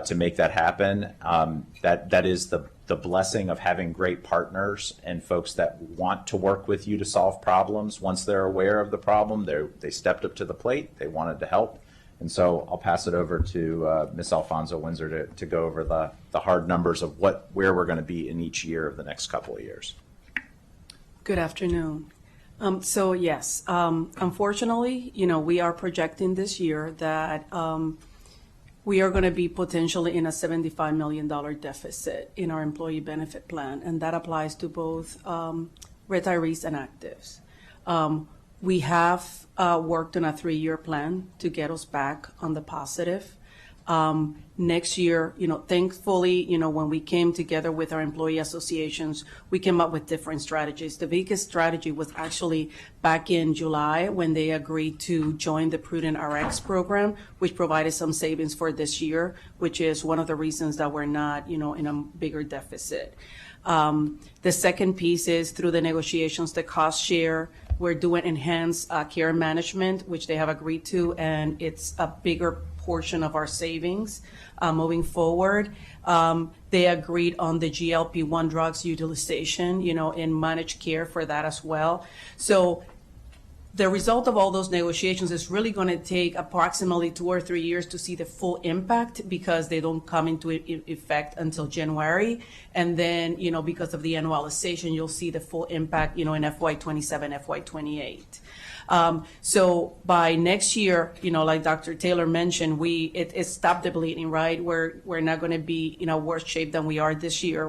to make that happen. That is the blessing of having great partners and folks that want to work with you to solve problems. Once they're aware of the problem, they stepped up to the plate. They wanted to help. And so I'll pass it over to Ms. Alfonso-Windsor to go over the hard numbers of where we're going to be in each year of the next couple of years. Good afternoon. So yes, unfortunately, we are projecting this year that we are going to be potentially in a $75 million deficit in our employee benefit plan, and that applies to both retirees and actives. We have worked on a 3-year plan to get us back on the positive. Next year, thankfully, when we came together with our employee associations, we came up with different strategies. The biggest strategy was actually back in July when they agreed to join the Prudent RX program, which provided some savings for this year, which is one of the reasons that we're not, in a bigger deficit. The second piece is through the negotiations, the cost share. We're doing enhanced care management, which they have agreed to, and it's a bigger portion of our savings moving forward. They agreed on the GLP-1 drugs utilization, in managed care for that as well. So the result of all those negotiations is really going to take approximately 2 or 3 years to see the full impact, because they don't come into effect until January. And then, because of the annualization, you'll see the full impact, in FY27, FY28. So by next year, like Dr. Taylor mentioned, it stopped the bleeding, right? We're not going to be in a worse shape than we are this year.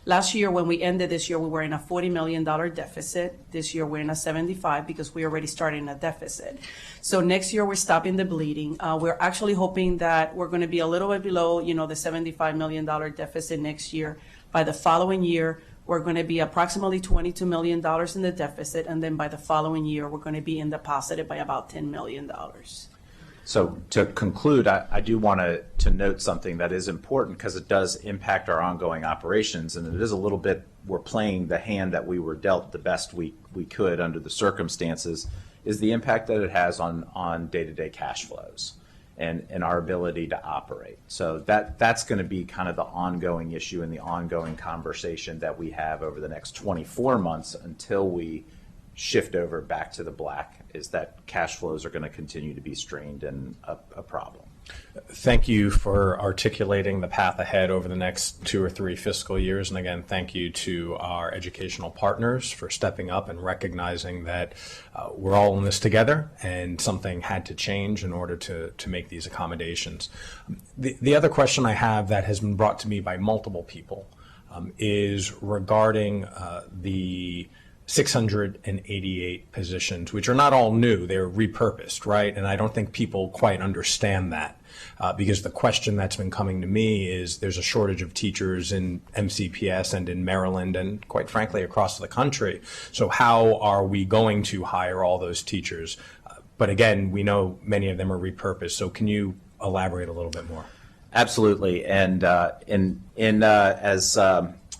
Last year, when we ended this year, we were in a $40 million deficit. This year, we're in a 75 because we already started in a deficit. So next year, we're stopping the bleeding. We're actually hoping that we're going to be a little bit below, the $75 million deficit next year. By the following year, we're going to be approximately $22 million in the deficit, and then by the following year, we're going to be in the positive by about $10 million. So to conclude, I do want to note something that is important, because it does impact our ongoing operations, and it is a little bit, we're playing the hand that we were dealt the best we could under the circumstances, is the impact that it has on day-to-day cash flows and our ability to operate. So that's going to be kind of the ongoing issue and the ongoing conversation that we have over the next 24 months until we shift over back to the black, is that cash flows are going to continue to be strained and a problem. Thank you for articulating the path ahead over the next 2 or 3 fiscal years. And again, thank you to our educational partners for stepping up and recognizing that we're all in this together and something had to change in order to make these accommodations. The other question I have that has been brought to me by multiple people is regarding the 688 positions, which are not all new, they're repurposed, right? And I don't think people quite understand that because the question that's been coming to me is there's a shortage of teachers in MCPS and in Maryland and quite frankly across the country. So how are we going to hire all those teachers? But again, we know many of them are repurposed. So can you elaborate a little bit more? Absolutely. And as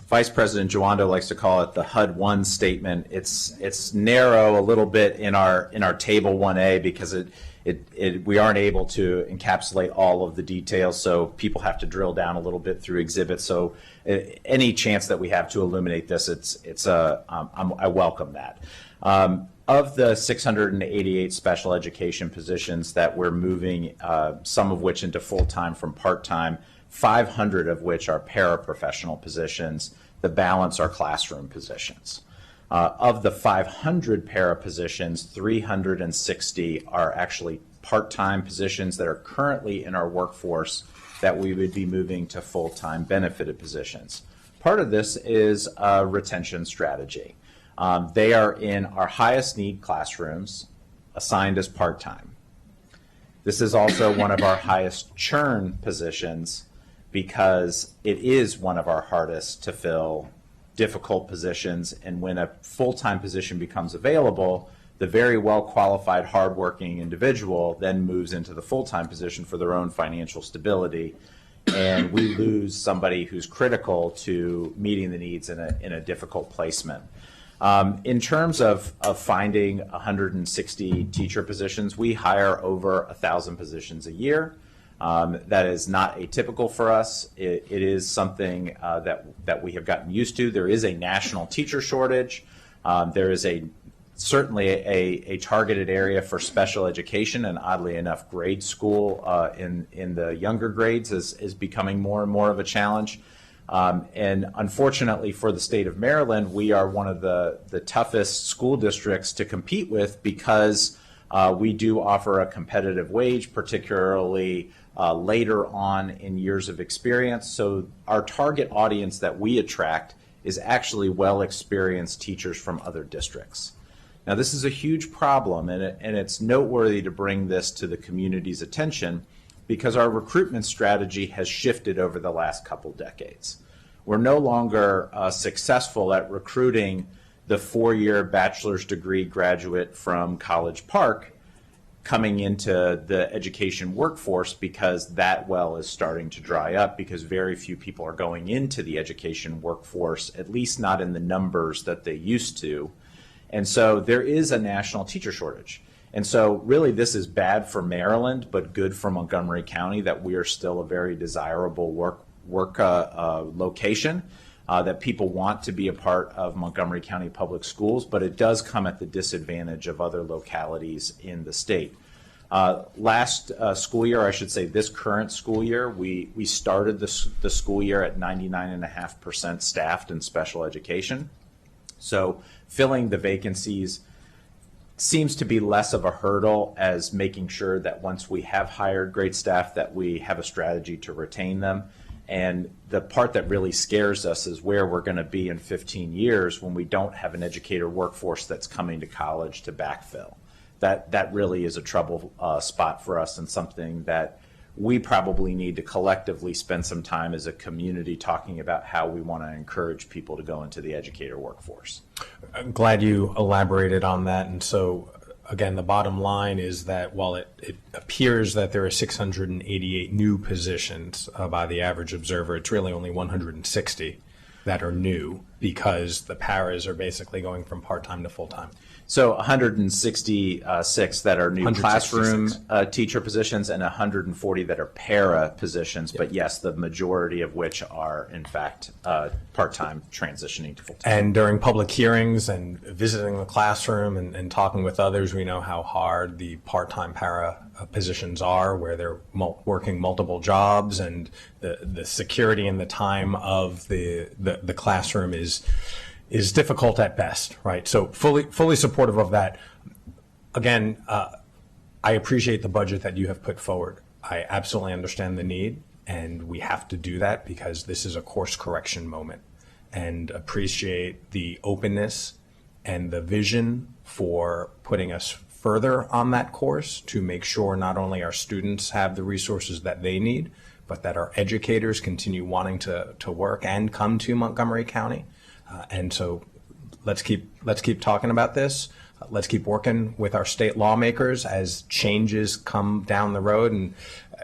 Vice President Juando likes to call it, the HUD 1 statement, it's narrow a little bit in our table 1A because we aren't able to encapsulate all of the details, so people have to drill down a little bit through exhibits. So any chance that we have to illuminate this, I welcome that. Of the 688 special education positions that we're moving, some of which into full-time from part-time, 500 of which are paraprofessional positions. The balance are classroom positions. Of the 500 para positions, 360 are actually part-time positions that are currently in our workforce that we would be moving to full-time benefited positions. Part of this is a retention strategy. They are in our highest need classrooms assigned as part-time. This is also one of our highest churn positions because it is one of our hardest to fill difficult positions, and when a full-time position becomes available, the very well-qualified, hardworking individual then moves into the full-time position for their own financial stability, and we lose somebody who's critical to meeting the needs in a difficult placement. In terms of finding 160 teacher positions, we hire over 1,000 positions a year. That is not atypical for us. It is something that we have gotten used to. There is a national teacher shortage. There is certainly a targeted area for special education, and oddly enough, grade school in the younger grades is becoming more and more of a challenge. And unfortunately for the state of Maryland, we are one of the toughest school districts to compete with because we do offer a competitive wage, particularly later on in years of experience. So our target audience that we attract is actually well-experienced teachers from other districts. Now, this is a huge problem, and it's noteworthy to bring this to the community's attention because our recruitment strategy has shifted over the last couple decades. We're no longer successful at recruiting the four-year bachelor's degree graduate from College Park coming into the education workforce because that well is starting to dry up because very few people are going into the education workforce, at least not in the numbers that they used to. And so there is a national teacher shortage. And so really this is bad for Maryland, but good for Montgomery County that we are still a very desirable work location, that people want to be a part of Montgomery County Public Schools, but it does come at the disadvantage of other localities in the state. Last school year, I should say this current school year, we started the school year at 99.5% staffed in special education. So filling the vacancies seems to be less of a hurdle as making sure that once we have hired great staff that we have a strategy to retain them. And the part that really scares us is where we're going to be in 15 years when we don't have an educator workforce that's coming to college to backfill. That really is a trouble spot for us and something that we probably need to collectively spend some time as a community talking about how we want to encourage people to go into the educator workforce. I'm glad you elaborated on that. And so, again, the bottom line is that while it appears that there are 688 new positions by the average observer, it's really only 160 that are new because the paras are basically going from part-time to full-time. So 166 that are new classroom teacher positions and 140 that are para positions, but yes, the majority of which are in fact part-time transitioning to full-time. And during public hearings and visiting the classroom and talking with others, we know how hard the part-time para positions are, where they're working multiple jobs, and the security and the time of the classroom is difficult at best, right? So fully supportive of that. Again, I appreciate the budget that you have put forward. I absolutely understand the need, and we have to do that because this is a course correction moment, and appreciate the openness and the vision for putting us further on that course to make sure not only our students have the resources that they need, but that our educators continue wanting to work and come to Montgomery County. And so let's keep talking about this. Let's keep working with our state lawmakers as changes come down the road. And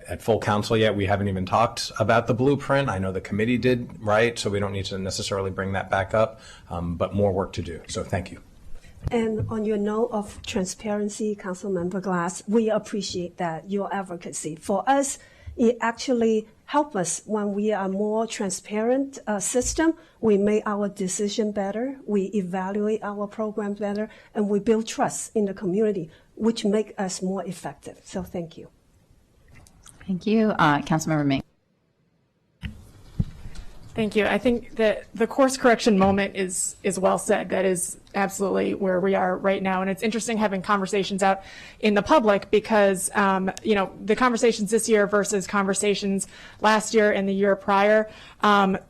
at full council yet, we haven't even talked about the blueprint. I know the committee did, right? So we don't need to necessarily bring that back up, but more work to do. So thank you. And on your note of transparency, Councilmember Glass, we appreciate that, your advocacy. For us, it actually helps us when we are more transparent system. We make our decision better, we evaluate our programs better, and we build trust in the community, which make us more effective. So thank you. Thank you. Councilmember Ming. Thank you. I think that the course correction moment is well said. That is absolutely where we are right now. And it's interesting having conversations out in the public because, the conversations this year versus conversations last year and the year prior,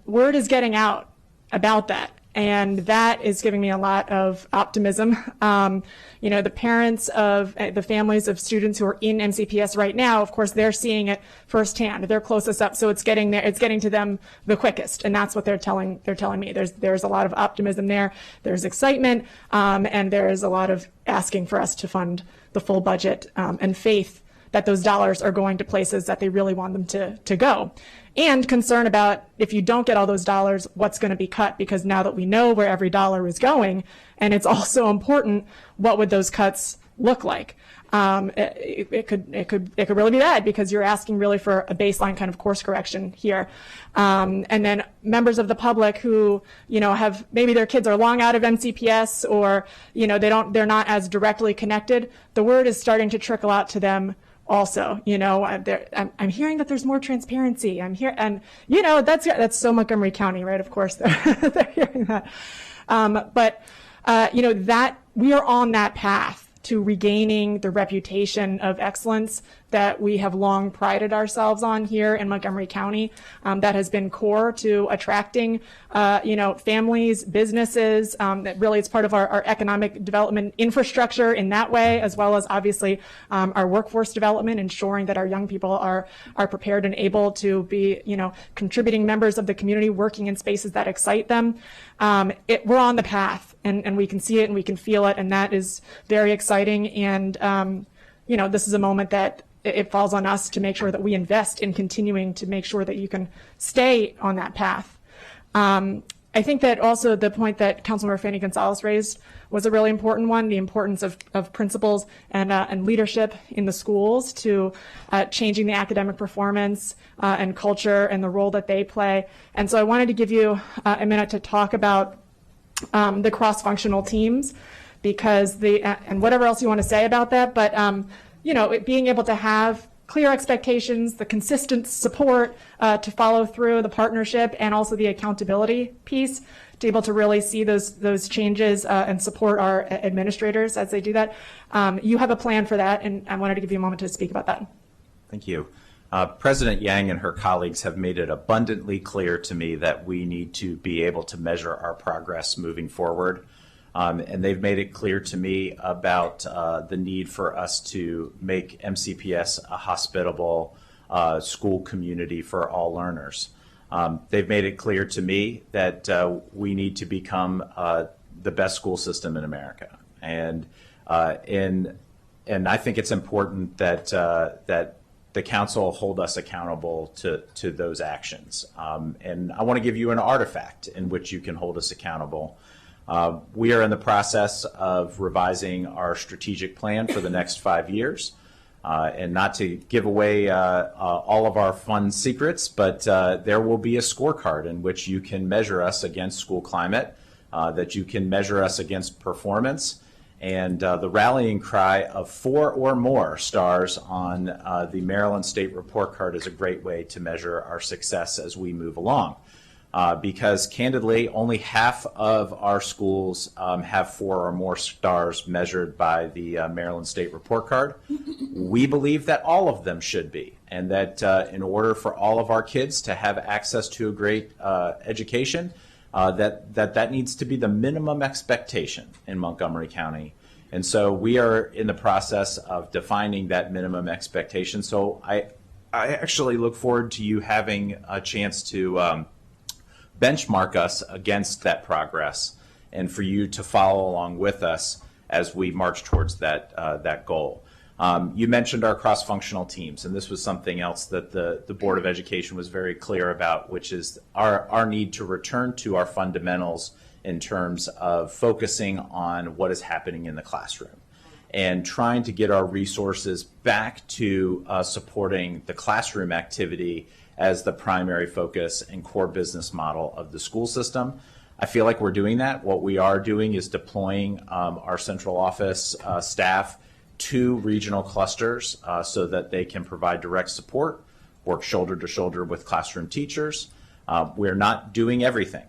word is getting out about that. And that is giving me a lot of optimism. The parents of the families of students who are in MCPS right now, of course, they're seeing it firsthand. They're closest up, so it's getting there. It's getting to them the quickest, and that's what they're telling me. There's a lot of optimism there. There's excitement, and there's a lot of asking for us to fund the full budget and faith that those dollars are going to places that they really want them to go. And concern about if you don't get all those dollars, what's going to be cut, because now that we know where every dollar is going, and it's also important, what would those cuts look like? It could really be bad because you're asking really for a baseline kind of course correction here. And then members of the public who, have maybe their kids are long out of MCPS or, they're not as directly connected. The word is starting to trickle out to them also. I'm hearing that there's more transparency. I'm here, and that's so Montgomery County, right? Of course, they're hearing that. That we are on that path to regaining the reputation of excellence that we have long prided ourselves on here in Montgomery County. That has been core to attracting, families, businesses. That really is part of our economic development infrastructure in that way, as well as obviously our workforce development, ensuring that our young people are prepared and able to be, contributing members of the community, working in spaces that excite them. We're on the path, and we can see it and we can feel it, and that is very exciting. And this is a moment that it falls on us to make sure that we invest in continuing to make sure that you can stay on that path. I think that also the point that Councilmember Fanny Gonzalez raised was a really important one, the importance of principals and leadership in the schools to changing the academic performance and culture and the role that they play. And so I wanted to give you a minute to talk about the cross-functional teams, because and whatever else you want to say about that, but being able to have clear expectations, the consistent support to follow through, the partnership, and also the accountability piece to be able to really see those changes and support our administrators as they do that. You have a plan for that, and I wanted to give you a moment to speak about that. Thank you. President Yang and her colleagues have made it abundantly clear to me that we need to be able to measure our progress moving forward. And they've made it clear to me about the need for us to make MCPS a hospitable school community for all learners. They've made it clear to me that we need to become the best school system in America. And I think it's important that the council hold us accountable to those actions. And I want to give you an artifact in which you can hold us accountable. We are in the process of revising our strategic plan for the next 5 years. And not to give away all of our fun secrets, but there will be a scorecard in which you can measure us against school climate, that you can measure us against performance, and the rallying cry of 4 or more stars on the Maryland State Report Card is a great way to measure our success as we move along. Because candidly, only half of our schools have 4 or more stars measured by the Maryland State Report Card. We believe that all of them should be, and that in order for all of our kids to have access to a great education, that needs to be the minimum expectation in Montgomery County. And so we are in the process of defining that minimum expectation. So I actually look forward to you having a chance to benchmark us against that progress and for you to follow along with us as we march towards that goal. You mentioned our cross-functional teams, and this was something else that the Board of Education was very clear about, which is our need to return to our fundamentals in terms of focusing on what is happening in the classroom and trying to get our resources back to supporting the classroom activity as the primary focus and core business model of the school system. I feel like we're doing that. What we are doing is deploying our central office staff to regional clusters so that they can provide direct support, work shoulder to shoulder with classroom teachers. We're not doing everything.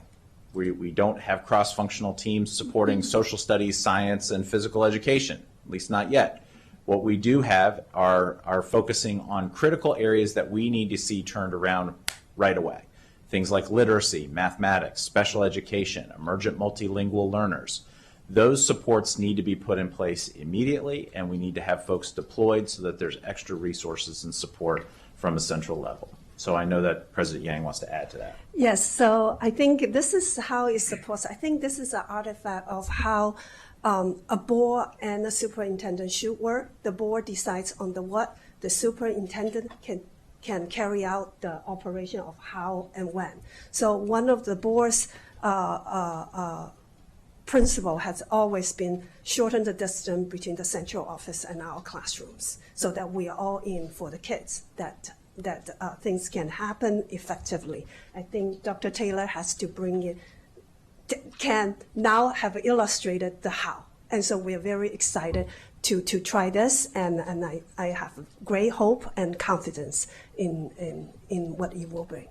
We don't have cross-functional teams supporting social studies, science, and physical education, at least not yet. What we do have are focusing on critical areas that we need to see turned around right away. Things like literacy, mathematics, special education, emergent multilingual learners. Those supports need to be put in place immediately, and we need to have folks deployed so that there's extra resources and support from a central level. So I know that President Yang wants to add to that. Yes, so I think this is how it's supposed. I think this is an artifact of how a board and a superintendent should work. The board decides on the what, the superintendent can carry out the operation of how and when. So one of the board's principle has always been shorten the distance between the central office and our classrooms so that we are all in for the kids, that things can happen effectively. I think Dr. Taylor has to bring it, can now have illustrated the how. And so we're very excited to try this, and I have great hope and confidence in what it will bring.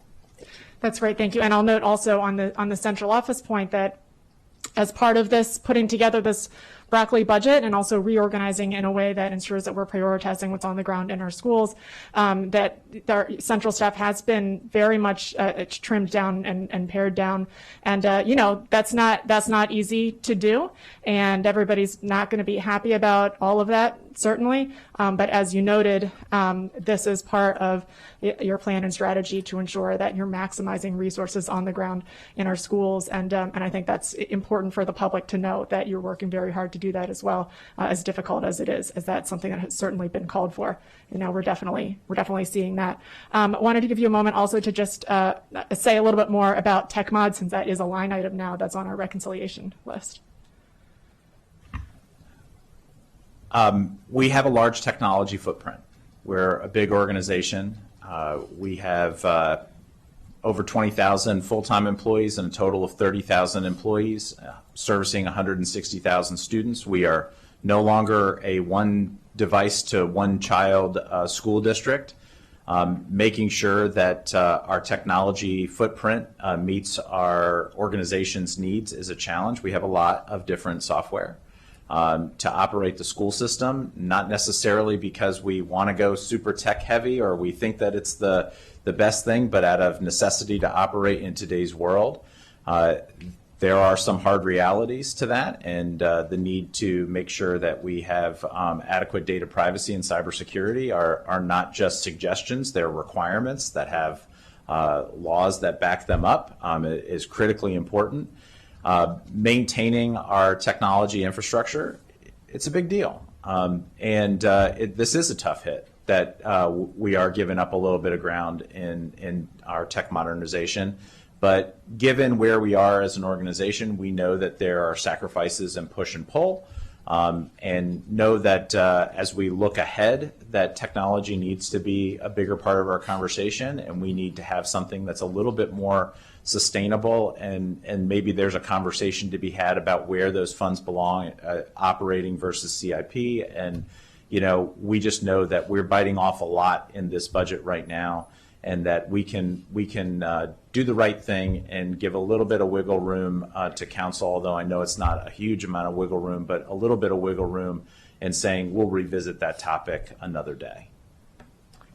That's great, thank you. And I'll note also on the central office point that as part of this, putting together this broccoli budget and also reorganizing in a way that ensures that we're prioritizing what's on the ground in our schools, that our central staff has been very much trimmed down and pared down. And, that's not easy to do. And everybody's not going to be happy about all of that, certainly. But as you noted, this is part of your plan and strategy to ensure that you're maximizing resources on the ground in our schools. And I think that's important for the public to know that you're working very hard to do that as well, as difficult as it is, as that's something that has certainly been called for. And now we're definitely seeing that. I wanted to give you a moment also to just say a little bit more about TechMod, since that is a line item now that's on our reconciliation list. We have a large technology footprint. We're a big organization. We have over 20,000 full-time employees and a total of 30,000 employees servicing 160,000 students. We are no longer a one device to one child school district. Making sure that our technology footprint meets our organization's needs is a challenge. We have a lot of different software to operate the school system, not necessarily because we want to go super tech heavy or we think that it's the best thing, but out of necessity to operate in today's world. There are some hard realities to that, and the need to make sure that we have adequate data privacy and cybersecurity are not just suggestions, they're requirements that have laws that back them up. It is critically important. Maintaining our technology infrastructure, it's a big deal. This is a tough hit that we are giving up a little bit of ground in our tech modernization. But given where we are as an organization, we know that there are sacrifices and push and pull, and know that as we look ahead, that technology needs to be a bigger part of our conversation, and we need to have something that's a little bit more sustainable, and maybe there's a conversation to be had about where those funds belong, operating versus CIP. And we just know that we're biting off a lot in this budget right now, and that we can do the right thing and give a little bit of wiggle room to council, although I know it's not a huge amount of wiggle room, but a little bit of wiggle room in saying we'll revisit that topic another day.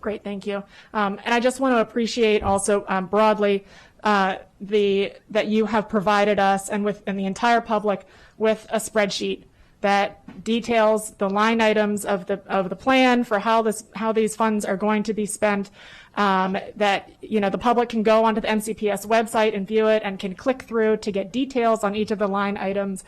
Great, thank you. And I just want to appreciate also broadly that you have provided us and the entire public with a spreadsheet that details the line items of the plan for how these funds are going to be spent. That the public can go onto the MCPS website and view it and can click through to get details on each of the line items,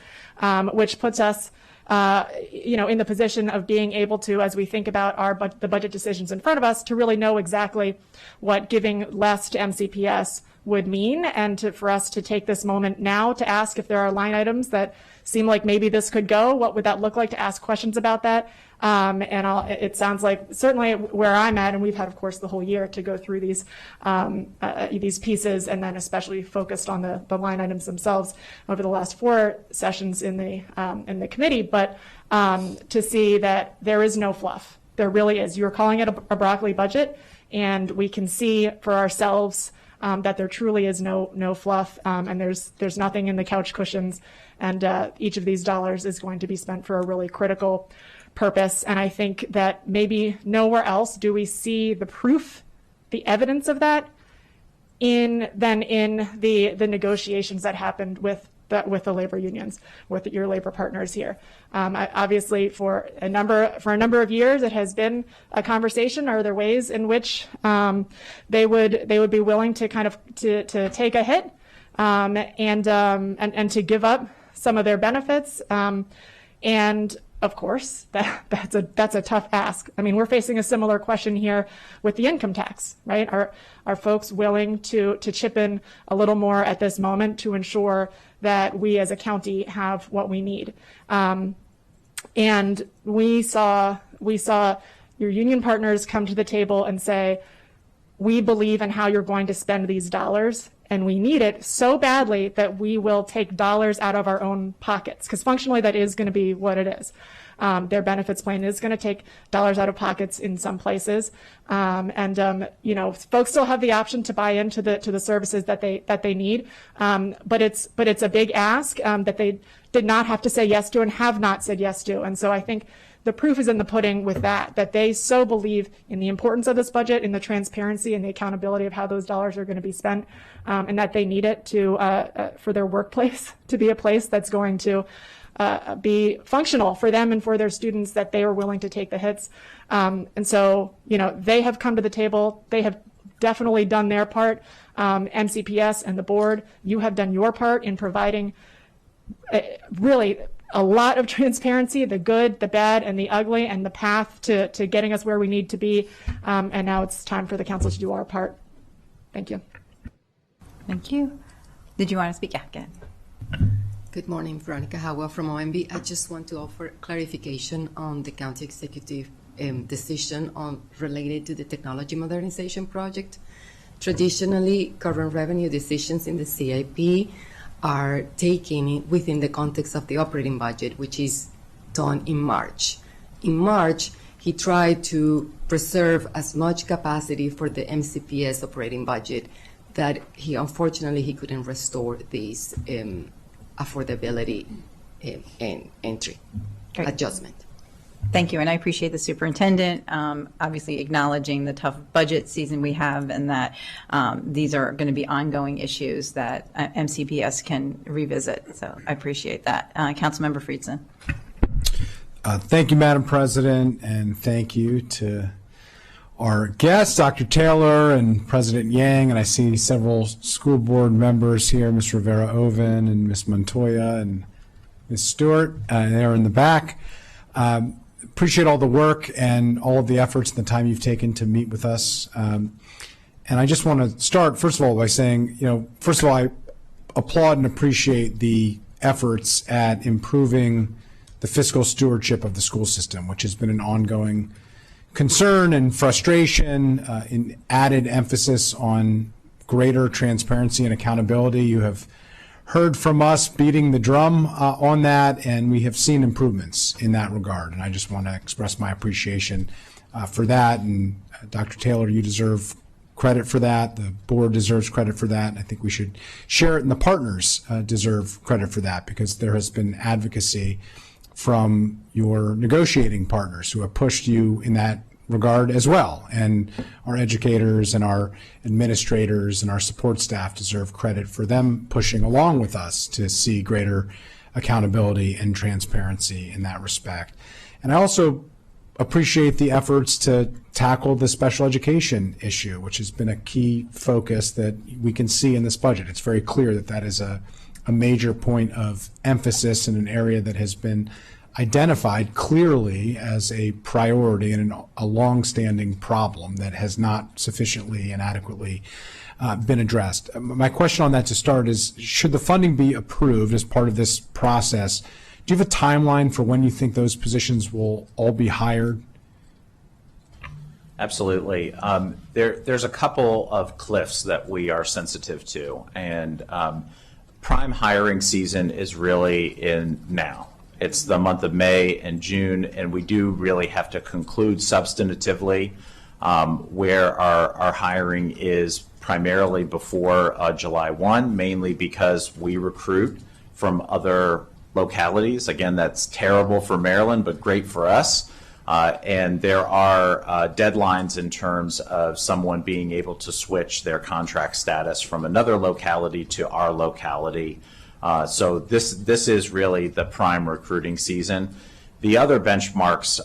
which puts us in the position of being able to, as we think about the budget decisions in front of us, to really know exactly what giving less to MCPS would mean, and for us to take this moment now to ask if there are line items that seem like maybe this could go. What would that look like? To ask questions about that. It sounds like certainly where I'm at, and we've had, of course, the whole year to go through these pieces, and then especially focused on the line items themselves over the last 4 sessions in the committee. But to see that there is no fluff, there really is. You're calling it a broccoli budget, and we can see for ourselves that there truly is no fluff, and there's nothing in the couch cushions, and each of these dollars is going to be spent for a really critical purpose. And I think that maybe nowhere else do we see the proof, the evidence of that than in the negotiations that happened with the labor unions, with your labor partners here. Obviously, for a number of years, it has been a conversation. Are there ways in which they would be willing to kind of to take a hit and to give up some of their benefits? And of course, that's a tough ask. I mean, we're facing a similar question here with the income tax, right? Are folks willing to chip in a little more at this moment to ensure that we as a county have what we need? And we saw your union partners come to the table and say, we believe in how you're going to spend these dollars, and we need it so badly that we will take dollars out of our own pockets, because functionally that is going to be what it is. Their benefits plan is going to take dollars out of pockets in some places, folks still have the option to buy into the services that they need, but it's a big ask that they did not have to say yes to and have not said yes to. And so I think the proof is in the pudding with that they so believe in the importance of this budget, in the transparency and the accountability of how those dollars are going to be spent, and that they need it for their workplace to be a place that's going to be functional for them and for their students, that they are willing to take the hits. And so, they have come to the table. They have definitely done their part. MCPS and the board, you have done your part in providing really a lot of transparency, the good, the bad, and the ugly, and the path to getting us where we need to be. And now it's time for the council to do our part. Thank you. Thank you. Did you want to speak? Yeah, go ahead. Good morning, Veronica Howell from OMB. I just want to offer clarification on the county executive decision related to the technology modernization project. Traditionally, current revenue decisions in the CIP are taken within the context of the operating budget, which is done in March. In March, he tried to preserve as much capacity for the MCPS operating budget that he couldn't restore these affordability and entry adjustment. Thank you, and I appreciate the superintendent obviously acknowledging the tough budget season we have, and that these are going to be ongoing issues that MCPS can revisit. So I appreciate that. Councilmember Friedson. Thank you, Madam President, and thank you to our guests, Dr. Taylor and President Yang, and I see several school board members here, Ms. Rivera-Oven and Ms. Montoya and Ms. Stewart. They're in the back. Appreciate all the work and all of the efforts and the time you've taken to meet with us. And I just want to start, first of all, by saying, first of all, I applaud and appreciate the efforts at improving the fiscal stewardship of the school system, which has been an ongoing concern and frustration, in added emphasis on greater transparency and accountability. You have heard from us beating the drum on that, and we have seen improvements in that regard. And I just want to express my appreciation for that. And Dr. Taylor, you deserve credit for that. The board deserves credit for that. I think we should share it, and the partners deserve credit for that, because there has been advocacy from your negotiating partners who have pushed you in that regard as well. And our educators and our administrators and our support staff deserve credit for them pushing along with us to see greater accountability and transparency in that respect. And I also appreciate the efforts to tackle the special education issue, which has been a key focus that we can see in this budget. It's very clear that that is a major point of emphasis in an area that has been identified clearly as a priority and a long-standing problem that has not sufficiently and adequately been addressed. My question on that to start is, should the funding be approved as part of this process, do you have a timeline for when you think those positions will all be hired? Absolutely. There's a couple of cliffs that we are sensitive to, and prime hiring season is really in now. It's the month of May and June, and we do really have to conclude substantively where our hiring is primarily before July 1, mainly because we recruit from other localities. Again, that's terrible for Maryland, but great for us. And there are deadlines in terms of someone being able to switch their contract status from another locality to our locality. So this is really the prime recruiting season. The other benchmarks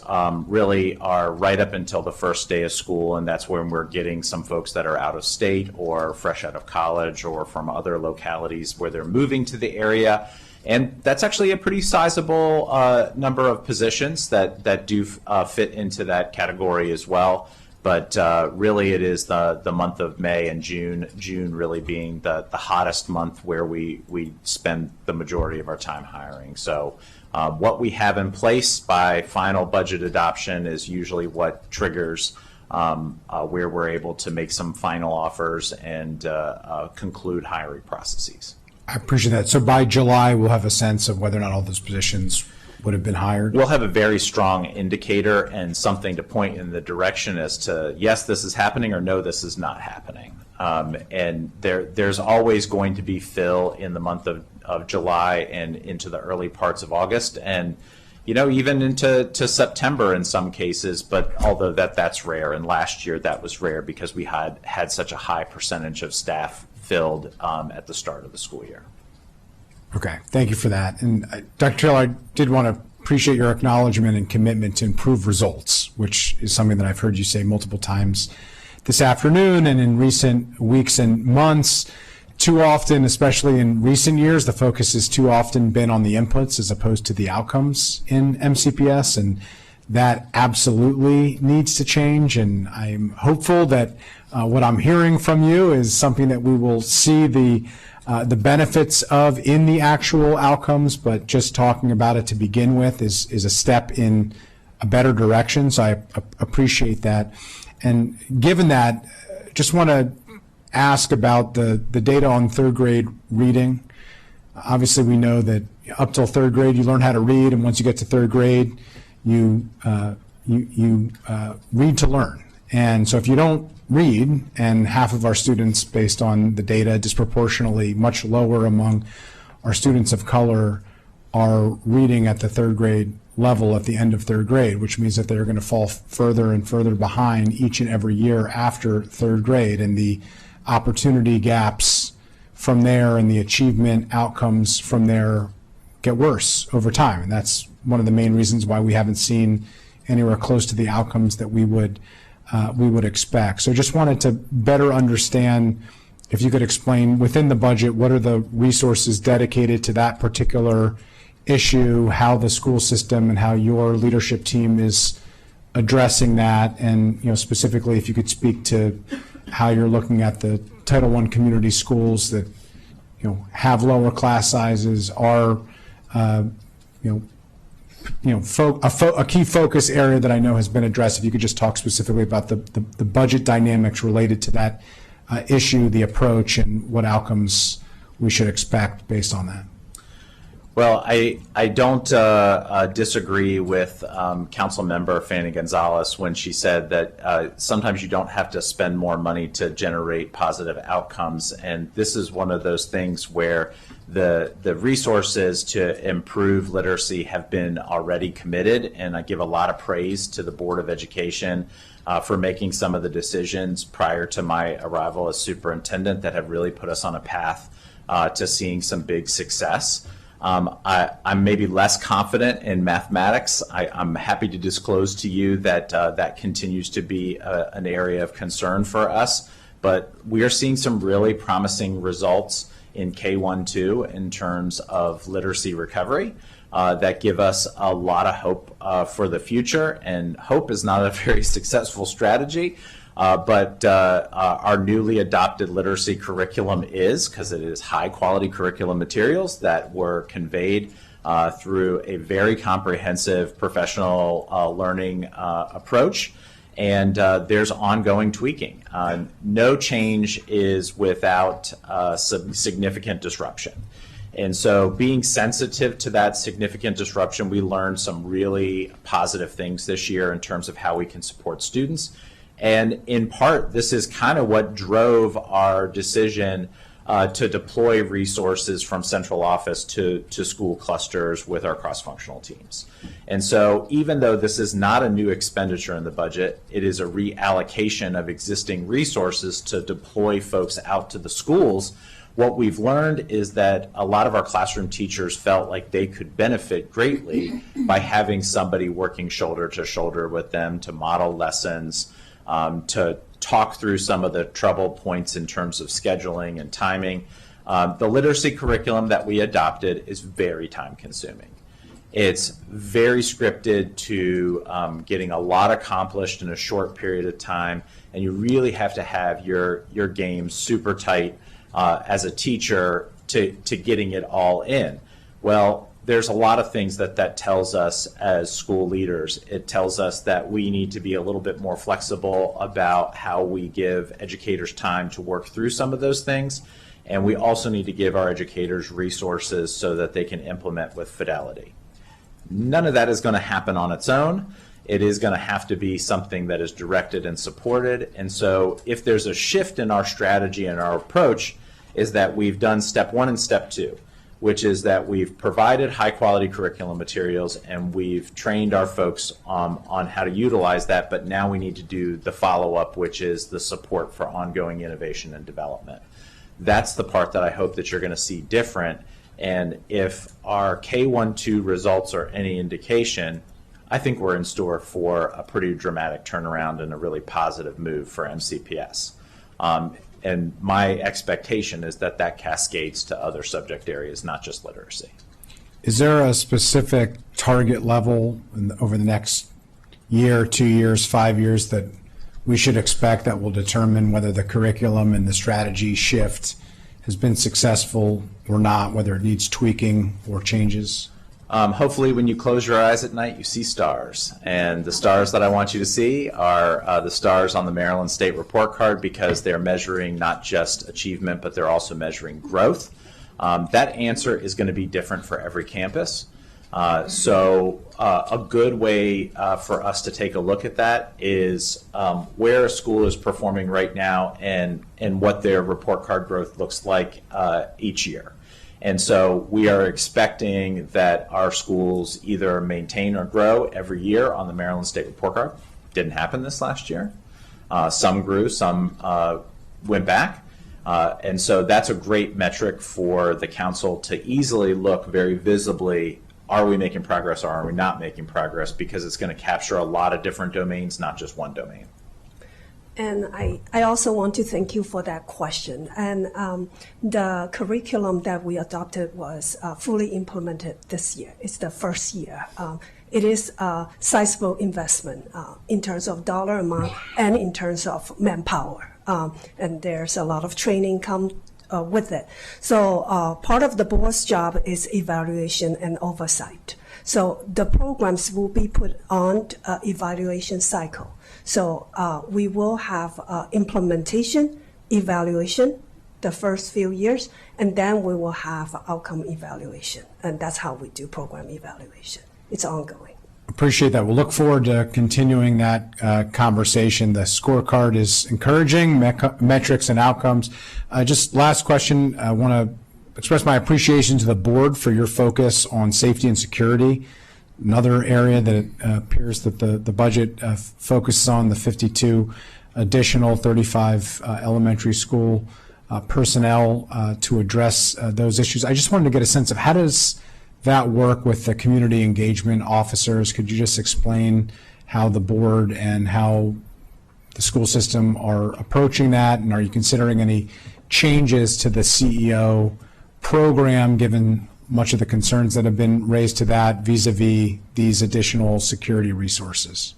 really are right up until the first day of school, and that's when we're getting some folks that are out of state or fresh out of college or from other localities where they're moving to the area. And that's actually a pretty sizable number of positions that do fit into that category as well. But really it is the month of May and June really being the hottest month where we spend the majority of our time hiring. So what we have in place by final budget adoption is usually what triggers where we're able to make some final offers and conclude hiring processes. I appreciate that. So by July, we'll have a sense of whether or not all those positions would have been hired? We'll have a very strong indicator and something to point in the direction as to, yes, this is happening, or no, this is not happening. And there's always going to be fill in the month of July and into the early parts of August, and even into September in some cases, but although that's rare, and last year that was rare because we had such a high percentage of staff filled at the start of the school year. Okay, thank you for that. And Dr. Taylor, I did want to appreciate your acknowledgement and commitment to improve results, which is something that I've heard you say multiple times this afternoon and in recent weeks and months. Too often, especially in recent years, the focus has too often been on the inputs as opposed to the outcomes in MCPS, and that absolutely needs to change. And I'm hopeful that what I'm hearing from you is something that we will see the benefits of in the actual outcomes, but just talking about it to begin with is a step in a better direction. So I appreciate that. And given that, just want to ask about the data on third grade reading. Obviously, we know that up till third grade, you learn how to read, and once you get to third grade, you read to learn. And so if you don't read, and half of our students, based on the data, disproportionately much lower among our students of color, are reading at the third grade level at the end of third grade, which means that they're going to fall further and further behind each and every year after third grade, and the opportunity gaps from there and the achievement outcomes from there get worse over time. And that's one of the main reasons why we haven't seen anywhere close to the outcomes that we would expect. So just wanted to better understand, if you could explain within the budget, what are the resources dedicated to that particular issue, how the school system and how your leadership team is addressing that, and specifically if you could speak to how you're looking at the Title I community schools that have lower class sizes, are a key focus area that I know has been addressed. If you could just talk specifically about the budget dynamics related to that issue, the approach, and what outcomes we should expect based on that. Well, I don't disagree with Council Member Fanny Gonzalez when she said that sometimes you don't have to spend more money to generate positive outcomes. And this is one of those things where the resources to improve literacy have been already committed. And I give a lot of praise to the Board of Education for making some of the decisions prior to my arrival as superintendent that have really put us on a path to seeing some big success. I'm maybe less confident in mathematics. I'm happy to disclose to you that that continues to be an area of concern for us, but we are seeing some really promising results in K-1-2 in terms of literacy recovery that give us a lot of hope for the future, and hope is not a very successful strategy. But our newly adopted literacy curriculum is, because it is high quality curriculum materials that were conveyed through a very comprehensive professional learning approach. And there's ongoing tweaking. No change is without some significant disruption. And so being sensitive to that significant disruption, we learned some really positive things this year in terms of how we can support students. And in part, this is kind of what drove our decision to deploy resources from central office to school clusters with our cross-functional teams. And so even though this is not a new expenditure in the budget, it is a reallocation of existing resources to deploy folks out to the schools. What we've learned is that a lot of our classroom teachers felt like they could benefit greatly by having somebody working shoulder to shoulder with them to model lessons, to talk through some of the trouble points in terms of scheduling and timing. The literacy curriculum that we adopted is very time consuming. It's very scripted to getting a lot accomplished in a short period of time, and you really have to have your game super tight as a teacher to getting it all in. Well, there's a lot of things that tells us as school leaders. It tells us that we need to be a little bit more flexible about how we give educators time to work through some of those things. And we also need to give our educators resources so that they can implement with fidelity. None of that is going to happen on its own. It is going to have to be something that is directed and supported. And so if there's a shift in our strategy and our approach, is that we've done step one and step two, which is that we've provided high quality curriculum materials and we've trained our folks on how to utilize that, but now we need to do the follow-up, which is the support for ongoing innovation and development. That's the part that I hope that you're going to see different. And if our K-1-2 results are any indication, I think we're in store for a pretty dramatic turnaround and a really positive move for MCPS. And my expectation is that that cascades to other subject areas, not just literacy. Is there a specific target level over the next year, 2 years, 5 years that we should expect that will determine whether the curriculum and the strategy shift has been successful or not, whether it needs tweaking or changes? Hopefully when you close your eyes at night, you see stars. And the stars that I want you to see are the stars on the Maryland State Report Card, because they're measuring not just achievement, but they're also measuring growth. That answer is going to be different for every campus. So a good way for us to take a look at that is where a school is performing right now and what their report card growth looks like each year. And so we are expecting that our schools either maintain or grow every year on the Maryland State Report Card. Didn't happen this last year. Some grew, some went back. And so that's a great metric for the council to easily look very visibly, are we making progress or are we not making progress, because it's going to capture a lot of different domains, not just one domain. And I also want to thank you for that question. And the curriculum that we adopted was fully implemented this year. It's the first year. It is a sizable investment in terms of dollar amount and in terms of manpower. And there's a lot of training come with it. So part of the board's job is evaluation and oversight. So the programs will be put on an evaluation cycle. So we will have implementation, evaluation, the first few years, and then we will have outcome evaluation. And that's how we do program evaluation. It's ongoing. Appreciate that. We'll look forward to continuing that conversation. The scorecard is encouraging, metrics and outcomes. Just last question, I want to express my appreciation to the board for your focus on safety and security. Another area that it appears that the budget focuses on, the 52 additional 35 elementary school personnel to address those issues. I just wanted to get a sense of how does that work with the community engagement officers? Could you just explain how the board and how the school system are approaching that? And are you considering any changes to the CEO program, given much of the concerns that have been raised to that vis-a-vis these additional security resources?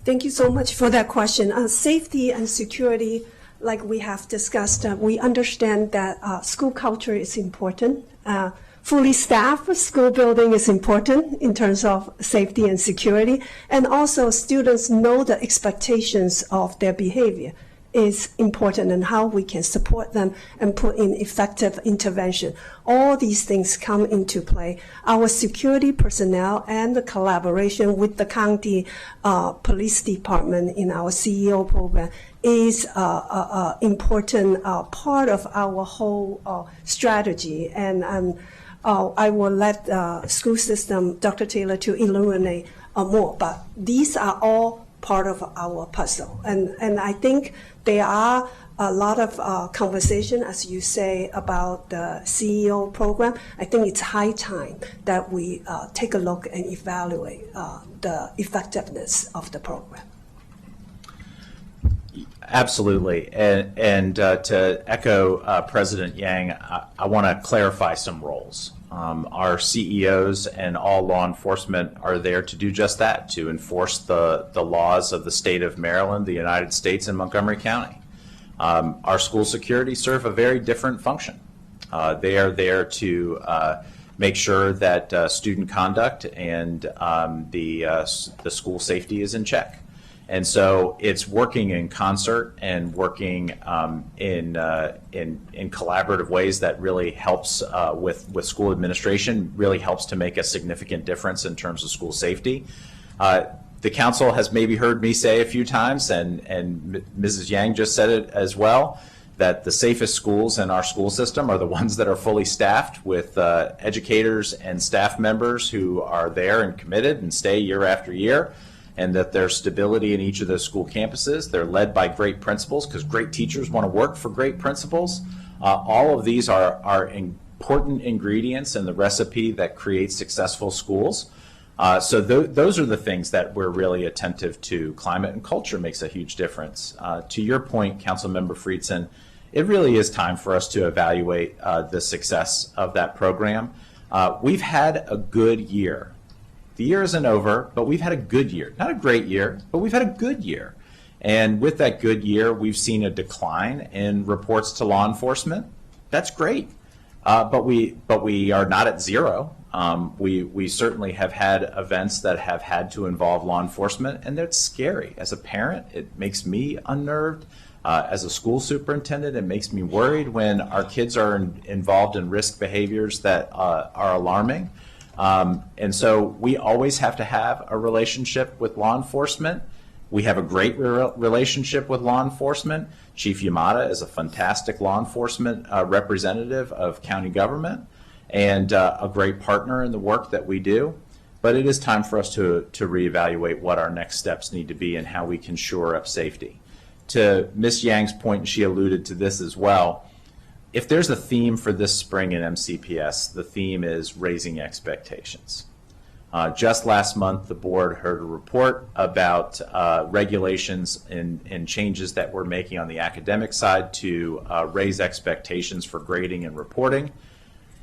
Thank you so much for that question. Safety and security, like we have discussed, we understand that school culture is important. Fully staffed school building is important in terms of safety and security. And also students know the expectations of their behavior is important and how we can support them and put in effective intervention. All these things come into play. Our security personnel and the collaboration with the county police department in our CEO program is an important part of our whole strategy. And I will let school system, Dr. Taylor, to illuminate more, but these are all part of our puzzle. And I think there are a lot of conversation, as you say, about the CEO program. I think it's high time that we take a look and evaluate the effectiveness of the program. Absolutely. And to echo President Yang, I want to clarify some roles. Our CEOs and all law enforcement are there to do just that, to enforce the laws of the state of Maryland, the United States, and Montgomery County. Our school security serve a very different function. They are there to make sure that student conduct and the school safety is in check. And so it's working in concert and working in collaborative ways that really helps with school administration, really helps to make a significant difference in terms of school safety. The council has maybe heard me say a few times, and Mrs. Yang just said it as well, that the safest schools in our school system are the ones that are fully staffed with educators and staff members who are there and committed and stay year after year, and that there's stability in each of those school campuses. They're led by great principals because great teachers want to work for great principals. All of these are important ingredients in the recipe that creates successful schools. So those are the things that we're really attentive to. Climate and culture makes a huge difference. To your point, Councilmember Friedson, it really is time for us to evaluate the success of that program. We've had a good year. The year isn't over, but we've had a good year. Not a great year, but we've had a good year. And with that good year, we've seen a decline in reports to law enforcement. That's great, but we are not at zero. We certainly have had events that have had to involve law enforcement, and that's scary. As a parent, it makes me unnerved. As a school superintendent, it makes me worried when our kids are involved in risk behaviors that are alarming. And so we always have to have a relationship with law enforcement. We have a great relationship with law enforcement. Chief Yamada is a fantastic law enforcement representative of county government and a great partner in the work that we do. But it is time for us to reevaluate what our next steps need to be and how we can shore up safety. To Ms. Yang's point, and she alluded to this as well, if there's a theme for this spring in MCPS, the theme is raising expectations. Just last month, the board heard a report about regulations and changes that we're making on the academic side to raise expectations for grading and reporting.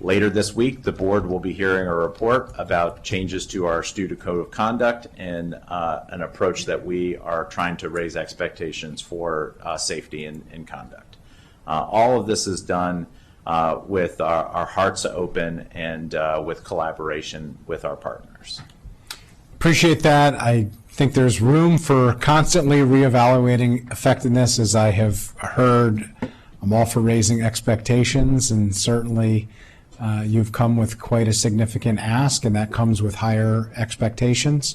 Later this week, the board will be hearing a report about changes to our student code of conduct and an approach that we are trying to raise expectations for safety and conduct. All of this is done with our hearts open and with collaboration with our partners. Appreciate that. I think there's room for constantly reevaluating effectiveness, as I have heard I'm all for raising expectations, and certainly you've come with quite a significant ask, and that comes with higher expectations.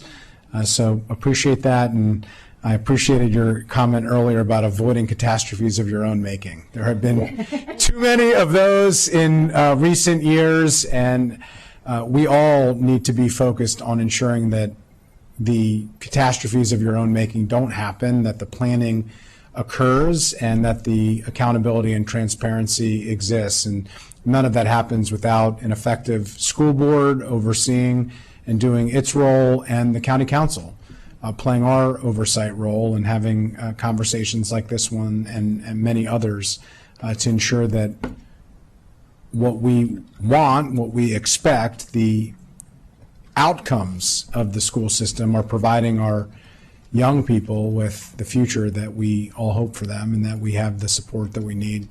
So appreciate that, and I appreciated your comment earlier about avoiding catastrophes of your own making. There have been too many of those in recent years, and we all need to be focused on ensuring that the catastrophes of your own making don't happen, that the planning occurs, and that the accountability and transparency exists. And none of that happens without an effective school board overseeing and doing its role, and the county council playing our oversight role and having conversations like this one and many others to ensure that what we want, what we expect, the outcomes of the school system are providing our young people with the future that we all hope for them, and that we have the support that we need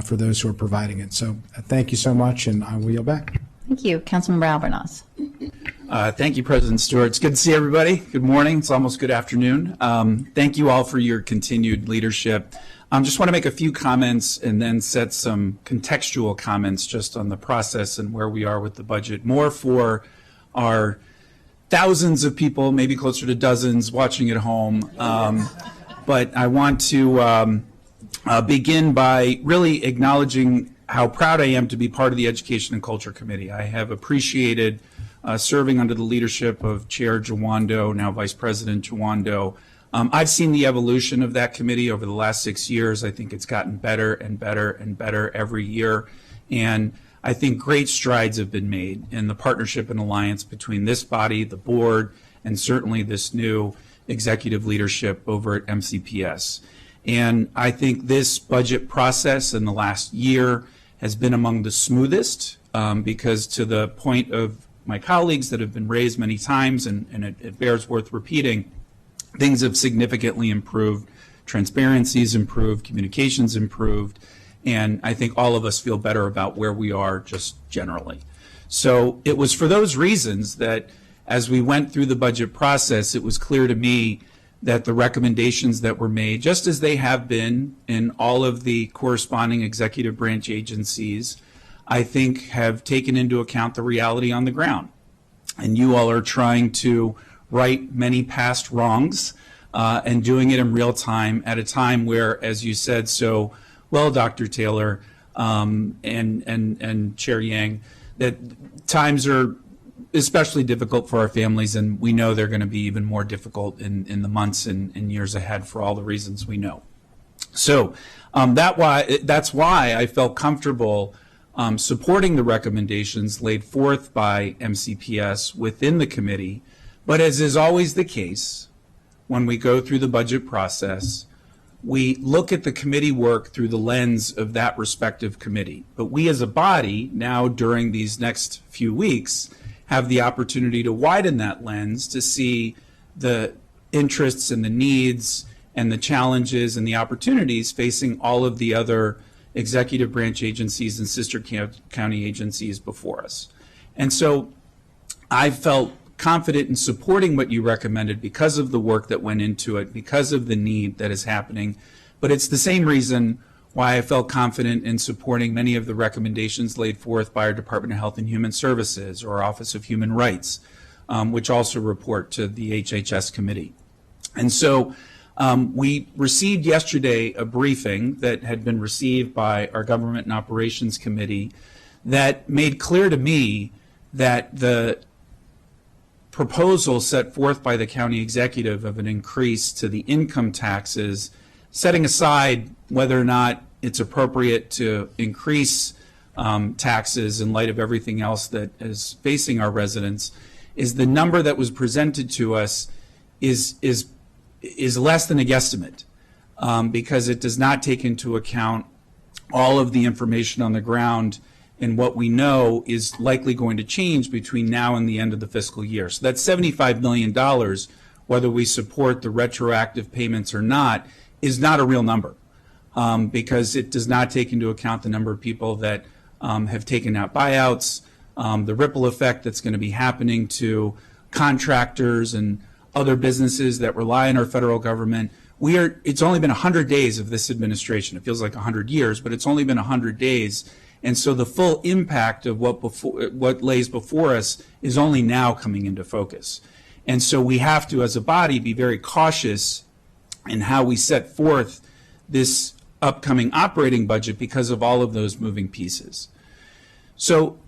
for those who are providing it. So thank you so much, and I will yield back. Thank you. Councilmember Albornoz. Thank you, President Stewart. It's good to see everybody. Good morning. It's almost good afternoon. Thank you all for your continued leadership. Just want to make a few comments and then set some contextual comments just on the process and where we are with the budget, more for our thousands of people, maybe closer to dozens, watching at home. But I want to begin by really acknowledging how proud I am to be part of the Education and Culture Committee. I have appreciated serving under the leadership of Chair Jawando, now Vice President Jawando. I've seen the evolution of that committee over the last 6 years. I think it's gotten better and better and better every year. And I think great strides have been made in the partnership and alliance between this body, the board, and certainly this new executive leadership over at MCPS. And I think this budget process in the last year has been among the smoothest, because to the point of my colleagues that have been raised many times, and it bears worth repeating, things have significantly improved. Transparency's improved, communication's improved, and I think all of us feel better about where we are just generally. So it was for those reasons that as we went through the budget process, it was clear to me that the recommendations that were made, just as they have been in all of the corresponding executive branch agencies, I think have taken into account the reality on the ground. And you all are trying to right many past wrongs and doing it in real time at a time where, as you said so well, Dr. Taylor and Chair Yang, that times are especially difficult for our families, and we know they're going to be even more difficult in the months and years ahead for all the reasons we know. So that's why I felt comfortable supporting the recommendations laid forth by MCPS within the committee. But as is always the case, when we go through the budget process, we look at the committee work through the lens of that respective committee. But we as a body now, during these next few weeks, have the opportunity to widen that lens to see the interests and the needs and the challenges and the opportunities facing all of the other executive branch agencies and sister county agencies before us. And so I felt confident in supporting what you recommended because of the work that went into it, because of the need that is happening. But it's the same reason why I felt confident in supporting many of the recommendations laid forth by our Department of Health and Human Services or Office of Human Rights, which also report to the HHS committee. And so we received yesterday a briefing that had been received by our Government and Operations Committee that made clear to me that the proposal set forth by the county executive of an increase to the income taxes, setting aside whether or not it's appropriate to increase taxes in light of everything else that is facing our residents, is the number that was presented to us is less than a guesstimate, because it does not take into account all of the information on the ground and what we know is likely going to change between now and the end of the fiscal year. So that $75 million, whether we support the retroactive payments or not, is not a real number, because it does not take into account the number of people that have taken out buyouts, the ripple effect that's going to be happening to contractors and other businesses that rely on our federal government. It's only been 100 days of this administration. It feels like 100 years, but it's only been 100 days. And so the full impact of what lays before us is only now coming into focus. And so we have to, as a body, be very cautious in how we set forth this upcoming operating budget because of all of those moving pieces. So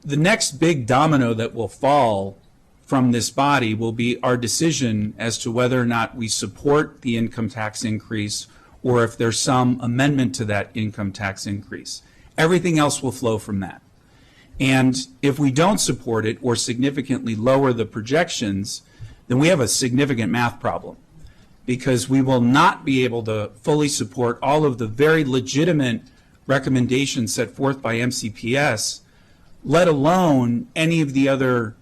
the next big domino that will fall from this body will be our decision as to whether or not we support the income tax increase or if there's some amendment to that income tax increase. Everything else will flow from that. And if we don't support it or significantly lower the projections, then we have a significant math problem, because we will not be able to fully support all of the very legitimate recommendations set forth by MCPS, let alone any of the other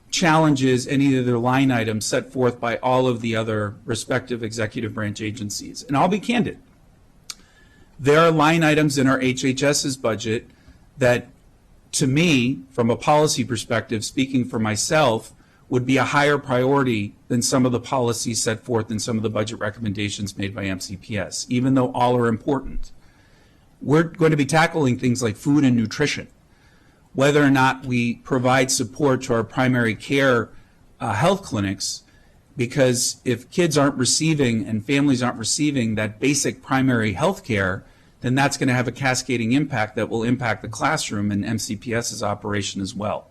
challenges, any of the line items set forth by all of the other respective executive branch agencies. And I'll be candid. There are line items in our HHS's budget that, to me, from a policy perspective, speaking for myself, would be a higher priority than some of the policies set forth in some of the budget recommendations made by MCPS, even though all are important. We're going to be tackling things like food and nutrition, whether or not we provide support to our primary care health clinics, because if kids aren't receiving and families aren't receiving that basic primary health care, then that's going to have a cascading impact that will impact the classroom and MCPS's operation as well.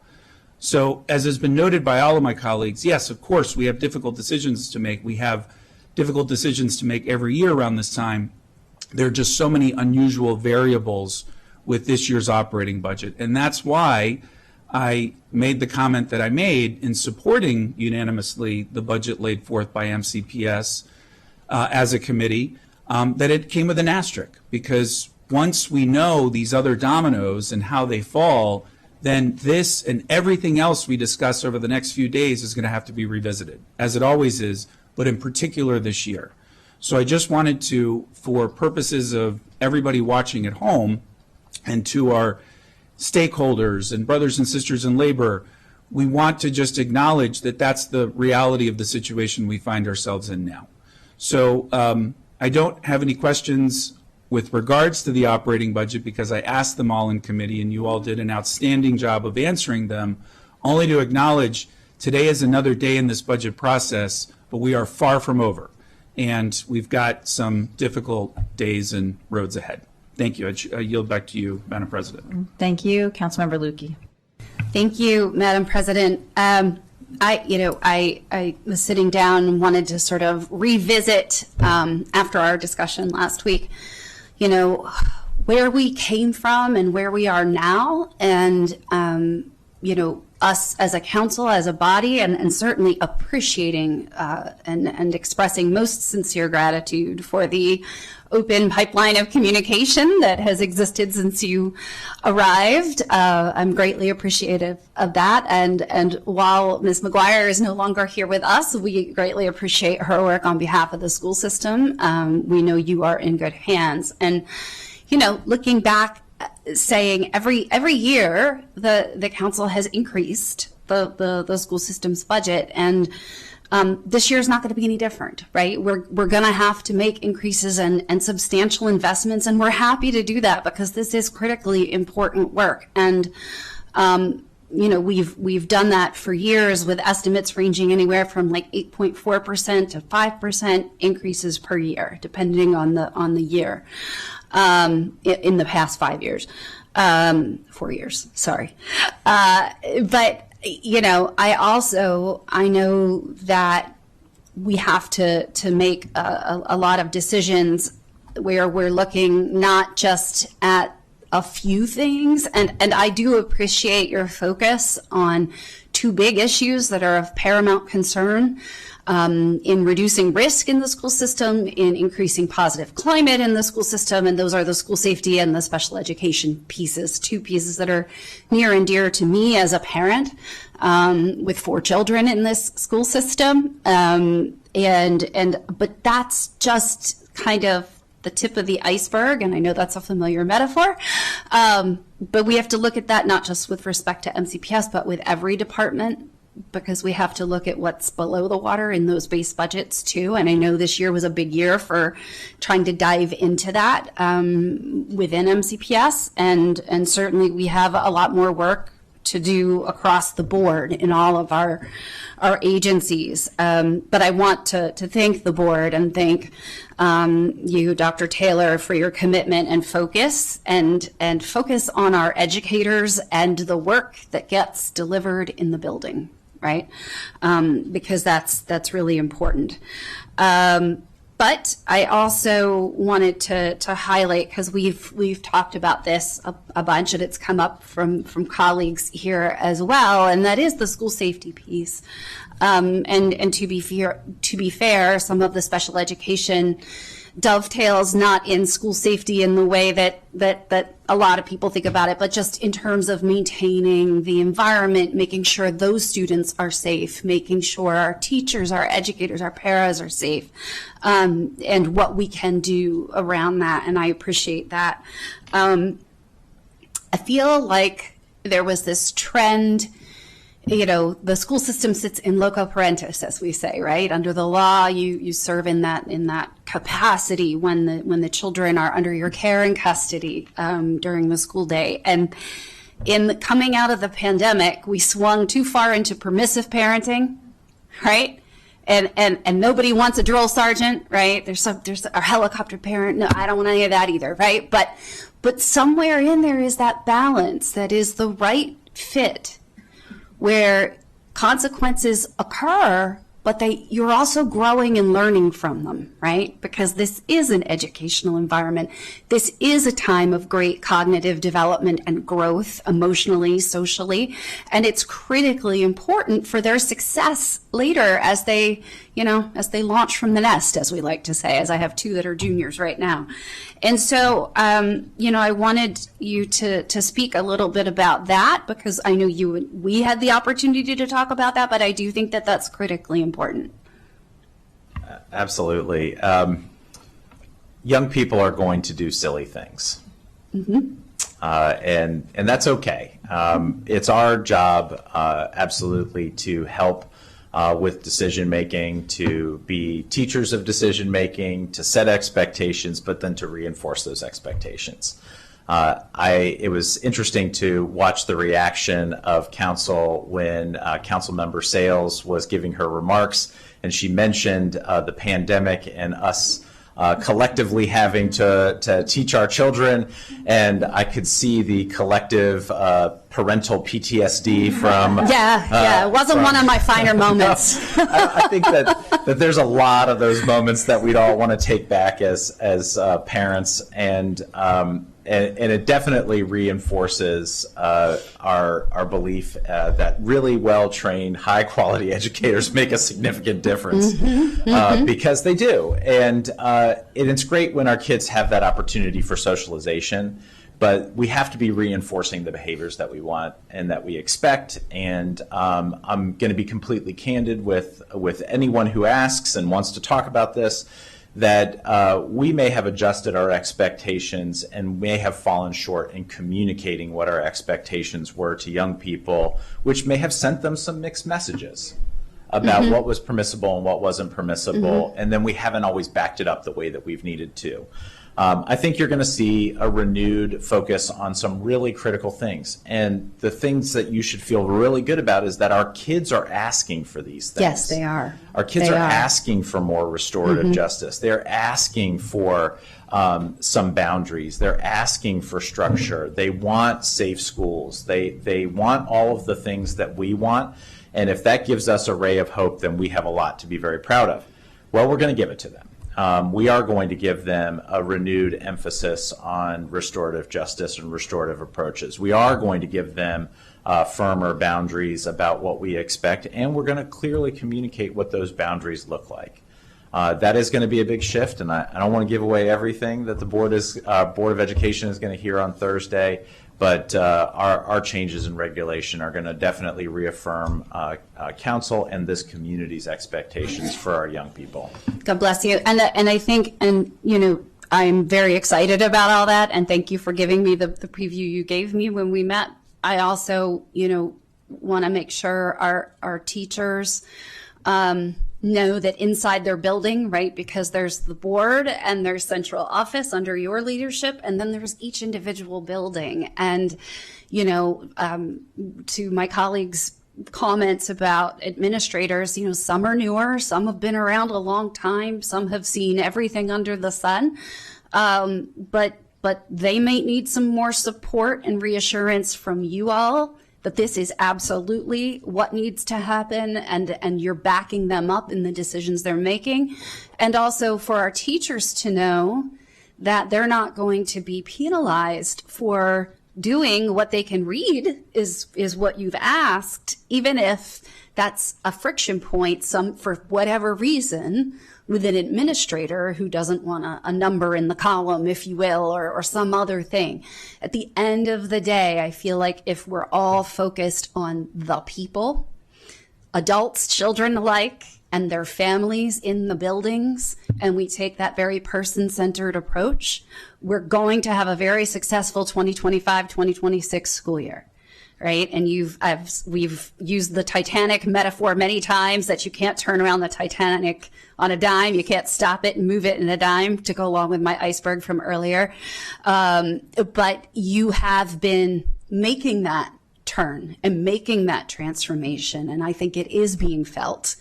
So, as has been noted by all of my colleagues, yes, of course, we have difficult decisions to make. We have difficult decisions to make every year around this time. There are just so many unusual variables with this year's operating budget. And that's why I made the comment that I made in supporting unanimously the budget laid forth by MCPS as a committee, that it came with an asterisk. Because once we know these other dominoes and how they fall, then this and everything else we discuss over the next few days is going to have to be revisited, as it always is, but in particular this year. So I just wanted to, for purposes of everybody watching at home and to our stakeholders and brothers and sisters in labor, we want to just acknowledge that that's the reality of the situation we find ourselves in now. So I don't have any questions with regards to the operating budget, because I asked them all in committee and you all did an outstanding job of answering them, only to acknowledge today is another day in this budget process, but we are far from over. And we've got some difficult days and roads ahead. Thank you. I yield back to you, Madam President. Thank you. Councilmember Lukey. Thank you, Madam President. I was sitting down and wanted to sort of revisit after our discussion last week, where we came from and where we are now, and us as a council, as a body, and certainly appreciating and expressing most sincere gratitude for the open pipeline of communication that has existed since you arrived. I'm greatly appreciative of that. And while Ms. McGuire is no longer here with us, we greatly appreciate her work on behalf of the school system. We know you are in good hands. And, looking back, saying every year the council has increased the school system's budget, and this year is not going to be any different, right? We're going to have to make increases and substantial investments, and we're happy to do that because this is critically important work. And we've done that for years with estimates ranging anywhere from like 8.4% to 5% increases per year, depending on the year. In the past 5 years, 4 years, sorry. But, I know that we have to make a lot of decisions where we're looking not just at a few things, and I do appreciate your focus on two big issues that are of paramount concern. In reducing risk in the school system, in increasing positive climate in the school system, and those are the school safety and the special education pieces, two pieces that are near and dear to me as a parent with 4 children in this school system. But that's just kind of the tip of the iceberg, and I know that's a familiar metaphor. But we have to look at that not just with respect to MCPS, but with every department because we have to look at what's below the water in those base budgets too. And I know this year was a big year for trying to dive into that within MCPS, and certainly we have a lot more work to do across the board in all of our agencies. But I want to thank the board and thank you, Dr. Taylor, for your commitment and focus focus on our educators and the work that gets delivered in the building, right? Because that's really important. But I also wanted to highlight, because we've talked about this a bunch, and it's come up from colleagues here as well, and that is the school safety piece. And to be fair, some of the special education dovetails not in school safety in the way that a lot of people think about it, but just in terms of maintaining the environment, making sure those students are safe, making sure our teachers, our educators, our paras are safe, and what we can do around that. And I appreciate that. I feel like there was this trend. The school system sits in loco parentis, as we say, right? Under the law, you serve in that capacity when the children are under your care and custody during the school day. And in coming out of the pandemic, we swung too far into permissive parenting, right? And nobody wants a drill sergeant, right? There's a helicopter parent. No, I don't want any of that either, right? But somewhere in there is that balance that is the right fit, where consequences occur, but you're also growing and learning from them, right? Because this is an educational environment. This is a time of great cognitive development and growth emotionally, socially, and it's critically important for their success later as they launch from the nest, as we like to say, as I have two that are juniors right now. And so, I wanted you to speak a little bit about that, because I know we had the opportunity to talk about that, but I do think that that's critically important. Absolutely. Young people are going to do silly things. Mm-hmm. And that's okay. It's our job, absolutely, to help with decision making, to be teachers of decision making, to set expectations, but then to reinforce those expectations. It was interesting to watch the reaction of council when Councilmember Sales was giving her remarks, and she mentioned the pandemic and us collectively having to teach our children, and I could see the collective parental PTSD from it wasn't one of my finer moments. No, I think that there's a lot of those moments that we'd all want to take back as parents, and it definitely reinforces our belief that really well-trained, high-quality educators make a significant difference, because they do. And it's great when our kids have that opportunity for socialization, but we have to be reinforcing the behaviors that we want and that we expect. And I'm going to be completely candid with anyone who asks and wants to talk about this, that we may have adjusted our expectations and may have fallen short in communicating what our expectations were to young people, which may have sent them some mixed messages about what was permissible and what wasn't permissible, and then we haven't always backed it up the way that we've needed to. I think you're going to see a renewed focus on some really critical things. And the things that you should feel really good about is that our kids are asking for these things. Yes, they are. Our kids are asking for more restorative justice. They're asking for some boundaries. They're asking for structure. They want safe schools. They want all of the things that we want. And if that gives us a ray of hope, then we have a lot to be very proud of. Well, we're going to give it to them. We are going to give them a renewed emphasis on restorative justice and restorative approaches. We are going to give them firmer boundaries about what we expect, and we're going to clearly communicate what those boundaries look like. That is going to be a big shift, and I don't want to give away everything that the Board of Education is going to hear on Thursday, but our changes in regulation are going to definitely reaffirm council and this community's expectations for our young people. God bless you. And I think, I'm very excited about all that, and thank you for giving me the preview you gave me when we met. I also, want to make sure our teachers know that inside their building, right, because there's the board and there's central office under your leadership, and then there's each individual building. And, you know, to my colleagues' comments about administrators, you know, some are newer, some have been around a long time, some have seen everything under the sun, but they may need some more support and reassurance from you all that this is absolutely what needs to happen, and you're backing them up in the decisions they're making. And also for our teachers to know that they're not going to be penalized for doing what they can read is what you've asked, even if that's a friction point for whatever reason with an administrator who doesn't want a number in the column, if you will, or some other thing. At the end of the day, I feel like if we're all focused on the people, adults, children alike, and their families in the buildings, and we take that very person-centered approach, we're going to have a very successful 2025-2026 school year. Right. And we've used the Titanic metaphor many times that you can't turn around the Titanic on a dime. You can't stop it and move it in a dime, to go along with my iceberg from earlier. But you have been making that turn and making that transformation. And I think it is being felt.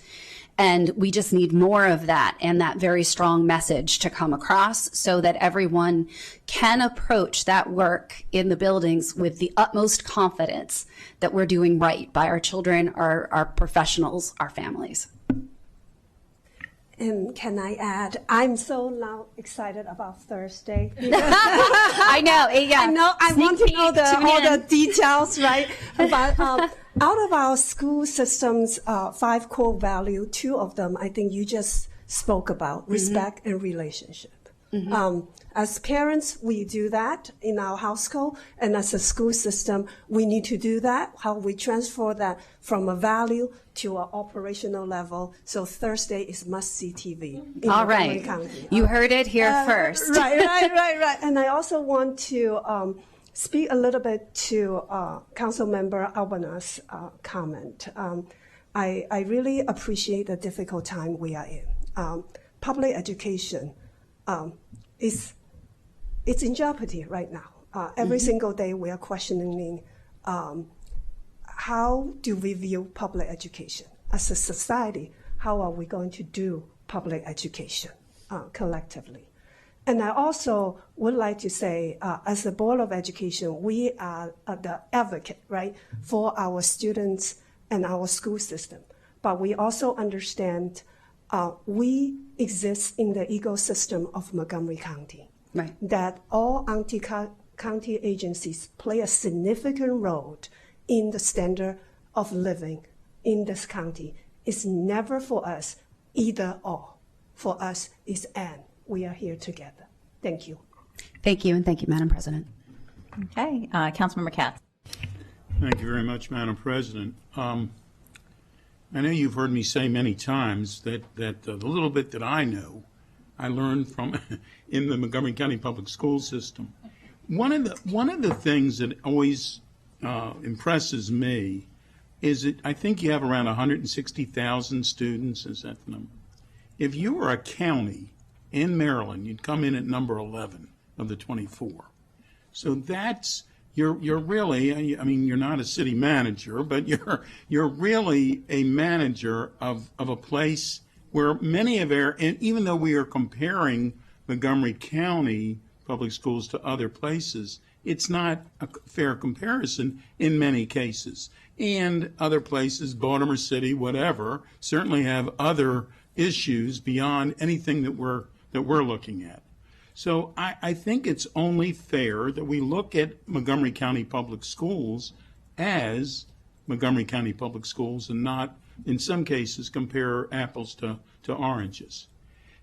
And we just need more of that and that very strong message to come across so that everyone can approach that work in the buildings with the utmost confidence that we're doing right by our children, our professionals, our families. And can I add, I'm so now excited about Thursday. I know. Yeah. I know. I want to know all the details, right? But out of our school system's 5 core values, 2 of them, I think you just spoke about, respect and relationship. As parents, we do that in our household, and as a school system, we need to do that, how we transfer that from a value to an operational level. So Thursday is must-see TV. All right. You heard it here first. Right. And I also want to speak a little bit to Councilmember Albana's comment. I really appreciate the difficult time we are in. Public education it's in jeopardy right now. Every single day we are questioning how do we view public education as a society? How are we going to do public education collectively? And I also would like to say, as the Board of Education, we are the advocate, right, for our students and our school system. But we also understand we exist in the ecosystem of Montgomery County. Right. That all county agencies play a significant role in the standard of living in this county. It's never for us either or. For us, it's and. We are here together. Thank you. Thank you, and thank you, Madam President. Okay, Councilmember Katz. Thank you very much, Madam President. I know you've heard me say many times that the little bit that I know, I learned from in the Montgomery County Public School System. One of the things that always impresses me is that I think you have around 160,000 students. Is that the number? If you were a county in Maryland, you'd come in at number 11 of the 24. So that's you're really, I mean, you're not a city manager, but you're really a manager of a place where many of our, and even though we are comparing Montgomery County public schools to other places, it's not a fair comparison in many cases. And other places, Baltimore City, whatever, certainly have other issues beyond anything that we're looking at. So I think it's only fair that we look at Montgomery County Public Schools as Montgomery County Public Schools and not, in some cases, compare apples to oranges.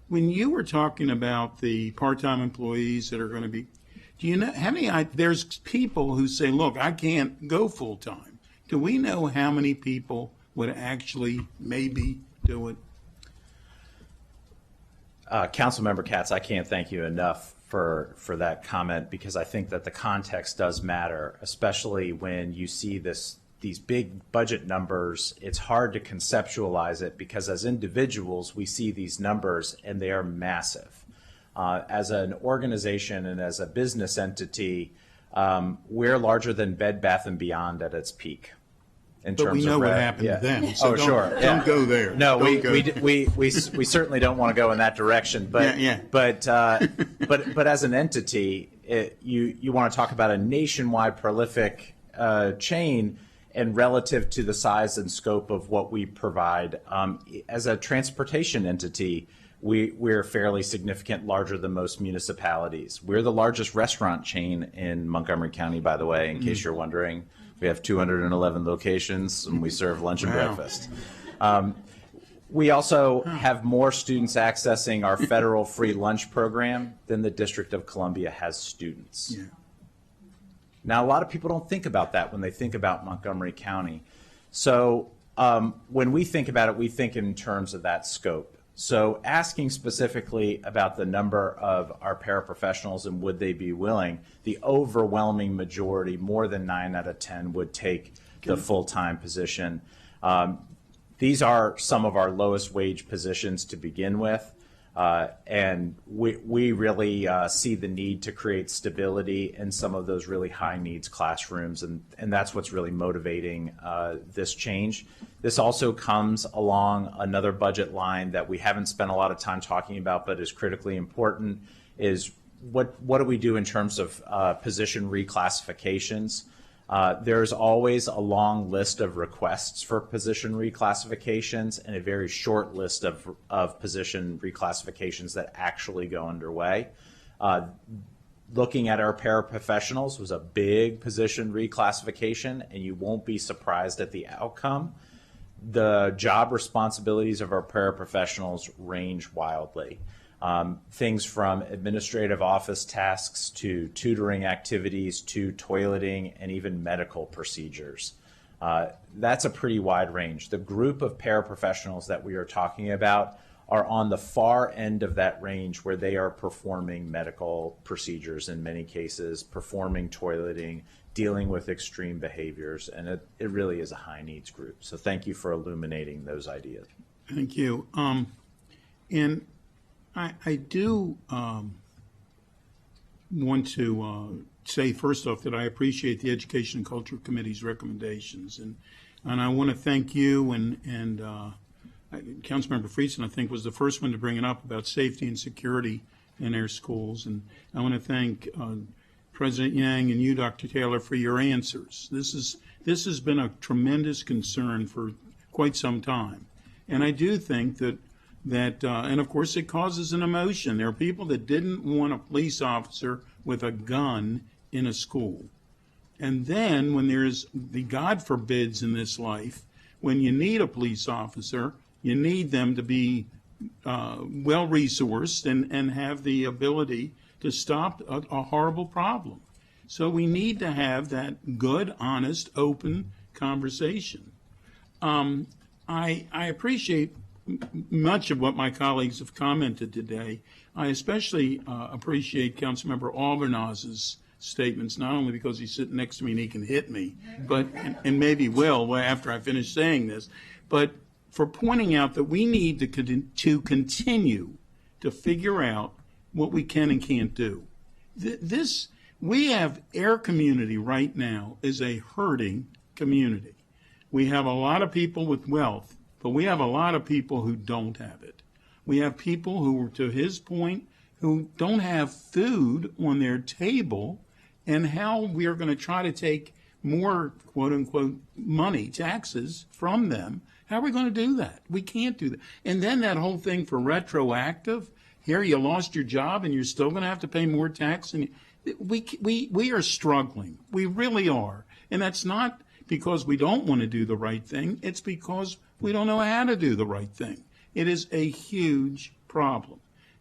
When you were talking about the part-time employees that are going to be, do you know how many, there's people who say, look, I can't go full-time. Do we know how many people would actually maybe do it? Councilmember Katz, I can't thank you enough for that comment, because I think that the context does matter, especially when you see this these big budget numbers, it's hard to conceptualize it because as individuals, we see these numbers and they are massive. As an organization and as a business entity, we're larger than Bed Bath & Beyond at its peak. But we know what happened then. So sure. Don't go there. No, Don't we certainly don't want to go in that direction. But but as an entity, you want to talk about a nationwide prolific chain, and relative to the size and scope of what we provide, as a transportation entity, we're fairly significant, larger than most municipalities. We're the largest restaurant chain in Montgomery County, by the way, in case you're wondering. We have 211 locations, and we serve lunch and breakfast. We also have more students accessing our federal free lunch program than the District of Columbia has students. Yeah. Now, a lot of people don't think about that when they think about Montgomery County. So when we think about it, we think in terms of that scope. So asking specifically about the number of our paraprofessionals and would they be willing, the overwhelming majority, more than 9 out of 10, would take the full-time position. These are some of our lowest wage positions to begin with. And we really see the need to create stability in some of those really high needs classrooms, and that's what's really motivating this change. This also comes along another budget line that we haven't spent a lot of time talking about, but is critically important, is what do we do in terms of position reclassifications? There's always a long list of requests for position reclassifications and a very short list of position reclassifications that actually go underway. Looking at our paraprofessionals was a big position reclassification, and you won't be surprised at the outcome. The job responsibilities of our paraprofessionals range wildly. Things from administrative office tasks to tutoring activities to toileting and even medical procedures. That's a pretty wide range. The group of paraprofessionals that we are talking about are on the far end of that range where they are performing medical procedures in many cases, performing toileting, dealing with extreme behaviors, and it really is a high needs group. So thank you for illuminating those ideas. Thank you. And I do want to say, first off, that I appreciate the Education and Culture Committee's recommendations. And I want to thank you and Councilmember Friesen, I think, was the first one to bring it up about safety and security in our schools. And I want to thank President Yang and you, Dr. Taylor, for your answers. This has been a tremendous concern for quite some time. And I do think that and of course it causes an emotion. There are people that didn't want a police officer with a gun in a school. And then when there's the God forbids in this life, when you need a police officer, you need them to be well resourced and have the ability to stop a horrible problem. So we need to have that good, honest, open conversation. I appreciate much of what my colleagues have commented today. I especially appreciate Councilmember Albernaz's statements, not only because he's sitting next to me and he can hit me, but and maybe will after I finish saying this, but for pointing out that we need to continue to figure out what we can and can't do. We have our community right now is a hurting community. We have a lot of people with wealth, but we have a lot of people who don't have it. We have people who, to his point, who don't have food on their table, and how we are going to try to take more, quote unquote, money, taxes from them. How are we going to do that? We can't do that. And then that whole thing for retroactive, here you lost your job and you're still going to have to pay more tax. And we are struggling. We really are. And that's not because we don't want to do the right thing. It's because we don't know how to do the right thing. It is a huge problem.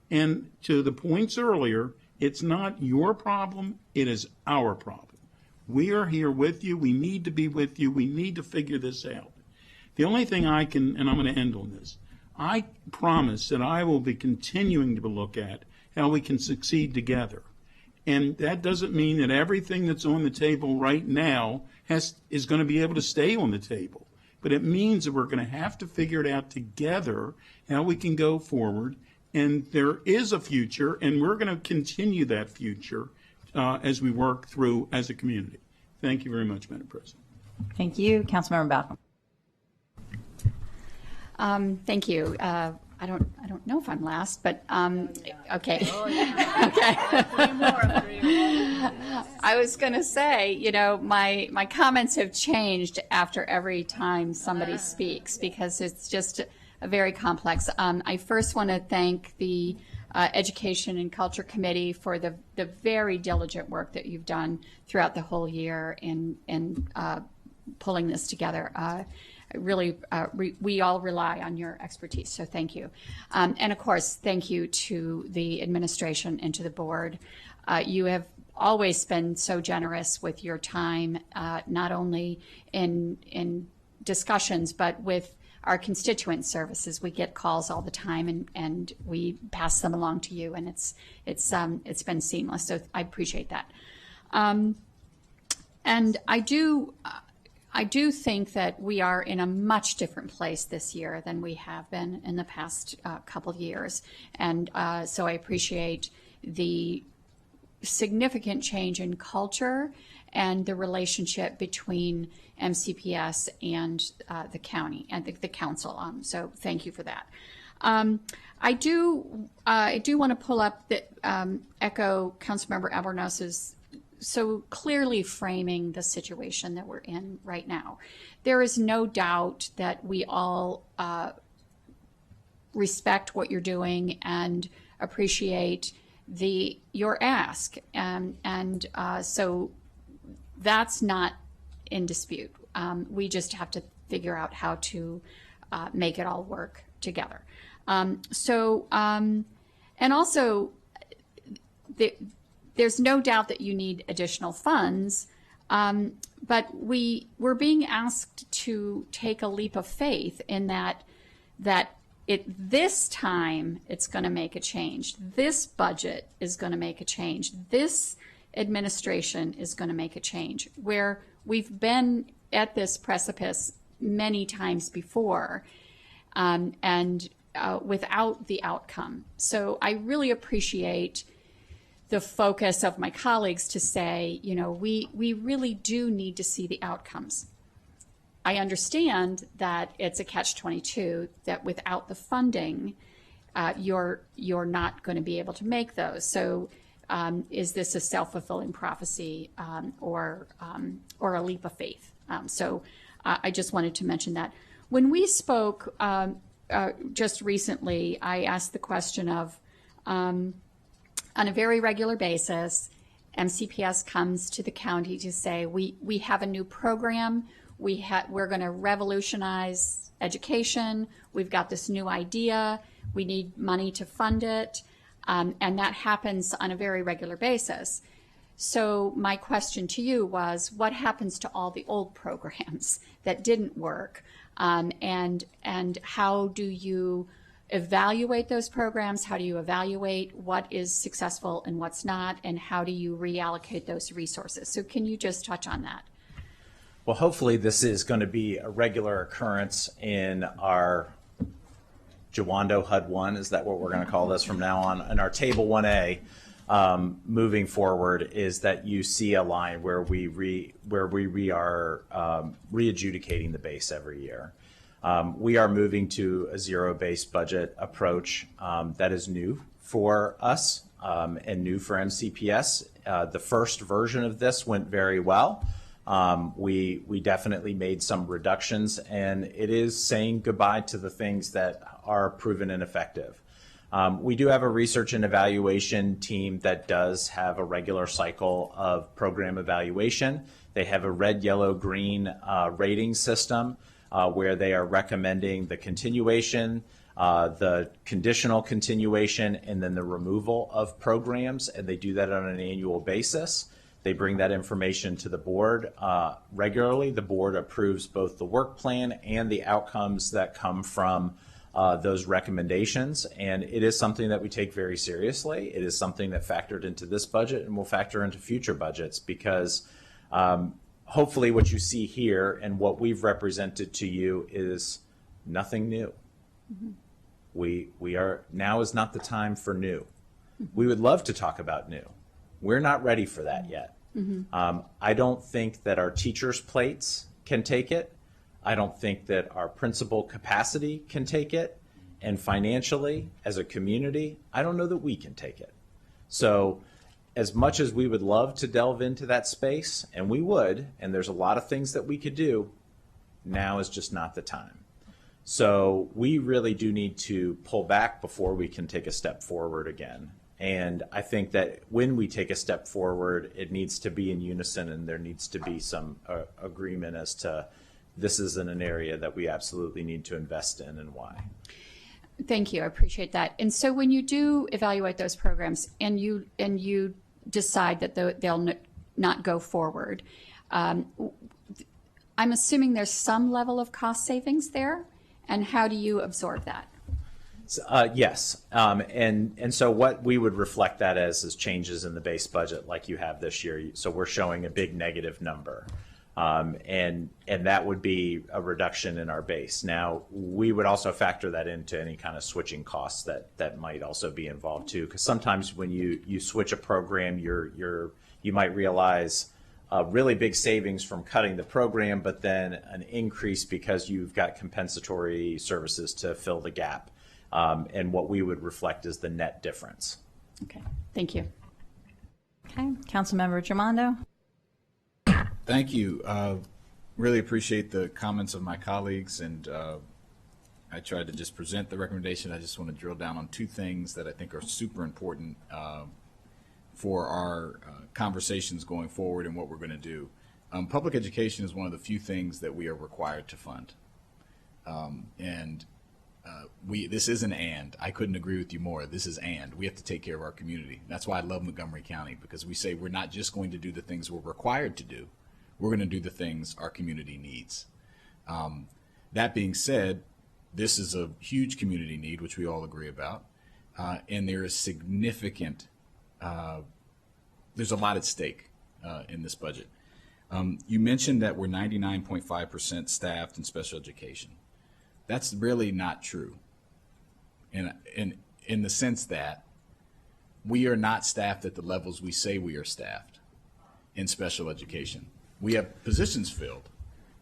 And to the points earlier, it's not your problem, it is our problem. We are here with you. We need to be with you. We need to figure this out. The only thing I can, and I'm going to end on this, I promise that I will be continuing to look at how we can succeed together. And that doesn't mean that everything that's on the table right now is going to be able to stay on the table. But it means that we're going to have to figure it out together how we can go forward. And there is a future, and we're going to continue that future as we work through as a community. Thank you very much, Madam President. Thank you. Councilmember Balcom. Thank you. I don't know if I'm last, but okay. Okay. I was going to say, you know, my comments have changed after every time somebody speaks because it's just a very complex. I first want to thank the Education and Culture Committee for the very diligent work that you've done throughout the whole year in pulling this together. Really, we all rely on your expertise, so thank you. And of course, thank you to the administration and to the board. You have always been so generous with your time, not only in discussions, but with our constituent services. We get calls all the time, and we pass them along to you, and it's been seamless. So I appreciate that. And I do think that we are in a much different place this year than we have been in the past couple of years. And so I appreciate the significant change in culture and the relationship between MCPS and the county and the council. So thank you for that. I do want to pull up echo Councilmember Albornoz's so clearly framing the situation that we're in right now. There is no doubt that we all respect what you're doing and appreciate your ask, and so that's not in dispute. We just have to figure out how to make it all work together. And also, there's no doubt that you need additional funds, but we're being asked to take a leap of faith in that this time it's going to make a change. This budget is going to make a change. This administration is going to make a change, where we've been at this precipice many times before, and without the outcome. So I really appreciate the focus of my colleagues to say, you know, we really do need to see the outcomes. I understand that it's a catch-22, that without the funding, you're not going to be able to make those. So is this a self-fulfilling prophecy or a leap of faith? So I just wanted to mention that. When we spoke just recently, I asked the question of, on a very regular basis, MCPS comes to the county to say, we have a new program, we're going to revolutionize education, we've got this new idea, we need money to fund it, and that happens on a very regular basis. So my question to you was, what happens to all the old programs that didn't work, and how do you evaluate those programs? How do you evaluate what is successful and what's not, and how do you reallocate those resources? So can you just touch on that? Well, hopefully this is going to be a regular occurrence in our Jawando HUD 1, is that what we're going to call this from now on? In our Table 1A, moving forward, is that you see a line where we are re-adjudicating the base every year. We are moving to a zero-based budget approach that is new for us and new for MCPS. The first version of this went very well. We definitely made some reductions, and it is saying goodbye to the things that are proven ineffective. We do have a research and evaluation team that does have a regular cycle of program evaluation. They have a red, yellow, green rating system where they are recommending the continuation, the conditional continuation, and then the removal of programs, and they do that on an annual basis. They bring that information to the board regularly. The board approves both the work plan and the outcomes that come from those recommendations, and it is something that we take very seriously. It is something that factored into this budget and will factor into future budgets, because hopefully what you see here and what we've represented to you is nothing new. Mm-hmm. We are, now is not the time for new. We would love to talk about new. We're not ready for that yet. Mm-hmm. I don't think that our teachers' plates can take it. I don't think that our principal capacity can take it. And financially, as a community, I don't know that we can take it. So as much as we would love to delve into that space, and we would, and there's a lot of things that we could do, now is just not the time. So we really do need to pull back before we can take a step forward again. And I think that when we take a step forward, it needs to be in unison, and there needs to be some agreement as to this isn't an area that we absolutely need to invest in and why. Thank you. I appreciate that. And so when you do evaluate those programs and you decide that they'll not go forward, I'm assuming there's some level of cost savings there. And how do you absorb that? Yes. And so what we would reflect that as is changes in the base budget like you have this year. So we're showing a big negative number. And that would be a reduction in our base. Now, we would also factor that into any kind of switching costs that might also be involved too, because sometimes when you switch a program, you might realize really big savings from cutting the program, but then an increase because you've got compensatory services to fill the gap. And what we would reflect is the net difference. Okay, thank you. Okay, Councilmember Germondo. Thank you. Really appreciate the comments of my colleagues, and I tried to just present the recommendation. I just want to drill down on two things that I think are super important for our conversations going forward and what we're going to do. Public education is one of the few things that we are required to fund. This is an and. I couldn't agree with you more. This is and. We have to take care of our community. That's why I love Montgomery County, because we say we're not just going to do the things we're required to do. We're going to do the things our community needs. That being said, this is a huge community need, which we all agree about. And there is significant, there's a lot at stake in this budget. You mentioned that we're 99.5% staffed in special education. That's really not true. In the sense that we are not staffed at the levels we say we are staffed in special education. We have positions filled.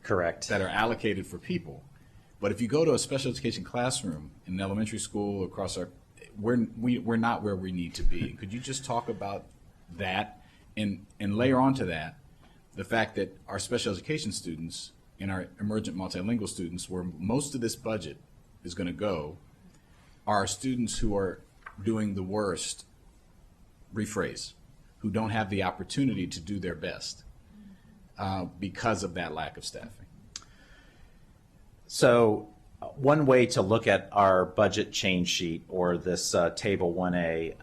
Correct. That are allocated for people. But if you go to a special education classroom in an elementary school across we're not where we need to be. Could you just talk about that and layer onto that the fact that our special education students and our emergent multilingual students, where most of this budget is going to go, are students who are doing the worst, rephrase, who don't have the opportunity to do their best because of that lack of staffing. So one way to look at our budget change sheet, or this table 1A,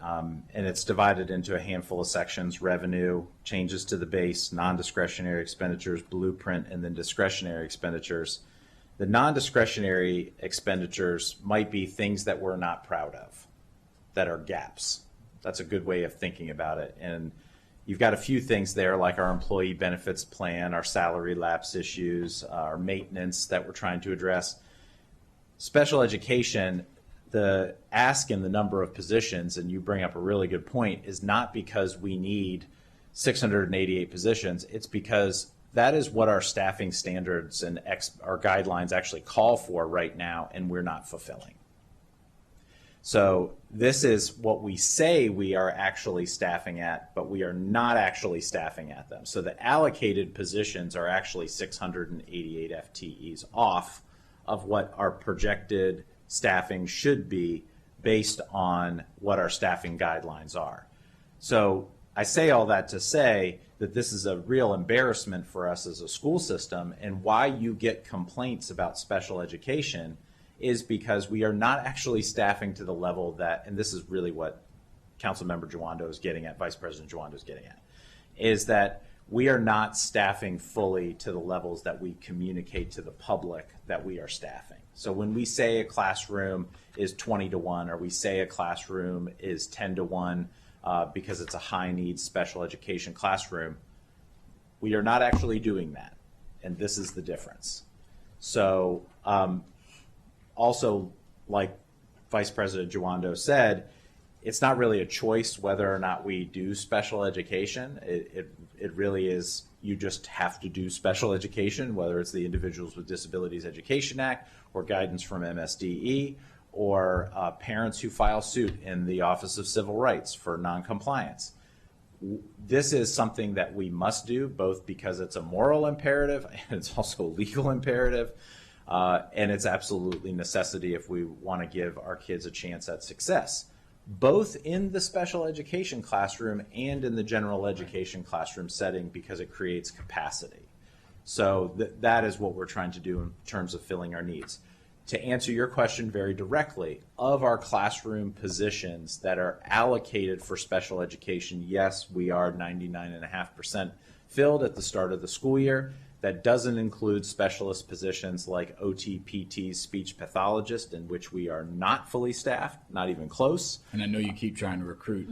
and it's divided into a handful of sections: revenue, changes to the base, non-discretionary expenditures, blueprint, and then discretionary expenditures. The non-discretionary expenditures might be things that we're not proud of, that are gaps. That's a good way of thinking about it. And you've got a few things there, like our employee benefits plan, our salary lapse issues, our maintenance that we're trying to address. Special education, the ask in the number of positions, and you bring up a really good point, is not because we need 688 positions. It's because that is what our staffing standards and our guidelines actually call for right now, and we're not fulfilling. So this is what we say we are actually staffing at, but we are not actually staffing at them. So the allocated positions are actually 688 FTEs off of what our projected staffing should be based on what our staffing guidelines are. So I say all that to say that this is a real embarrassment for us as a school system, and why you get complaints about special education is because we are not actually staffing to the level that, and this is really what Councilmember Juando is getting at, Vice President Juando is getting at, is that we are not staffing fully to the levels that we communicate to the public that we are staffing. So when we say a classroom is 20 to 1, or we say a classroom is 10 to 1 because it's a high needs special education classroom, we are not actually doing that. And this is the difference. So also, like Vice President Juando said, it's not really a choice whether or not we do special education. It really is, you just have to do special education, whether it's the Individuals with Disabilities Education Act or guidance from MSDE or parents who file suit in the Office of Civil Rights for noncompliance. This is something that we must do, both because it's a moral imperative and it's also a legal imperative, and it's absolutely necessity if we want to give our kids a chance at success, both in the special education classroom and in the general education classroom setting, because it creates capacity. So that is what we're trying to do in terms of filling our needs. To answer your question very directly, of our classroom positions that are allocated for special education, yes, we are 99.5% filled at the start of the school year. That doesn't include specialist positions like OT, PT, speech pathologist, in which we are not fully staffed, not even close. And I know you keep trying to recruit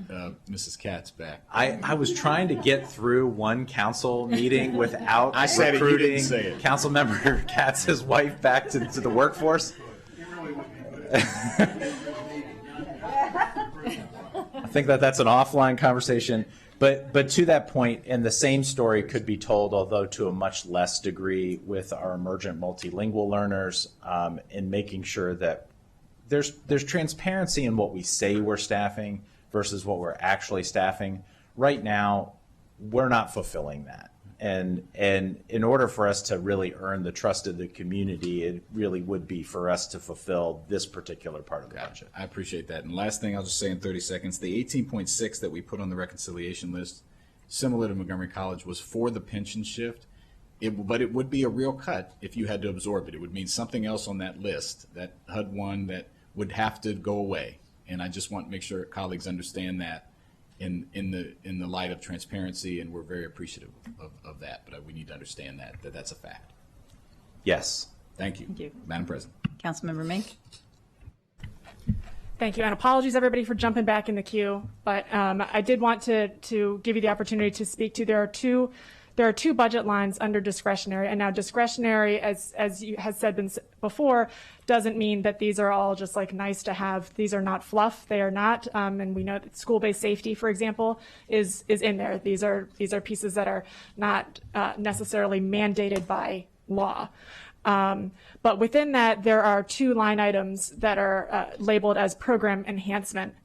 Mrs. Katz back. I was trying to get through one council meeting without I said recruiting it, you didn't say it. Councilmember Katz's wife back to the workforce. I think that's an offline conversation. But to that point, and the same story could be told, although to a much less degree, with our emergent multilingual learners, in making sure that there's transparency in what we say we're staffing versus what we're actually staffing. Right now, we're not fulfilling that. And in order for us to really earn the trust of the community, it really would be for us to fulfill this particular part of the budget. I appreciate that. And last thing I'll just say in 30 seconds, the 18.6 that we put on the reconciliation list, similar to Montgomery College, was for the pension shift. But it would be a real cut if you had to absorb it. It would mean something else on that list, that HUD 1, that would have to go away. And I just want to make sure colleagues understand that in the light of transparency, and we're very appreciative of that. But we need to understand that that's a fact. Yes. Thank you. Thank you. Madam President. Councilmember Mink. Thank you, and apologies everybody for jumping back in the queue, but I did want to give you the opportunity to speak to, there are two budget lines under discretionary, and now discretionary, as has been before, doesn't mean that these are all just like nice to have. These are not fluff. They are not, and we know that school-based safety, for example, is in there. These are pieces that are not necessarily mandated by law. But within that, there are two line items that are labeled as program enhancement.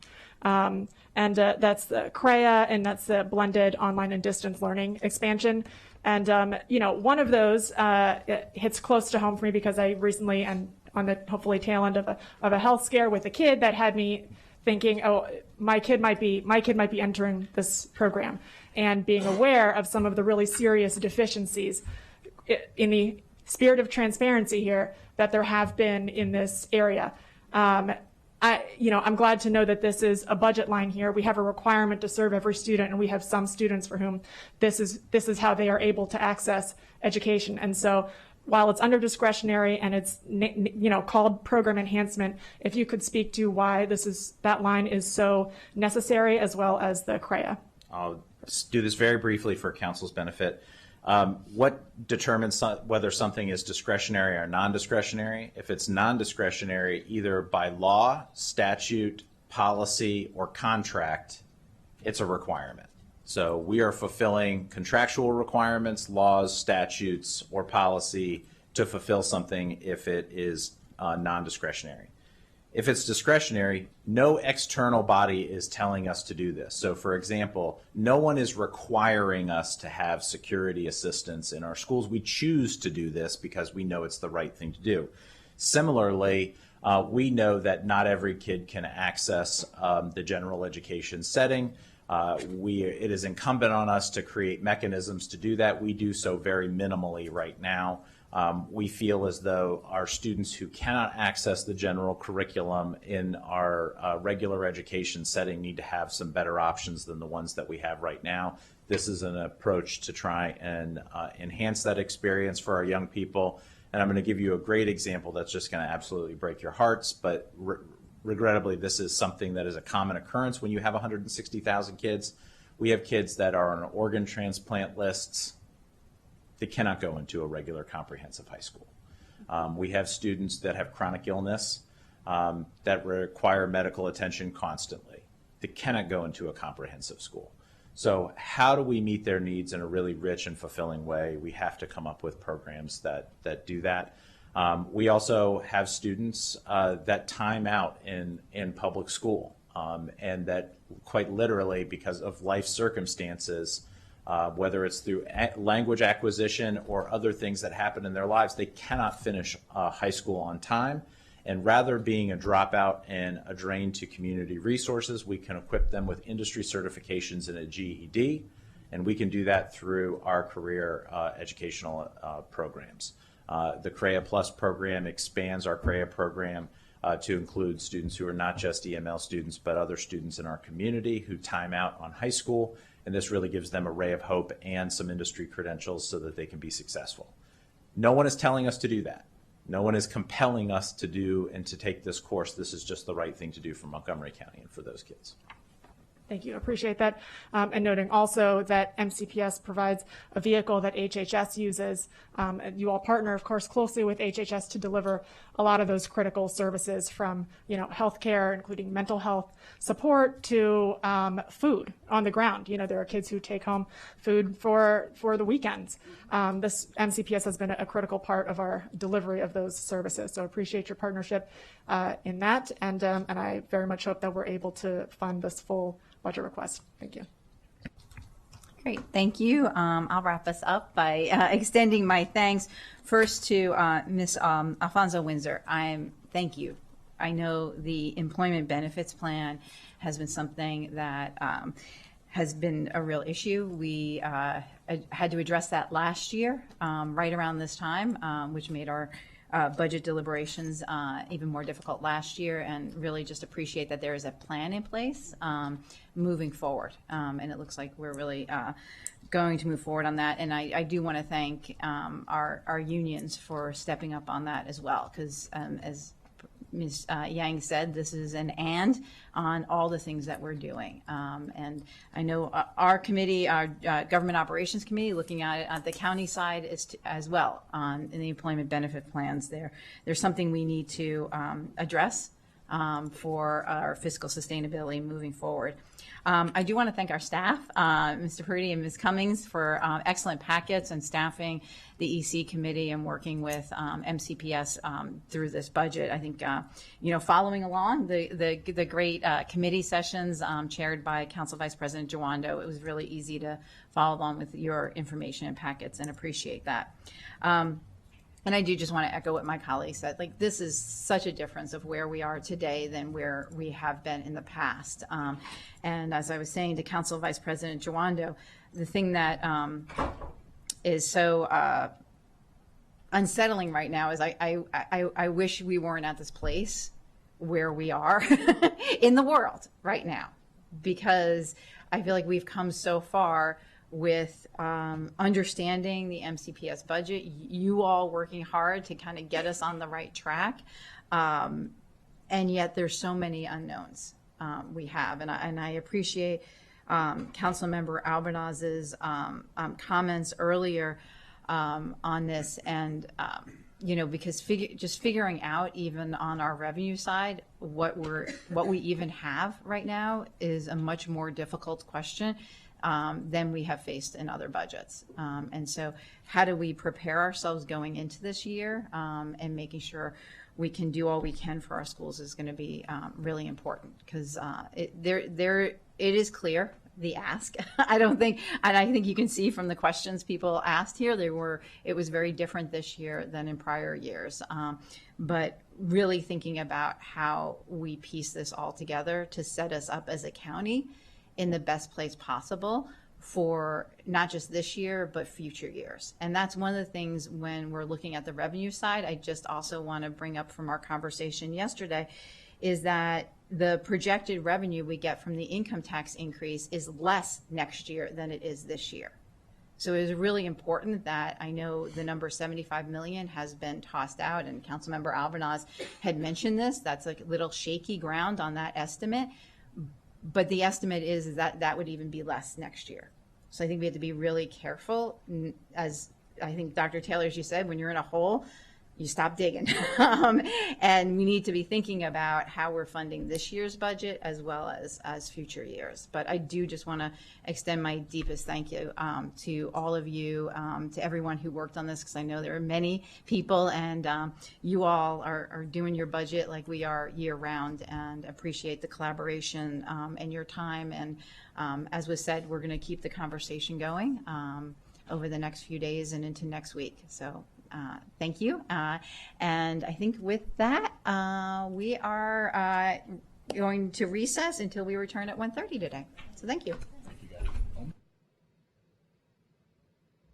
And that's the CREA, and that's the blended online and distance learning expansion. And, one of those it hits close to home for me because I recently, and on the hopefully tail end of a health scare with a kid, that had me thinking, oh, my kid might be entering this program, and being aware of some of the really serious deficiencies in the spirit of transparency here that there have been in this area. I'm glad to know that this is a budget line here. We have a requirement to serve every student, and we have some students for whom this is how they are able to access education. And so while it's under discretionary and it's called program enhancement, if you could speak to why that line is so necessary, as well as the CREA. I'll do this very briefly for council's benefit. What determines whether something is discretionary or non-discretionary? If it's non-discretionary, either by law, statute, policy, or contract, it's a requirement. So we are fulfilling contractual requirements, laws, statutes, or policy to fulfill something if it is non-discretionary. If it's discretionary, no external body is telling us to do this. So for example, no one is requiring us to have security assistance in our schools. We choose to do this because we know it's the right thing to do. Similarly, we know that not every kid can access the general education setting. It is incumbent on us to create mechanisms to do that. We do so very minimally right now. We feel as though our students who cannot access the general curriculum in our regular education setting need to have some better options than the ones that we have right now. This is an approach to try and enhance that experience for our young people. And I'm going to give you a great example that's just going to absolutely break your hearts, but regrettably, this is something that is a common occurrence when you have 160,000 kids. We have kids that are on organ transplant lists. They cannot go into a regular comprehensive high school. We have students that have chronic illness that require medical attention constantly. They cannot go into a comprehensive school. So how do we meet their needs in a really rich and fulfilling way? We have to come up with programs that do that. We also have students that time out in public school and that quite literally, because of life circumstances, whether it's through language acquisition or other things that happen in their lives, they cannot finish high school on time. And rather being a dropout and a drain to community resources, we can equip them with industry certifications and a GED, and we can do that through our career educational programs. The CREA Plus program expands our CREA program to include students who are not just EML students, but other students in our community who time out on high school, and this really gives them a ray of hope and some industry credentials so that they can be successful. No one is telling us to do that. No one is compelling us to do and to take this course. This is just the right thing to do for Montgomery County and for those kids. Thank you. Appreciate that. And noting also that MCPS provides a vehicle that HHS uses. And you all partner, of course, closely with HHS to deliver a lot of those critical services from, healthcare, including mental health support, to food on the ground. There are kids who take home food for the weekends. This MCPS has been a critical part of our delivery of those services. So appreciate your partnership in that. And I very much hope that we're able to fund this full budget request. Thank you. Great, thank you. I'll wrap us up by extending my thanks first to Ms. Alfonso Windsor. Thank you. I know the employment benefits plan has been something that has been a real issue. We had to address that last year, right around this time, which made our budget deliberations even more difficult last year, and really just appreciate that there is a plan in place moving forward. And it looks like we're really going to move forward on that. And I do want to thank our unions for stepping up on that as well, because as Ms. Yang said, this is an and on all the things that we're doing. And I know our committee, our Government Operations Committee, looking at it at the county side as well in the employment benefit plans. There's something we need to address for our fiscal sustainability moving forward. I do want to thank our staff, Mr. Prudy and Ms. Cummings, for excellent packets and staffing the EC committee and working with MCPS through this budget. I think, following along the great committee sessions chaired by Council Vice President Jawando, it was really easy to follow along with your information and packets, and appreciate that. And I do just want to echo what my colleagues said. Like, this is such a difference of where we are today than where we have been in the past. And as I was saying to Council Vice President Jawando, the thing that is so unsettling right now is I wish we weren't at this place where we are in the world right now, because I feel like we've come so far with understanding the MCPS budget, you all working hard to kind of get us on the right track, and yet there's so many unknowns we have, and I appreciate Councilmember Albernaz's comments earlier on this, and because just figuring out even on our revenue side what we even have right now is a much more difficult question than we have faced in other budgets. And so how do we prepare ourselves going into this year and making sure we can do all we can for our schools is going to be really important, because it is clear, the ask. I think you can see from the questions people asked here, it was very different this year than in prior years. But really thinking about how we piece this all together to set us up as a county in the best place possible for not just this year, but future years. And that's one of the things when we're looking at the revenue side, I just also want to bring up from our conversation yesterday, is that the projected revenue we get from the income tax increase is less next year than it is this year. So it is really important that, I know the number 75 million has been tossed out, and Councilmember Albanaz had mentioned this. That's a little shaky ground on that estimate. But the estimate is that that would even be less next year. So I think we have to be really careful. As I think Dr. Taylor, as you said, when you're in a hole, you stop digging. And we need to be thinking about how we're funding this year's budget as well as future years. But I do just want to extend my deepest thank you to all of you, to everyone who worked on this, because I know there are many people, and you all are doing your budget like we are year round, and appreciate the collaboration and your time. And as was said, we're going to keep the conversation going over the next few days and into next week. So thank you. And I think with that, we are going to recess until we return at 1:30 today. So thank you.